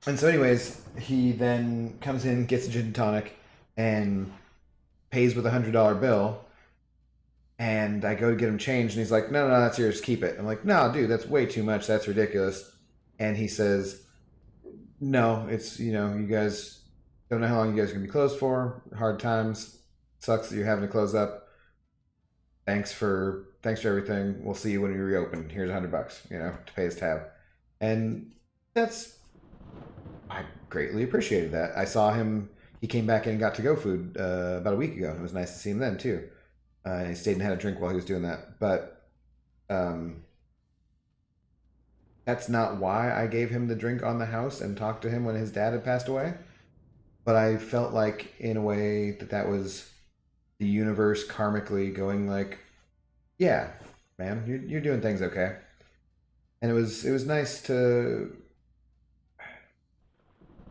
And so anyways, he then comes in, gets a gin and tonic, and pays with a $100 bill. And I go to get him changed, and he's like, no, that's yours, keep it. I'm like, no, dude, that's way too much. That's ridiculous. And he says, no, it's, you know, you guys don't know how long you guys are going to be closed for. Hard times. Sucks that you're having to close up. Thanks for everything. We'll see you when we reopen. Here's $100, you know, to pay his tab. And I greatly appreciated that. I saw him, he came back in and got to-go food about a week ago. It was nice to see him then, too. And he stayed and had a drink while he was doing that. But that's not why I gave him the drink on the house and talked to him when his dad had passed away. But I felt like, in a way, that was the universe karmically going like, yeah, man, you're doing things okay. And it was nice to,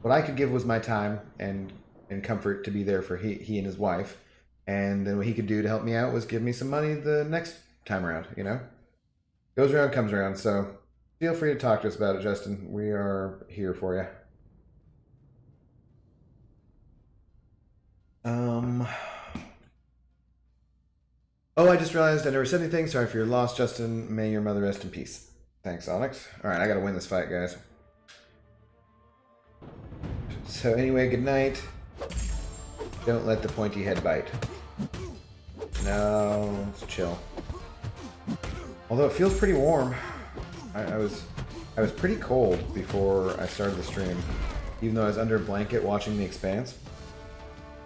what I could give was my time and comfort to be there for he and his wife. And then what he could do to help me out was give me some money the next time around, you know? Goes around, comes around. So feel free to talk to us about it, Justin. We are here for you. Oh, I just realized I never said anything. Sorry for your loss, Justin. May your mother rest in peace. Thanks, Onyx. Alright, I gotta win this fight, guys. So anyway, good night. Don't let the pointy head bite. No, let's chill. Although it feels pretty warm. I was pretty cold before I started the stream. Even though I was under a blanket watching The Expanse.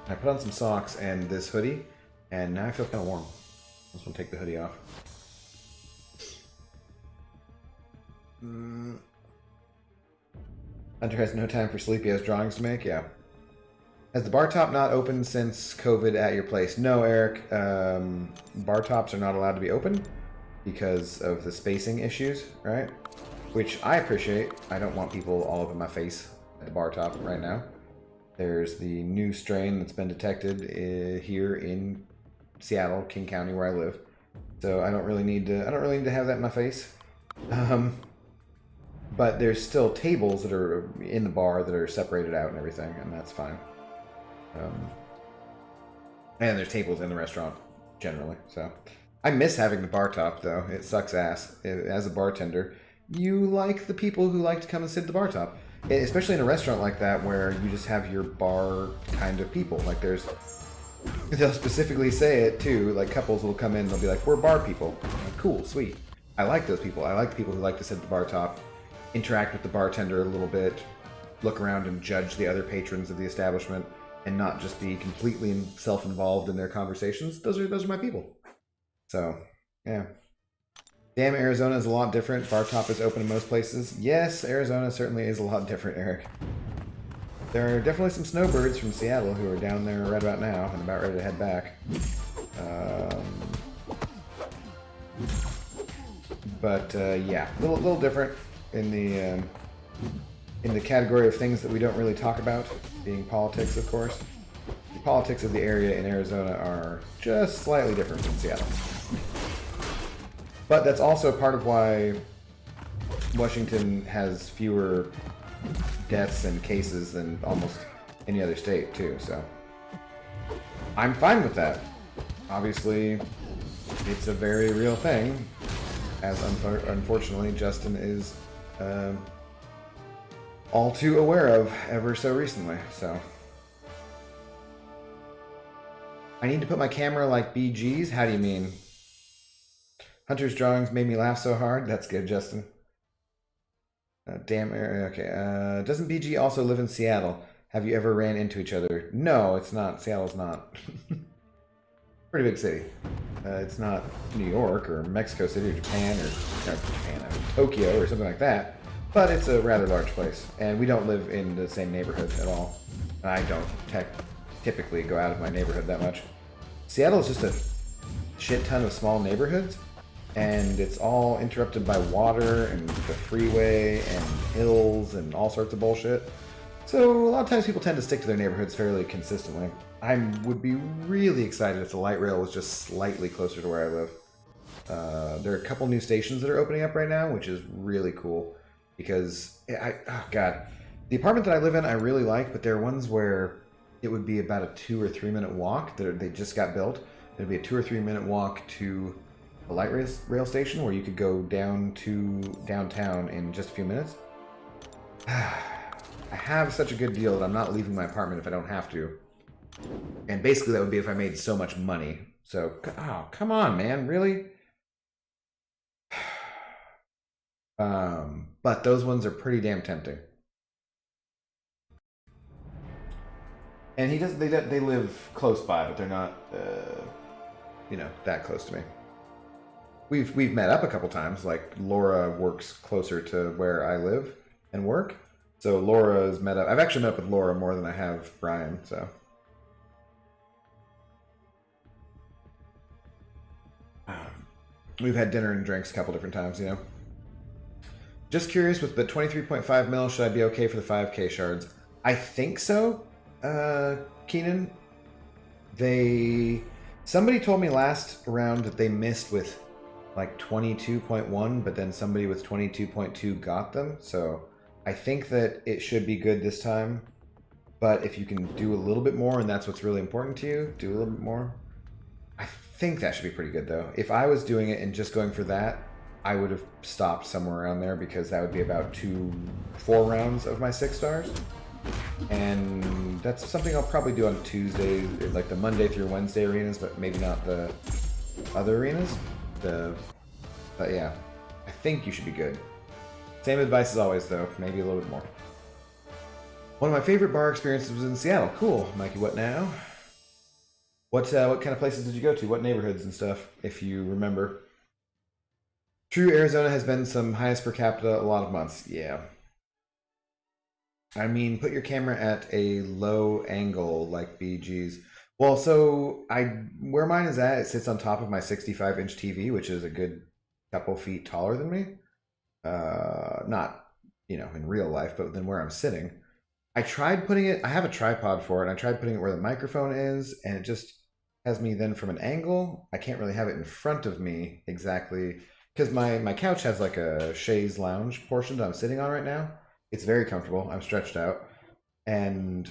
I put on some socks and this hoodie, and now I feel kind of warm. I just want to take the hoodie off. Hunter has no time for sleep. He has drawings to make. Yeah. Has the bar top not opened since COVID at your place? No, Eric. Bar tops are not allowed to be open because of the spacing issues, right? Which I appreciate. I don't want people all over my face at the bar top right now. There's the new strain that's been detected here in Seattle, King County, where I live. So I don't really need to have that in my face. But there's still tables that are in the bar that are separated out and everything, and that's fine. And there's tables in the restaurant generally. So I miss having the bar top, though. It sucks ass. As a bartender, you like the people who like to come and sit at the bar top. Especially in a restaurant like that where you just have your bar kind of people. Like there's They'll specifically say it too. Like couples will come in, they'll be like, "We're bar people." I'm like, cool, sweet. I like those people. I like the people who like to sit at the bar top, interact with the bartender a little bit, look around and judge the other patrons of the establishment, and not just be completely self-involved in their conversations. Those are my people. So, yeah. Damn, Arizona is a lot different. Bar top is open in most places. Yes, Arizona certainly is a lot different, Eric. There are definitely some snowbirds from Seattle who are down there right about now and about ready to head back. Yeah, a little different in the category of things that we don't really talk about, being politics, of course. The politics of the area in Arizona are just slightly different from Seattle. But that's also part of why Washington has fewer deaths and cases than almost any other state, too, so I'm fine with that. Obviously, it's a very real thing, as unfortunately Justin is all too aware of ever so recently, so. I need to put my camera like BG's? How do you mean? Hunter's drawings made me laugh so hard. That's good, Justin. Damn, okay. Doesn't BG also live in Seattle? Have you ever ran into each other? No, it's not. Seattle's not. Pretty big city. It's not New York or Mexico City or Japan or Tokyo or something like that. But it's a rather large place, and we don't live in the same neighborhood at all. I don't typically go out of my neighborhood that much. Seattle is just a shit ton of small neighborhoods, and it's all interrupted by water and the freeway and hills and all sorts of bullshit. So a lot of times people tend to stick to their neighborhoods fairly consistently. I would be really excited if the light rail was just slightly closer to where I live. There are a couple new stations that are opening up right now, which is really cool. Because, oh god, the apartment that I live in I really like, but there are ones where it would be about a 2 or 3 minute walk. They just got built. There'd be a 2 or 3 minute walk to a light rail station where you could go down to downtown in just a few minutes. I have such a good deal that I'm not leaving my apartment if I don't have to. And basically that would be if I made so much money. So, oh, come on, man, really? But those ones are pretty damn tempting. And he doesn't. They live close by, but they're not, that close to me. We've met up a couple times. Like Laura works closer to where I live and work, so Laura's met up. I've actually met up with Laura more than I have Brian. So. We've had dinner and drinks a couple different times, Just curious, with the 23.5 mil, should I be okay for the 5K shards? I think so, Keenan. Somebody told me last round that they missed with like 22.1, but then somebody with 22.2 got them. So I think that it should be good this time. But if you can do a little bit more, and that's what's really important to you, do a little bit more. I think that should be pretty good, though. If I was doing it and just going for that, I would have stopped somewhere around there, because that would be about 4 rounds of my 6 stars. And that's something I'll probably do on Tuesday, like the Monday through Wednesday arenas, but maybe not the other arenas. But yeah, I think you should be good. Same advice as always, though, maybe a little bit more. One of my favorite bar experiences was in Seattle. Cool, Mikey. What now? What kind of places did you go to? What neighborhoods and stuff, if you remember? True, Arizona has been some highest per capita a lot of months. Yeah. I mean, put your camera at a low angle like BG's. Well, so where mine is at, it sits on top of my 65-inch TV, which is a good couple feet taller than me. Not, in real life, but then where I'm sitting. I tried putting it, I have a tripod for it, and I tried putting it where the microphone is, and it just has me then from an angle. I can't really have it in front of me exactly, because my couch has like a chaise lounge portion that I'm sitting on right now. It's very comfortable. I'm stretched out, and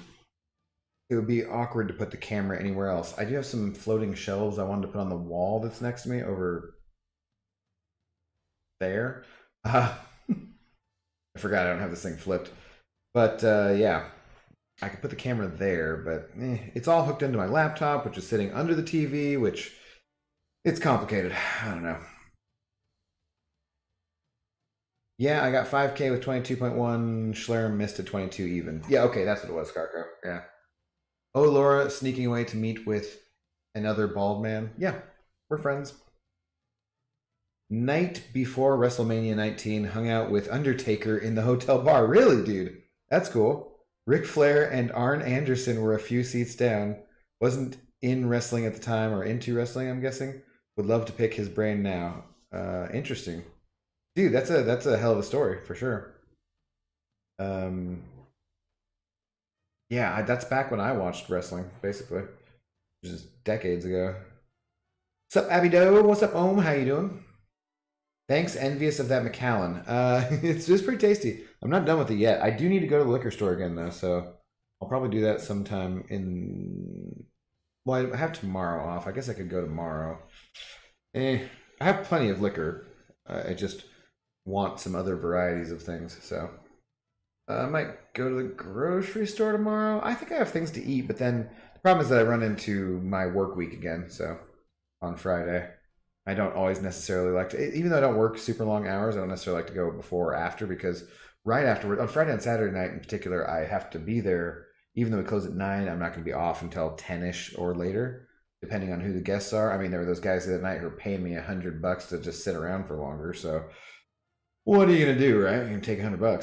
it would be awkward to put the camera anywhere else. I do have some floating shelves I wanted to put on the wall that's next to me over there. I forgot I don't have this thing flipped. But yeah, I could put the camera there, but it's all hooked into my laptop, which is sitting under the TV, which it's complicated. I don't know. Yeah, I got 5K with 22.1. Schlerm missed at 22 even. Yeah, okay, that's what it was, Scarco. Yeah. Oh, Laura sneaking away to meet with another bald man. Yeah, we're friends. Night before WrestleMania 19, hung out with Undertaker in the hotel bar. Really, dude? That's cool. Ric Flair and Arn Anderson were a few seats down. Wasn't in wrestling at the time or into wrestling, I'm guessing. Would love to pick his brain now. Interesting. Dude, that's a hell of a story for sure. Um, yeah, that's back when I watched wrestling, basically, which is decades ago. What's up, Abby Doe? What's up, Ohm? How you doing? Thanks, envious of that Macallan. It's pretty tasty. I'm not done with it yet. I do need to go to the liquor store again though, so I'll probably do that sometime in. Well, I have tomorrow off. I guess I could go tomorrow. I have plenty of liquor. I just want some other varieties of things, so I might go to the grocery store tomorrow. I think I have things to eat, but then the problem is that I run into my work week again. So on Friday. I don't always necessarily like to, even though I don't work super long hours, I don't necessarily like to go before or after because right afterward, on Friday and Saturday night in particular, I have to be there. Even though we close at 9, I'm not going to be off until 10ish or later, depending on who the guests are. I mean, there were those guys the other night who were paying me $100 to just sit around for longer. So what are you going to do, right? You're going to take $100.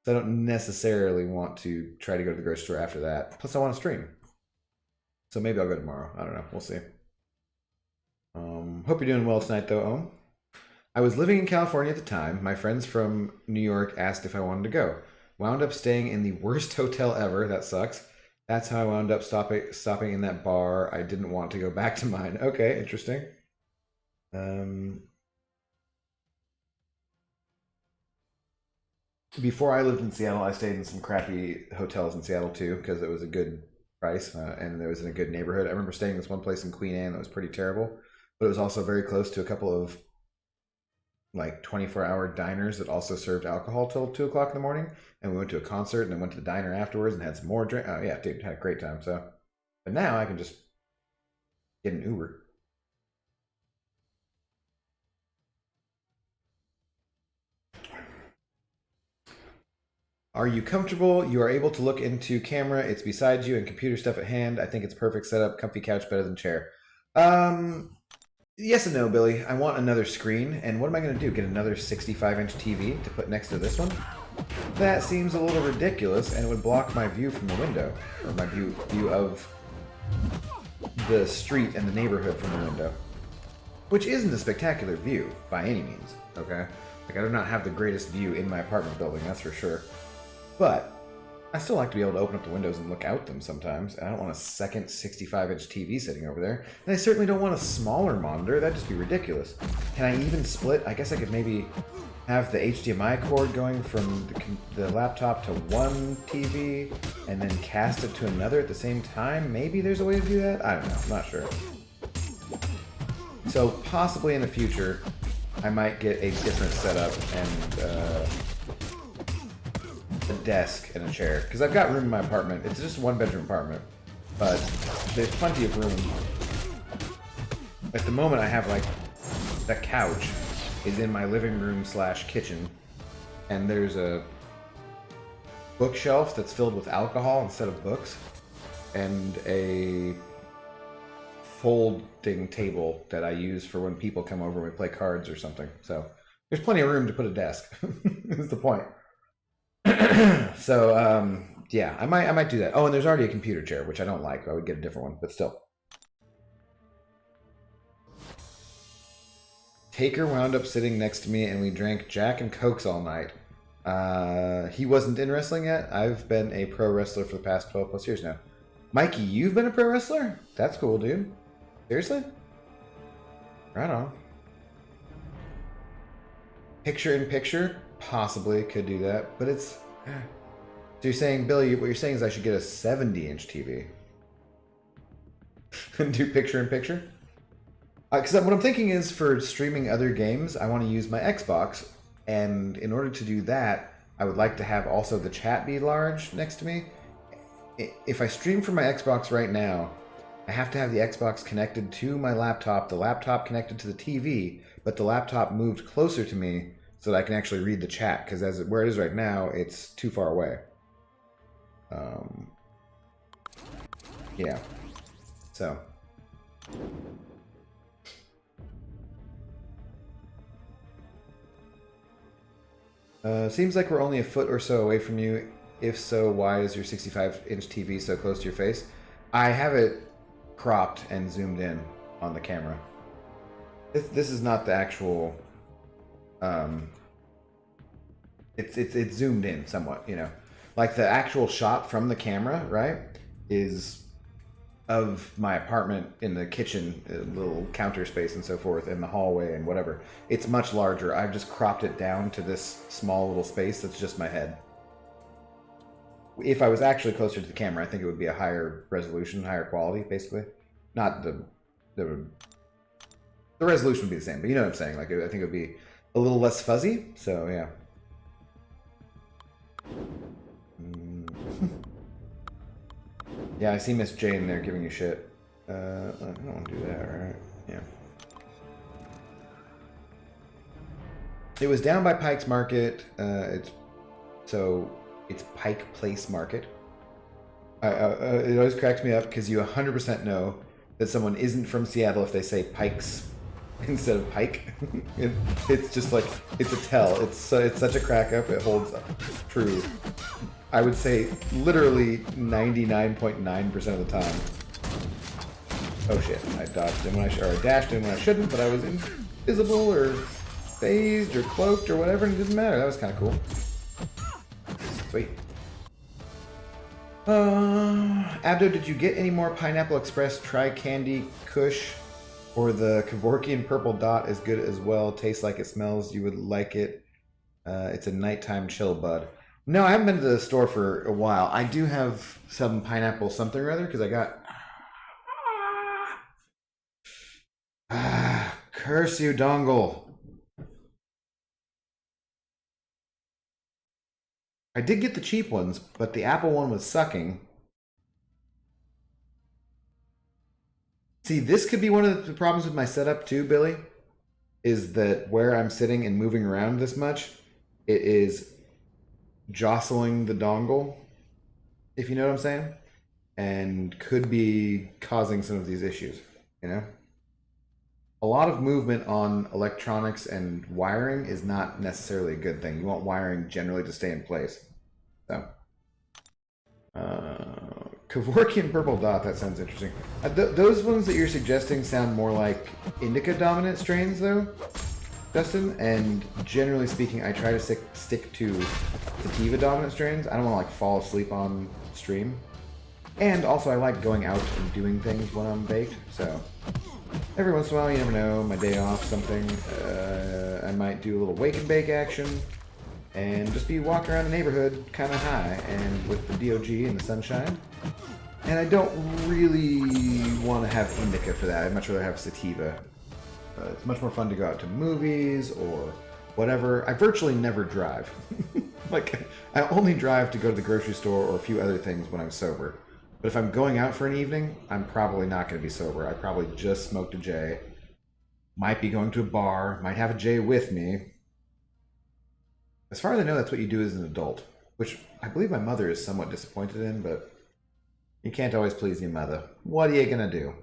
So I don't necessarily want to try to go to the grocery store after that. Plus, I want to stream. So maybe I'll go tomorrow. I don't know. We'll see. Hope you're doing well tonight, though, Ohm. I was living in California at the time. My friends from New York asked if I wanted to go. Wound up staying in the worst hotel ever. That sucks. That's how I wound up stopping in that bar. I didn't want to go back to mine. Okay, interesting. Before I lived in Seattle, I stayed in some crappy hotels in Seattle too because it was a good price and it was in a good neighborhood. I remember staying in this one place in Queen Anne that was pretty terrible, but it was also very close to a couple of like 24-hour diners that also served alcohol till 2 o'clock in the morning. And we went to a concert and then went to the diner afterwards and had some more drink. Oh yeah, dude, had a great time. So, but now I can just get an Uber. Are you comfortable? You are able to look into camera. It's beside you and computer stuff at hand. I think it's perfect setup. Comfy couch, better than chair. Yes and no, Billy. I want another screen. And what am I going to do? Get another 65-inch TV to put next to this one? That seems a little ridiculous, and it would block my view from the window. Or my view of the street and the neighborhood from the window. Which isn't a spectacular view, by any means, okay? Like, I do not have the greatest view in my apartment building, that's for sure. But I still like to be able to open up the windows and look out them sometimes. I don't want a second 65-inch TV sitting over there. And I certainly don't want a smaller monitor. That'd just be ridiculous. Can I even split? I guess I could maybe have the HDMI cord going from the laptop to one TV and then cast it to another at the same time. Maybe there's a way to do that? I don't know. I'm not sure. So possibly in the future, I might get a different setup and a desk and a chair, because I've got room in my apartment. It's just a one-bedroom apartment, but there's plenty of room. At the moment, I have like the couch is in my living room / kitchen, and there's a bookshelf that's filled with alcohol instead of books, and a folding table that I use for when people come over and we play cards or something. So there's plenty of room to put a desk. Is the point. So yeah, I might do that. Oh, and there's already a computer chair, which I don't like. I would get a different one, but still. Taker wound up sitting next to me and we drank Jack and Cokes all night. He wasn't in wrestling yet. I've been a pro wrestler for the past 12 plus years now. Mikey, you've been a pro wrestler? That's cool, dude. Seriously? Right on. Picture in picture? Possibly could do that, but it's... So you're saying, Billy, what you're saying is I should get a 70-inch TV and do picture in picture? Because what I'm thinking is for streaming other games, I want to use my Xbox, and in order to do that, I would like to have also the chat be large next to me. If I stream from my Xbox right now, I have to have the Xbox connected to my laptop, the laptop connected to the TV, but the laptop moved closer to me so that I can actually read the chat, because where it is right now, it's too far away. Yeah. So. Seems like we're only a foot or so away from you. If so, why is your 65-inch TV so close to your face? I have it cropped and zoomed in on the camera. This is not the actual. It's zoomed in somewhat, you know, like the actual shot from the camera, right, is of my apartment in the kitchen, little counter space and so forth, in the hallway and whatever. It's much larger. I've just cropped it down to this small little space that's just my head. If I was actually closer to the camera, I think it would be a higher resolution, higher quality, basically. Not the resolution would be the same, but you know what I'm saying. Like, I think it would be a little less fuzzy. So yeah. Yeah, I see Miss Jane there giving you shit. I don't want to do that, right? Yeah. It was down by Pike's Market. It's Pike Place Market. It always cracks me up because you 100% know that someone isn't from Seattle if they say Pikes instead of Pike. It's just like, it's a tell. It's such a crack up. It holds true. I would say literally 99.9% of the time. Oh shit! I dodged in when I dashed in when I shouldn't, but I was invisible or phased or cloaked or whatever, and it didn't matter. That was kind of cool. Sweet. Abdo, did you get any more Pineapple Express Tri-Candy Kush? Or the Kevorkian Purple Dot is good as well. Tastes like it smells. You would like it. It's a nighttime chill bud. No, I haven't been to the store for a while. I do have some pineapple something or other because I got... curse you, dongle. I did get the cheap ones, but the Apple one was sucking. See, this could be one of the problems with my setup too, Billy, is that where I'm sitting and moving around this much, it is jostling the dongle, if you know what I'm saying, and could be causing some of these issues, you know? A lot of movement on electronics and wiring is not necessarily a good thing. You want wiring generally to stay in place. So, Kevorkian Purple Dot, that sounds interesting. Those ones that you're suggesting sound more like indica dominant strains though, Justin, and generally speaking, I try to stick to sativa dominant strains. I don't want to like fall asleep on stream. And also I like going out and doing things when I'm baked, so every once in a while, you never know, my day off, something, I might do a little wake and bake action and just be walking around the neighborhood kind of high and with the DOG and the sunshine. And I don't really want to have indica for that. I'd much rather have sativa. It's much more fun to go out to movies or whatever. I virtually never drive. Like, I only drive to go to the grocery store or a few other things when I'm sober. But if I'm going out for an evening, I'm probably not going to be sober. I probably just smoked a J. Might be going to a bar. Might have a J with me. As far as I know, that's what you do as an adult. Which I believe my mother is somewhat disappointed in, but you can't always please your mother. What are you going to do?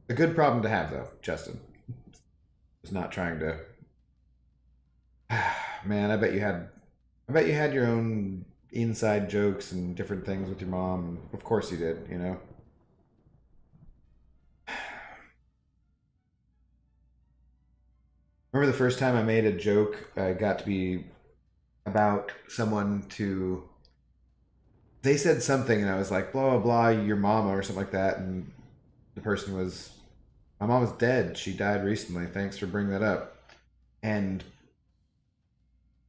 A good problem to have, though, Justin. Just not trying to... Man, I bet you had your own inside jokes and different things with your mom. Of course you did, you know? Remember the first time I made a joke, I got to be about someone to... They said something and I was like, blah, blah, blah, your mama or something like that. And the person was, my mom was dead. She died recently. Thanks for bringing that up. And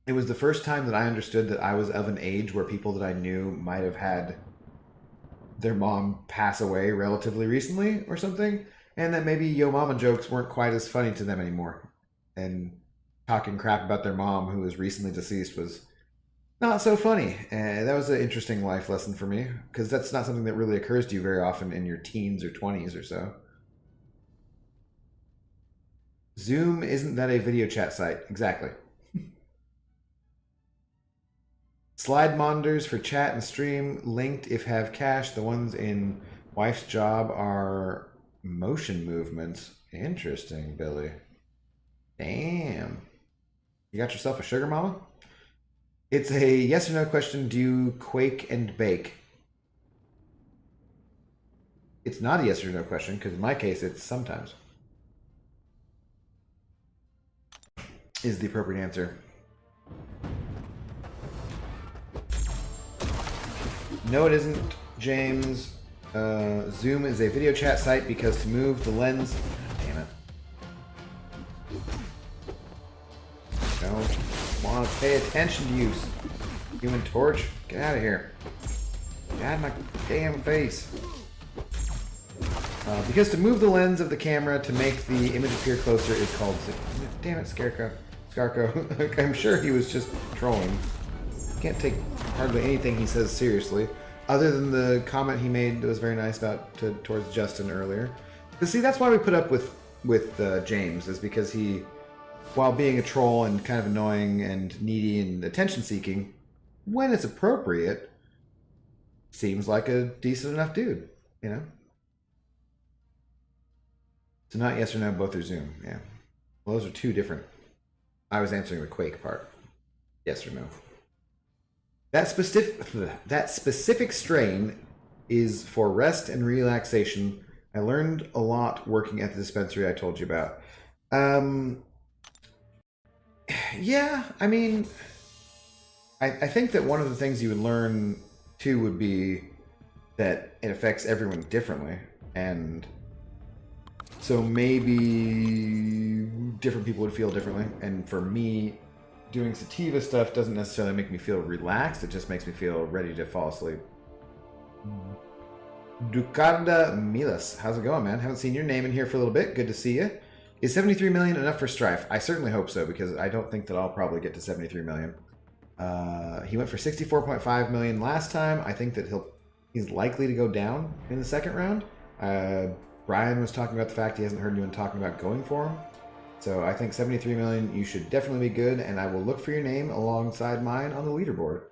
it was the first time that I understood that I was of an age where people that I knew might have had their mom pass away relatively recently or something. And that maybe yo mama jokes weren't quite as funny to them anymore. And talking crap about their mom who was recently deceased was not so funny. And that was an interesting life lesson for me, because that's not something that really occurs to you very often in your teens or 20s or so. Zoom, isn't that a video chat site? Exactly. Slide monitors for chat and stream linked if have cache. The ones in wife's job are motion movements. Interesting, Billy. Damn. You got yourself a sugar mama? It's a yes or no question. Do you quake and bake? It's not a yes or no question, because in my case, it's sometimes. Is the appropriate answer. No, it isn't, James. Zoom is a video chat site because to move the lens... Damn it. Don't want to pay attention to you, Human Torch. Get out of here. Get out of my damn face. Because to move the lens of the camera to make the image appear closer is called... Damn it, Scarecrow. I'm sure he was just trolling. Can't take hardly anything he says seriously, other than the comment he made that was very nice towards Justin earlier. Because see, that's why we put up with James, is because he, while being a troll and kind of annoying and needy and attention-seeking, when it's appropriate, seems like a decent enough dude, you know? So not yes or no, both are Zoom, yeah. Well, those are two different... I was answering the Quake part. Yes or no. That specific strain is for rest and relaxation. I learned a lot working at the dispensary I told you about. Yeah, I mean, I think that one of the things you would learn too would be that it affects everyone differently, and so maybe different people would feel differently. And for me, doing sativa stuff doesn't necessarily make me feel relaxed. It just makes me feel ready to fall asleep. Ducarda Milas, how's it going, man? Haven't seen your name in here for a little bit. Good to see you. Is 73 million enough for Stryfe? I certainly hope so, because I don't think that I'll probably get to 73 million. He went for 64.5 million last time. I think that he's likely to go down in the second round. Brian was talking about the fact he hasn't heard anyone talking about going for him. So I think 73 million, you should definitely be good, and I will look for your name alongside mine on the leaderboard.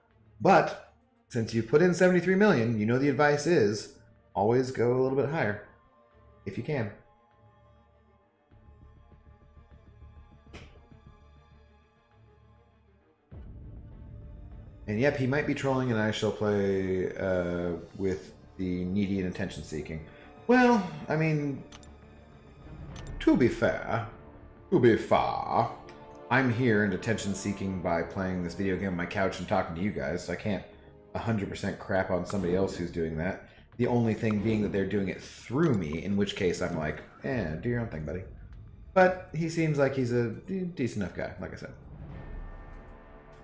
But since you put in 73 million, you know the advice is always go a little bit higher if you can. And yep, he might be trolling, and I shall play with the needy and attention-seeking. Well, I mean, to be fair, I'm here and attention-seeking by playing this video game on my couch and talking to you guys, so I can't 100% crap on somebody else who's doing that. The only thing being that they're doing it through me, in which case I'm like, do your own thing, buddy. But he seems like he's a decent enough guy, like I said.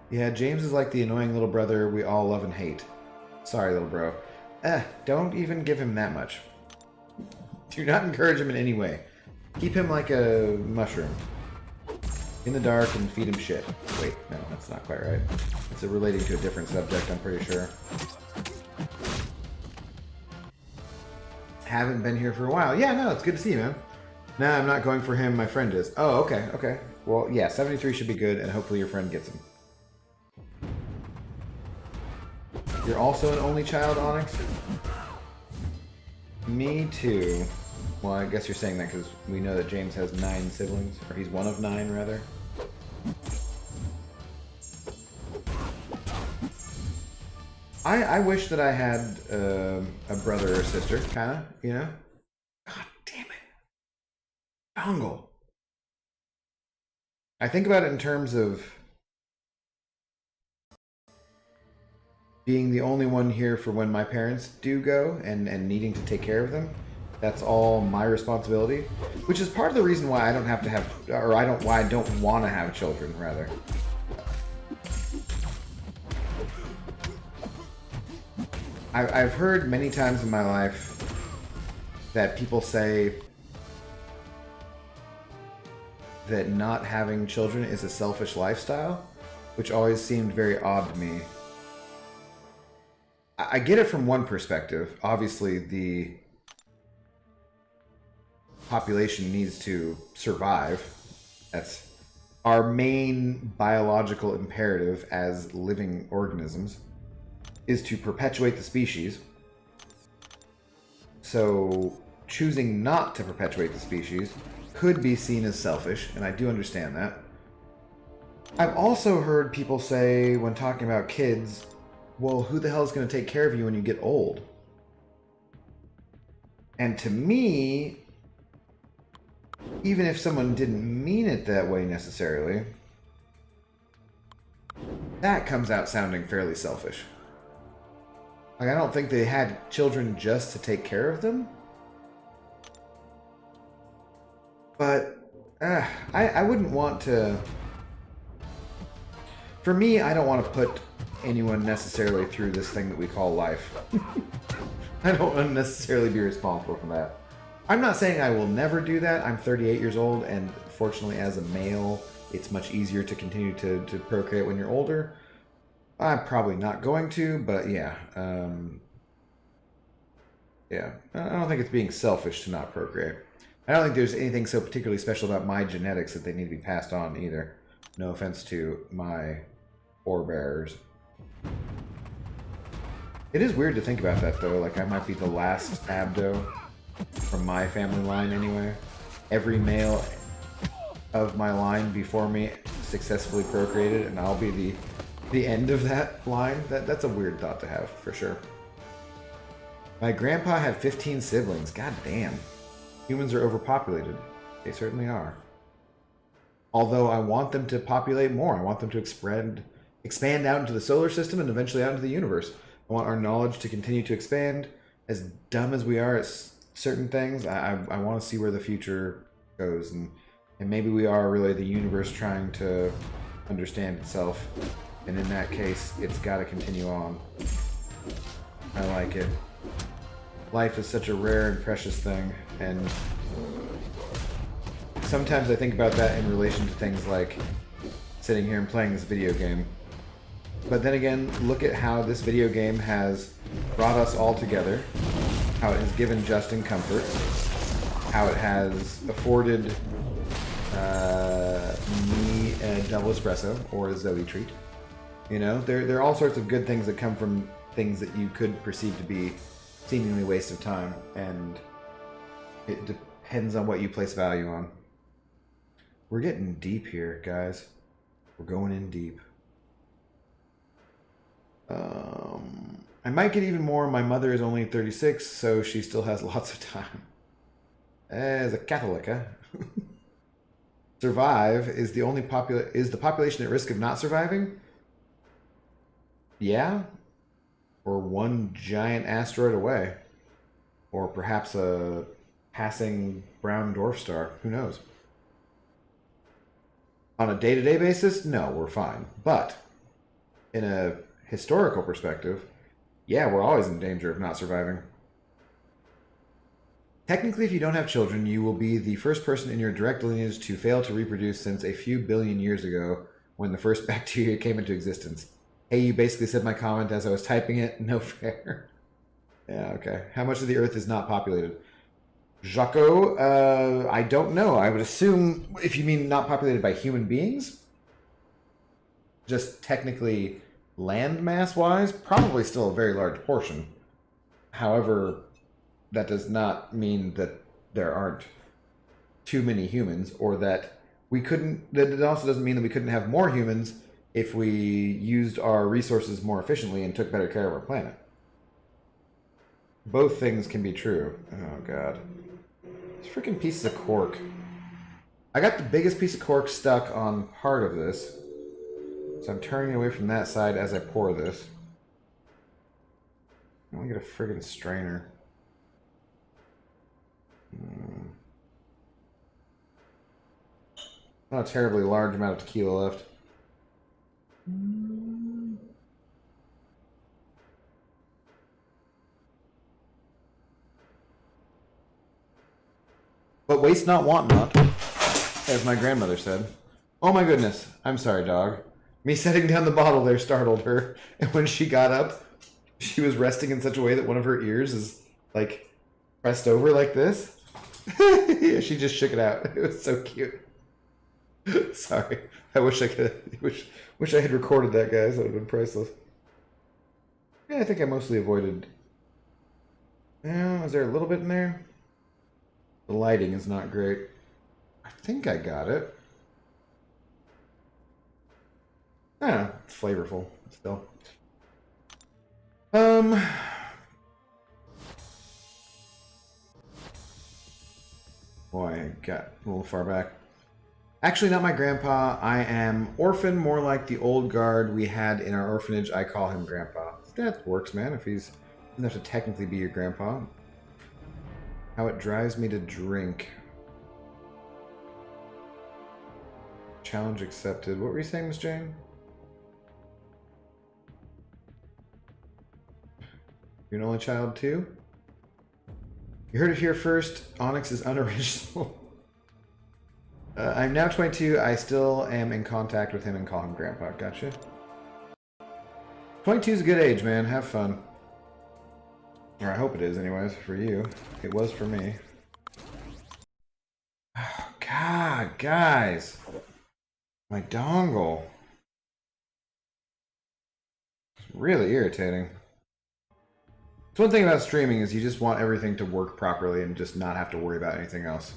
Yeah, James is like the annoying little brother we all love and hate. Sorry, little bro. Don't even give him that much. Do not encourage him in any way. Keep him like a mushroom. In the dark and feed him shit. Wait, no, that's not quite right. It's relating to a different subject, I'm pretty sure. Haven't been here for a while. Yeah, no, it's good to see you, man. Nah, I'm not going for him, my friend is. Oh, okay. Well, yeah, 73 should be good, and hopefully your friend gets him. You're also an only child, Onyx? Me too. Well, I guess you're saying that because we know that James has 9 siblings, or he's one of 9, rather. I wish that I had a brother or sister, kind of, you know? God damn it. Dongle. I think about it in terms of being the only one here for when my parents do go and needing to take care of them. That's all my responsibility, which is part of the reason why I don't have to have, or why I don't want to have children, rather. I've heard many times in my life that people say that not having children is a selfish lifestyle, which always seemed very odd to me. I get it from one perspective. Obviously, the population needs to survive. That's our main biological imperative as living organisms, is to perpetuate the species. So choosing not to perpetuate the species could be seen as selfish, and I do understand that. I've also heard people say, when talking about kids, well, who the hell is going to take care of you when you get old? And to me, even if someone didn't mean it that way necessarily, that comes out sounding fairly selfish. Like, I don't think they had children just to take care of them. But I wouldn't want to... For me, I don't want to put anyone necessarily through this thing that we call life. I don't want to necessarily be responsible for that. I'm not saying I will never do that. I'm 38 years old, and fortunately as a male, it's much easier to continue to procreate when you're older. I'm probably not going to, but yeah. Yeah, I don't think it's being selfish to not procreate. I don't think there's anything so particularly special about my genetics that they need to be passed on either. No offense to my forebears. It is weird to think about that, though. Like, I might be the last Abdo from my family line anyway. Every male of my line before me successfully procreated, and I'll be the end of that line. That's a weird thought to have, for sure. My grandpa had 15 siblings. God damn. Humans are overpopulated. They certainly are. Although I want them to populate more. I want them to expand out into the solar system and eventually out into the universe. I want our knowledge to continue to expand. As dumb as we are at certain things, I want to see where the future goes. And maybe we are really the universe trying to understand itself. And in that case, it's got to continue on. I like it. Life is such a rare and precious thing, and sometimes I think about that in relation to things like sitting here and playing this video game. But then again, look at how this video game has brought us all together, how it has given Justin comfort, how it has afforded me a double espresso or a Zoe treat. You know, there are all sorts of good things that come from things that you could perceive to be seemingly waste of time, and it depends on what you place value on. We're getting deep here, guys. We're going in deep. I might get even more. My mother is only 36, so she still has lots of time. As a Catholic, huh? Survive is the population at risk of not surviving? Yeah. Or one giant asteroid away. Or perhaps a passing brown dwarf star. Who knows? On a day-to-day basis, no, we're fine. But in a historical perspective, yeah, we're always in danger of not surviving. Technically, if you don't have children, you will be the first person in your direct lineage to fail to reproduce since a few billion years ago when the first bacteria came into existence. Hey, you basically said my comment as I was typing it. No fair. Yeah, okay. How much of the Earth is not populated? Jaco, I don't know. I would assume, if you mean not populated by human beings, just technically land mass-wise, probably still a very large portion. However, that does not mean that there aren't too many humans, or that we couldn't... That it also doesn't mean that we couldn't have more humans if we used our resources more efficiently and took better care of our planet. Both things can be true. Oh, God. These freaking pieces of cork. I got the biggest piece of cork stuck on part of this, so I'm turning away from that side as I pour this. I want to get a friggin' strainer. Not a terribly large amount of tequila left. But waste not, want not. as my grandmother said. Oh my goodness. I'm sorry, dog. Me setting down the bottle there startled her, and when she got up, she was resting in such a way that one of her ears is like pressed over like this. Yeah, she just shook it out. It was so cute. Sorry. I wish I could wish I had recorded that, guys. That would have been priceless. Yeah, I think I mostly avoided. Is there a little bit in there? The lighting is not great. I think I got it. It's flavorful still. Boy, I got a little far back. Actually, not my grandpa. I am orphan, more like the old guard we had in our orphanage. I call him grandpa. That works, man, if he's doesn't have to technically be your grandpa. How it drives me to drink. Challenge accepted. What were you saying, Miss Jane? You're an only child too? You heard it here first. Onyx is unoriginal. I'm now 22. I still am in contact with him and call him Grandpa. Gotcha. 22 is a good age, man. Have fun. Or I hope it is, anyways, for you. It was for me. Oh, God, guys. My dongle. It's really irritating. So one thing about streaming is you just want everything to work properly and just not have to worry about anything else.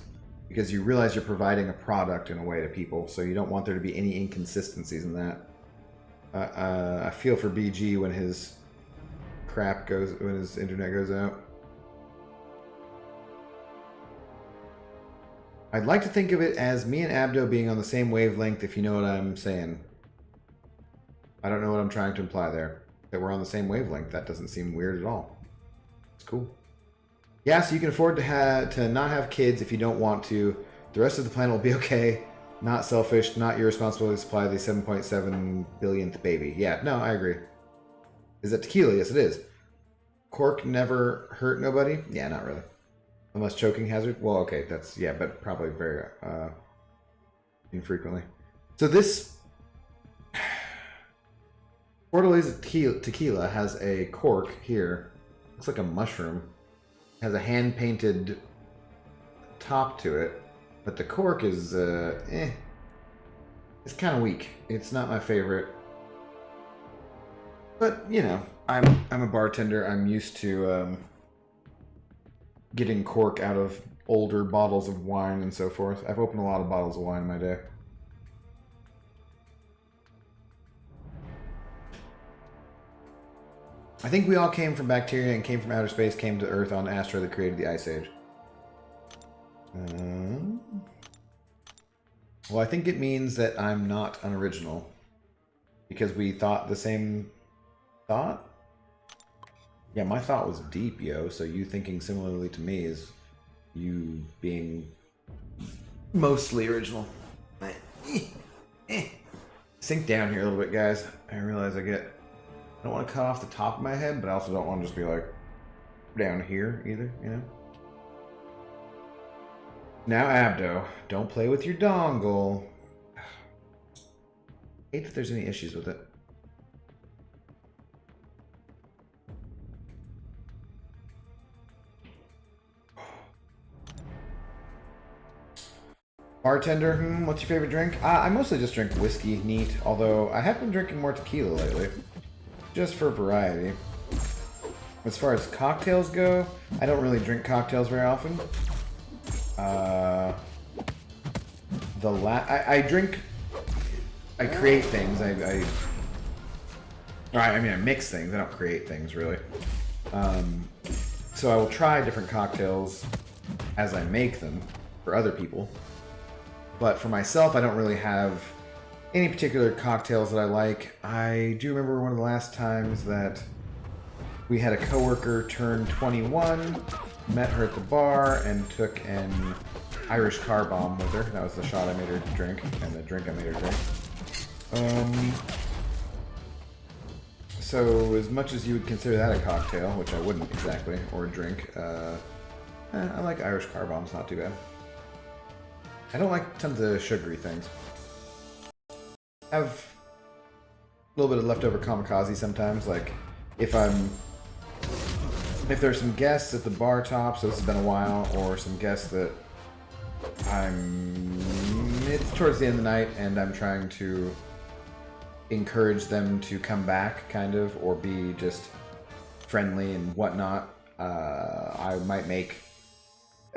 Because you realize you're providing a product in a way to people, so you don't want there to be any inconsistencies in that. I feel for BG when his crap goes, when his internet goes out. I'd like to think of it as me and Abdo being on the same wavelength, if you know what I'm saying. I don't know what I'm trying to imply there. That we're on the same wavelength. That doesn't seem weird at all. It's cool. Yeah, so you can afford to not have kids if you don't want to. The rest of the planet will be okay. Not selfish, not your responsibility to supply the 7.7 billionth baby. Yeah, no, I agree. Is that tequila? Yes, it is. Cork never hurt nobody? Yeah, not really. Unless choking hazard? Well, okay, that's, yeah, but probably very infrequently. So this Fortaleza tequila has a cork here. Looks like a mushroom. Has a hand-painted top to it. But the cork is, It's kind of weak. It's not my favorite. But, you know, I'm a bartender. I'm used to getting cork out of older bottles of wine and so forth. I've opened a lot of bottles of wine in my day. I think we all came from bacteria and came from outer space, came to Earth on Astra that created the Ice Age. Well, I think it means that I'm not unoriginal. Because we thought the same thought? Yeah, my thought was deep, yo. So you thinking similarly to me is you being mostly original. Sink down here a little bit, guys. I realize I don't want to cut off the top of my head, but I also don't want to just be like down here either, you know? Now, Abdo, don't play with your dongle. Hate if there's any issues with it. Bartender, what's your favorite drink? I mostly just drink whiskey, neat, although I have been drinking more tequila lately. Just for variety. As far as cocktails go, I don't really drink cocktails very often. I drink. I create things. I mix things. I don't create things really. So I will try different cocktails as I make them for other people. But for myself, I don't really have any particular cocktails that I like. I do remember one of the last times that we had a coworker turn 21, met her at the bar, and took an Irish car bomb with her. That was the shot I made her drink, and the drink I made her drink. So as much as you would consider that a cocktail, which I wouldn't exactly, or a drink, I like Irish car bombs, not too bad. I don't like tons of sugary things. I have a little bit of leftover kamikaze sometimes, like if there's some guests at the bar top, so this has been a while, or some guests that it's towards the end of the night and I'm trying to encourage them to come back, kind of, or be just friendly and whatnot. I might make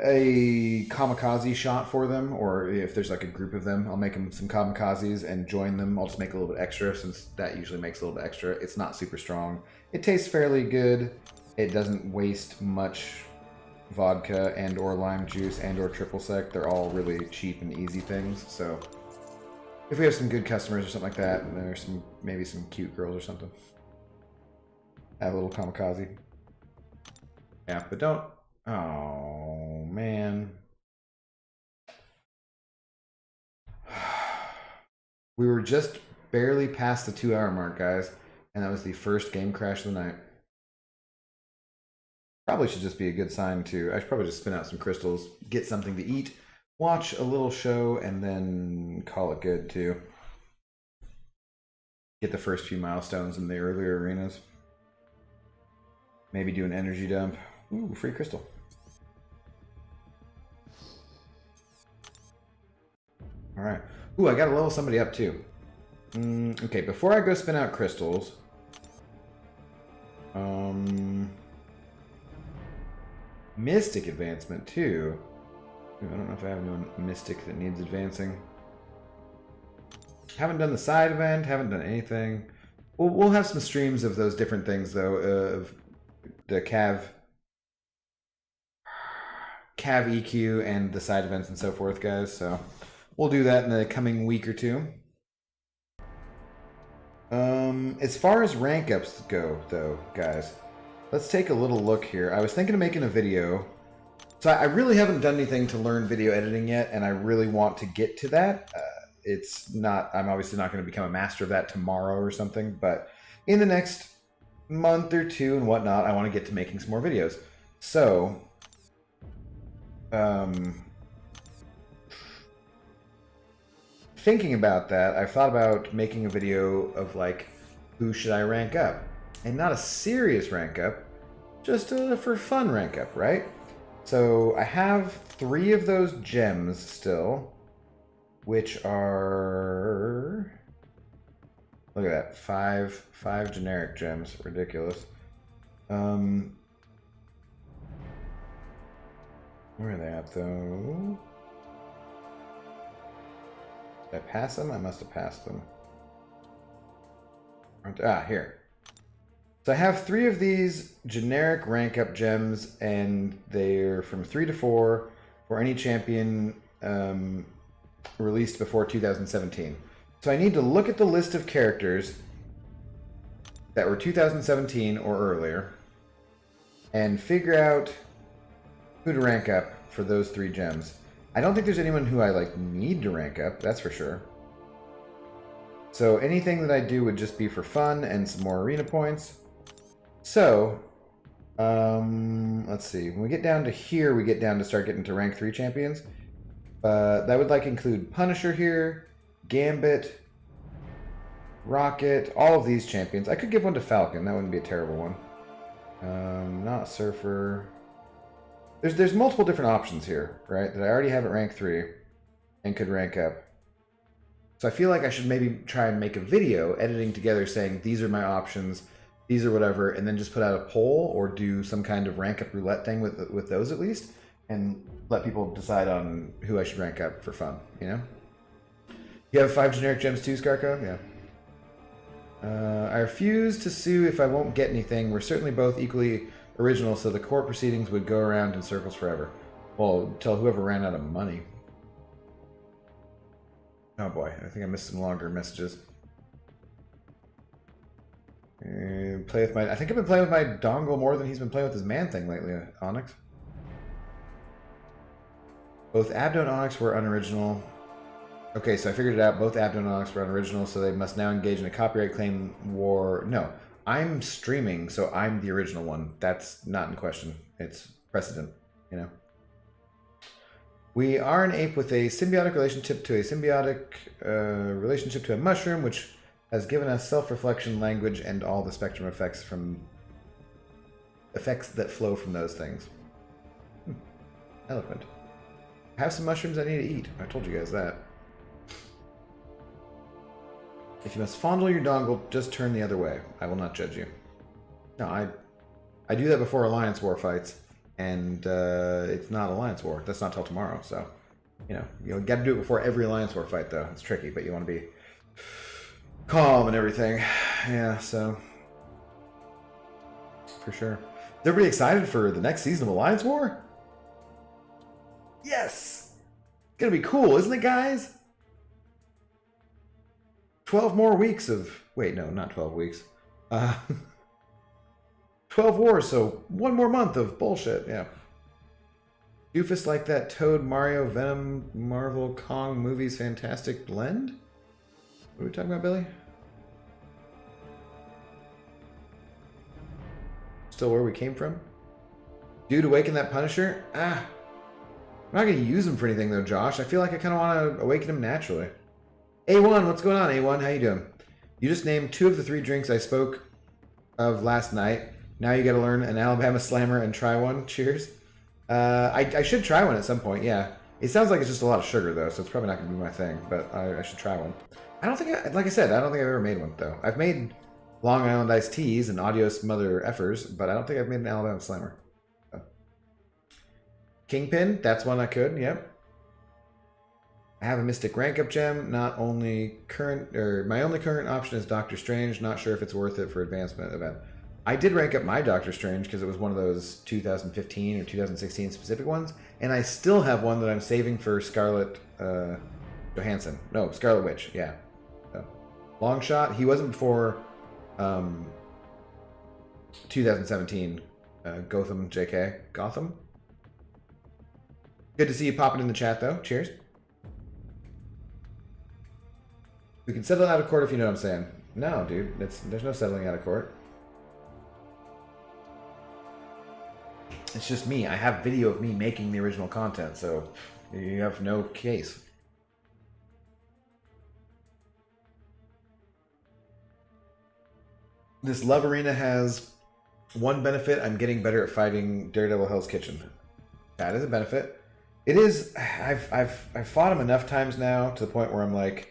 a kamikaze shot for them, or if there's like a group of them, I'll make them some kamikazes and join them. I'll just make a little bit extra, since that usually makes a little bit extra. It's not super strong. It tastes fairly good. It doesn't waste much vodka and or lime juice and or triple sec. They're all really cheap and easy things. So if we have some good customers or something like that, and there's maybe some cute girls or something, have a little kamikaze. Yeah, but don't. Oh man, we were just barely past the 2-hour mark, guys, and that was the first game crash of the night. Probably should just be a good sign to. I should probably just spin out some crystals, get something to eat, watch a little show, and then call it good too. Get the first few milestones in the earlier arenas. Maybe do an energy dump. Ooh, free crystal. All right. Ooh, I gotta level somebody up too. Okay, before I go spin out crystals, Mystic advancement too. Ooh, I don't know if I have anyone Mystic that needs advancing. Haven't done the side event. Haven't done anything. We'll have some streams of those different things though. Of the Cav EQ and the side events and so forth, guys. So we'll do that in the coming week or two. As far as rank ups go, though, guys, let's take a little look here. I was thinking of making a video. So I really haven't done anything to learn video editing yet, and I really want to get to that. It's not. I'm obviously not going to become a master of that tomorrow or something, but in the next month or two and whatnot, I want to get to making some more videos. So, thinking about that, I've thought about making a video of like, who should I rank up? And not a serious rank up, just for fun rank up, right? So I have 3 of those gems still, which are, look at that, five generic gems. Ridiculous. Where are they at though? Did I pass them? I must have passed them. Here. So I have 3 of these generic rank up gems, and they're from 3 to 4 for any champion released before 2017. So I need to look at the list of characters that were 2017 or earlier and figure out who to rank up for those 3 gems. I don't think there's anyone who I like need to rank up, that's for sure. So anything that I do would just be for fun and some more arena points. So, let's see. When we get down to here, we get down to start getting to rank 3 champions. That would like include Punisher here, Gambit, Rocket, all of these champions. I could give one to Falcon. That wouldn't be a terrible one. Not Surfer. There's multiple different options here, right? That I already have at rank 3 and could rank up. So I feel like I should maybe try and make a video editing together saying these are my options, these are whatever, and then just put out a poll or do some kind of rank up roulette thing with those at least, and let people decide on who I should rank up for fun, you know? You have 5 generic gems too, Scarco? Yeah. I refuse to sue if I won't get anything. We're certainly both equally original, so the court proceedings would go around in circles forever. Well, until whoever ran out of money. Oh boy, I think I missed some longer messages. Play with my. I think I've been playing with my dongle more than he's been playing with his man thing lately, Onyx. Both Abdo and Onyx were unoriginal. Okay, so I figured it out. Both Abdo and Onyx were unoriginal, so they must now engage in a copyright claim war. No, I'm streaming, so I'm the original one. That's not in question. It's precedent, you know. We are an ape with a symbiotic relationship to a symbiotic relationship to a mushroom, which has given us self-reflection, language, and all the spectrum effects that flow from those things. Eloquent. I have some mushrooms I need to eat. I told you guys that. If you must fondle your dongle, just turn the other way. I will not judge you. No, I do that before Alliance War fights, and it's not Alliance War. That's not till tomorrow, so you got to do it before every Alliance War fight, though. It's tricky, but you want to be calm and everything. Yeah, so for sure. Is everybody excited for the next season of Alliance War? Yes! It's gonna be cool, isn't it, guys? 12 more weeks of... Wait, no, not 12 weeks. 12 wars, so one more month of bullshit, yeah. Doofus like that Toad, Mario, Venom, Marvel, Kong movies fantastic blend? What are we talking about, Billy? Still where we came from? Dude, awaken that Punisher? Ah. I'm not going to use him for anything, though, Josh. I feel like I kind of want to awaken him naturally. A1, what's going on, A1? How you doing? You just named 2 of the 3 drinks I spoke of last night. Now you got to learn an Alabama Slammer and try one. Cheers. I should try one at some point, yeah. It sounds like it's just a lot of sugar, though, so it's probably not going to be my thing, but I should try one. I don't think, like I said, I don't think I've ever made one, though. I've made Long Island iced teas and adios mother effers, but I don't think I've made an Alabama Slammer. So. Kingpin, that's one I could, yep. I have a Mystic rank up gem. My only current option is Doctor Strange. Not sure if it's worth it for advancement event. I did rank up my Doctor Strange because it was one of those 2015 or 2016 specific ones, and I still have one that I'm saving for Scarlet Johansson. No, Scarlet Witch. Yeah. So, long shot. He wasn't before 2017. Gotham, JK. Gotham. Good to see you popping in the chat, though. Cheers. We can settle out of court if you know what I'm saying. No, dude. There's no settling out of court. It's just me. I have video of me making the original content, so you have no case. This Love Arena has one benefit. I'm getting better at fighting Daredevil Hell's Kitchen. That is a benefit. It is... I've fought him enough times now to the point where I'm like,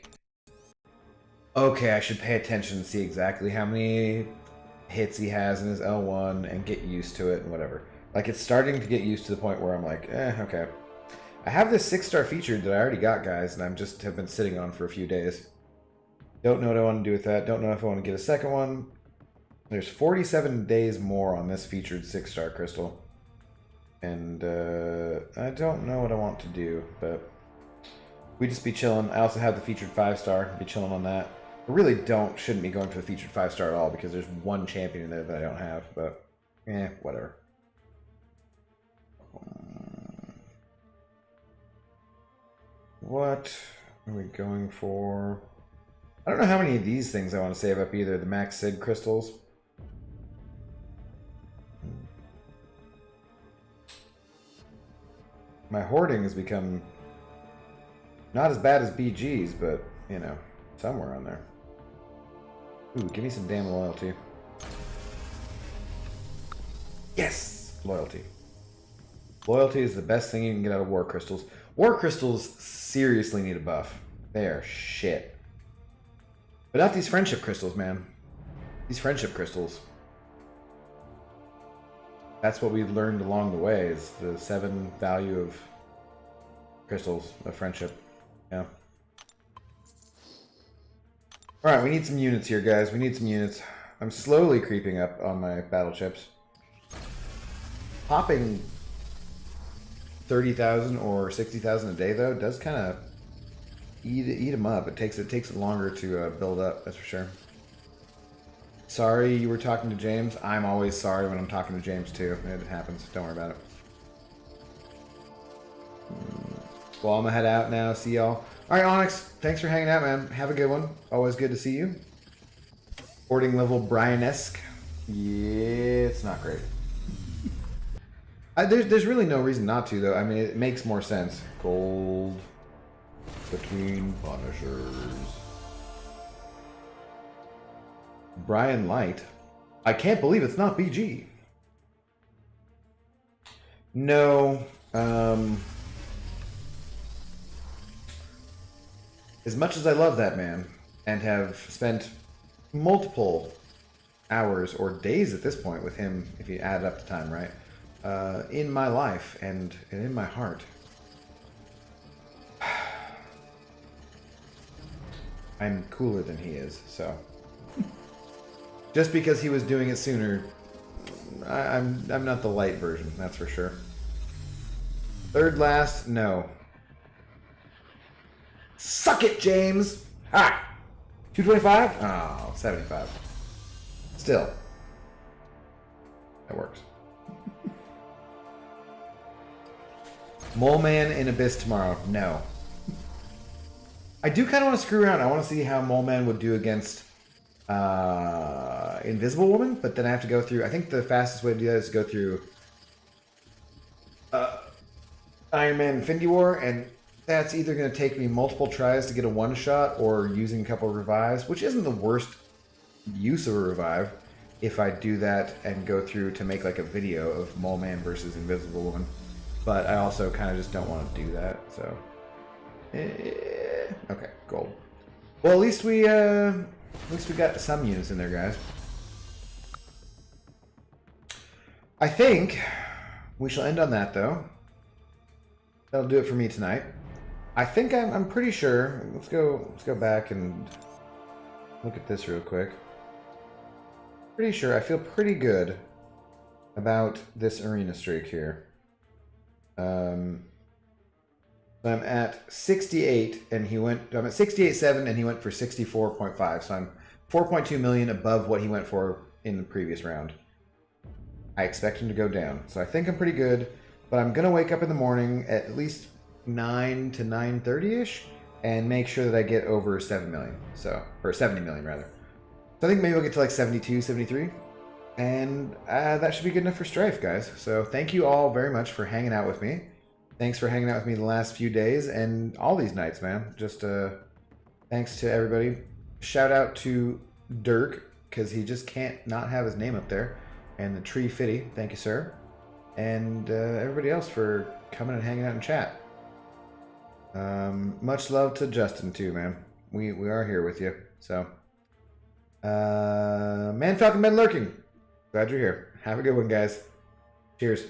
okay, I should pay attention and see exactly how many hits he has in his L1 and get used to it and whatever. Like, it's starting to get used to the point where I'm like, okay. I have this 6-star featured that I already got, guys, and I'm just have been sitting on for a few days. Don't know what I want to do with that. Don't know if I want to get a second one. There's 47 days more on this featured 6-star crystal. And I don't know what I want to do, but we just be chilling. I also have the featured 5-star. Be chilling on that. I really shouldn't be going for the featured 5-star at all because there's one champion in there that I don't have, but whatever. What are we going for? I don't know how many of these things I want to save up either. The Max Sid crystals. My hoarding has become not as bad as BG's, but, somewhere on there. Ooh, give me some damn loyalty. Yes! Loyalty. Loyalty is the best thing you can get out of War Crystals. War Crystals seriously need a buff. They are shit. But not these Friendship Crystals, man. These Friendship Crystals. That's what we learned along the way, is the 7 value of crystals of friendship. Yeah. Alright, we need some units here, guys. We need some units. I'm slowly creeping up on my battle chips. Popping 30,000 or 60,000 a day, though, does kind of eat them up. It takes it longer to build up, that's for sure. Sorry you were talking to James. I'm always sorry when I'm talking to James, too. It happens. Don't worry about it. Well, I'm going to head out now. See y'all. All right, Onyx. Thanks for hanging out, man. Have a good one. Always good to see you. Boarding level Brian-esque. Yeah, it's not great. There's really no reason not to, though. I mean, it makes more sense. Gold between Punishers. Brian Light. I can't believe it's not BG. No. As much as I love that man and have spent multiple hours or days at this point with him, if you add up the time, right? In my life and in my heart. I'm cooler than he is, so. Just because he was doing it sooner, I'm not the light version, that's for sure. Third last, no. Suck it, James! Ha! 225? Oh, 75. Still. That works. Mole Man in Abyss tomorrow. No. I do kind of want to screw around. I want to see how Mole Man would do against Invisible Woman, but then I have to go through... I think the fastest way to do that is to go through Iron Man Infinity War, and that's either going to take me multiple tries to get a one-shot or using a couple of revives, which isn't the worst use of a revive if I do that and go through to make like a video of Mole Man versus Invisible Woman. But I also kind of just don't want to do that, so... Okay, gold. Well, at least we got some units in there, guys. I think we shall end on that, though. That'll do it for me tonight. I think I'm pretty sure. Let's go back and look at this real quick. Pretty sure. I feel pretty good about this arena streak here. I'm at 68, and he went. I'm at 68.7, and he went for 64.5. So I'm 4.2 million above what he went for in the previous round. I expect him to go down, so I think I'm pretty good. But I'm gonna wake up in the morning at least 9 to 9:30ish, and make sure that I get over 7 million. So, or 70 million rather. So I think maybe we'll get to like 72, 73. And that should be good enough for Stryfe, guys. So thank you all very much for hanging out with me. Thanks for hanging out with me the last few days and all these nights, man. Just thanks to everybody. Shout out to Dirk, because he just can't not have his name up there. And the Tree Fitty, thank you, sir. And everybody else for coming and hanging out and chat. Much love to Justin, too, man. We are here with you. So, Man Falcon been lurking. Glad you're here. Have a good one, guys. Cheers.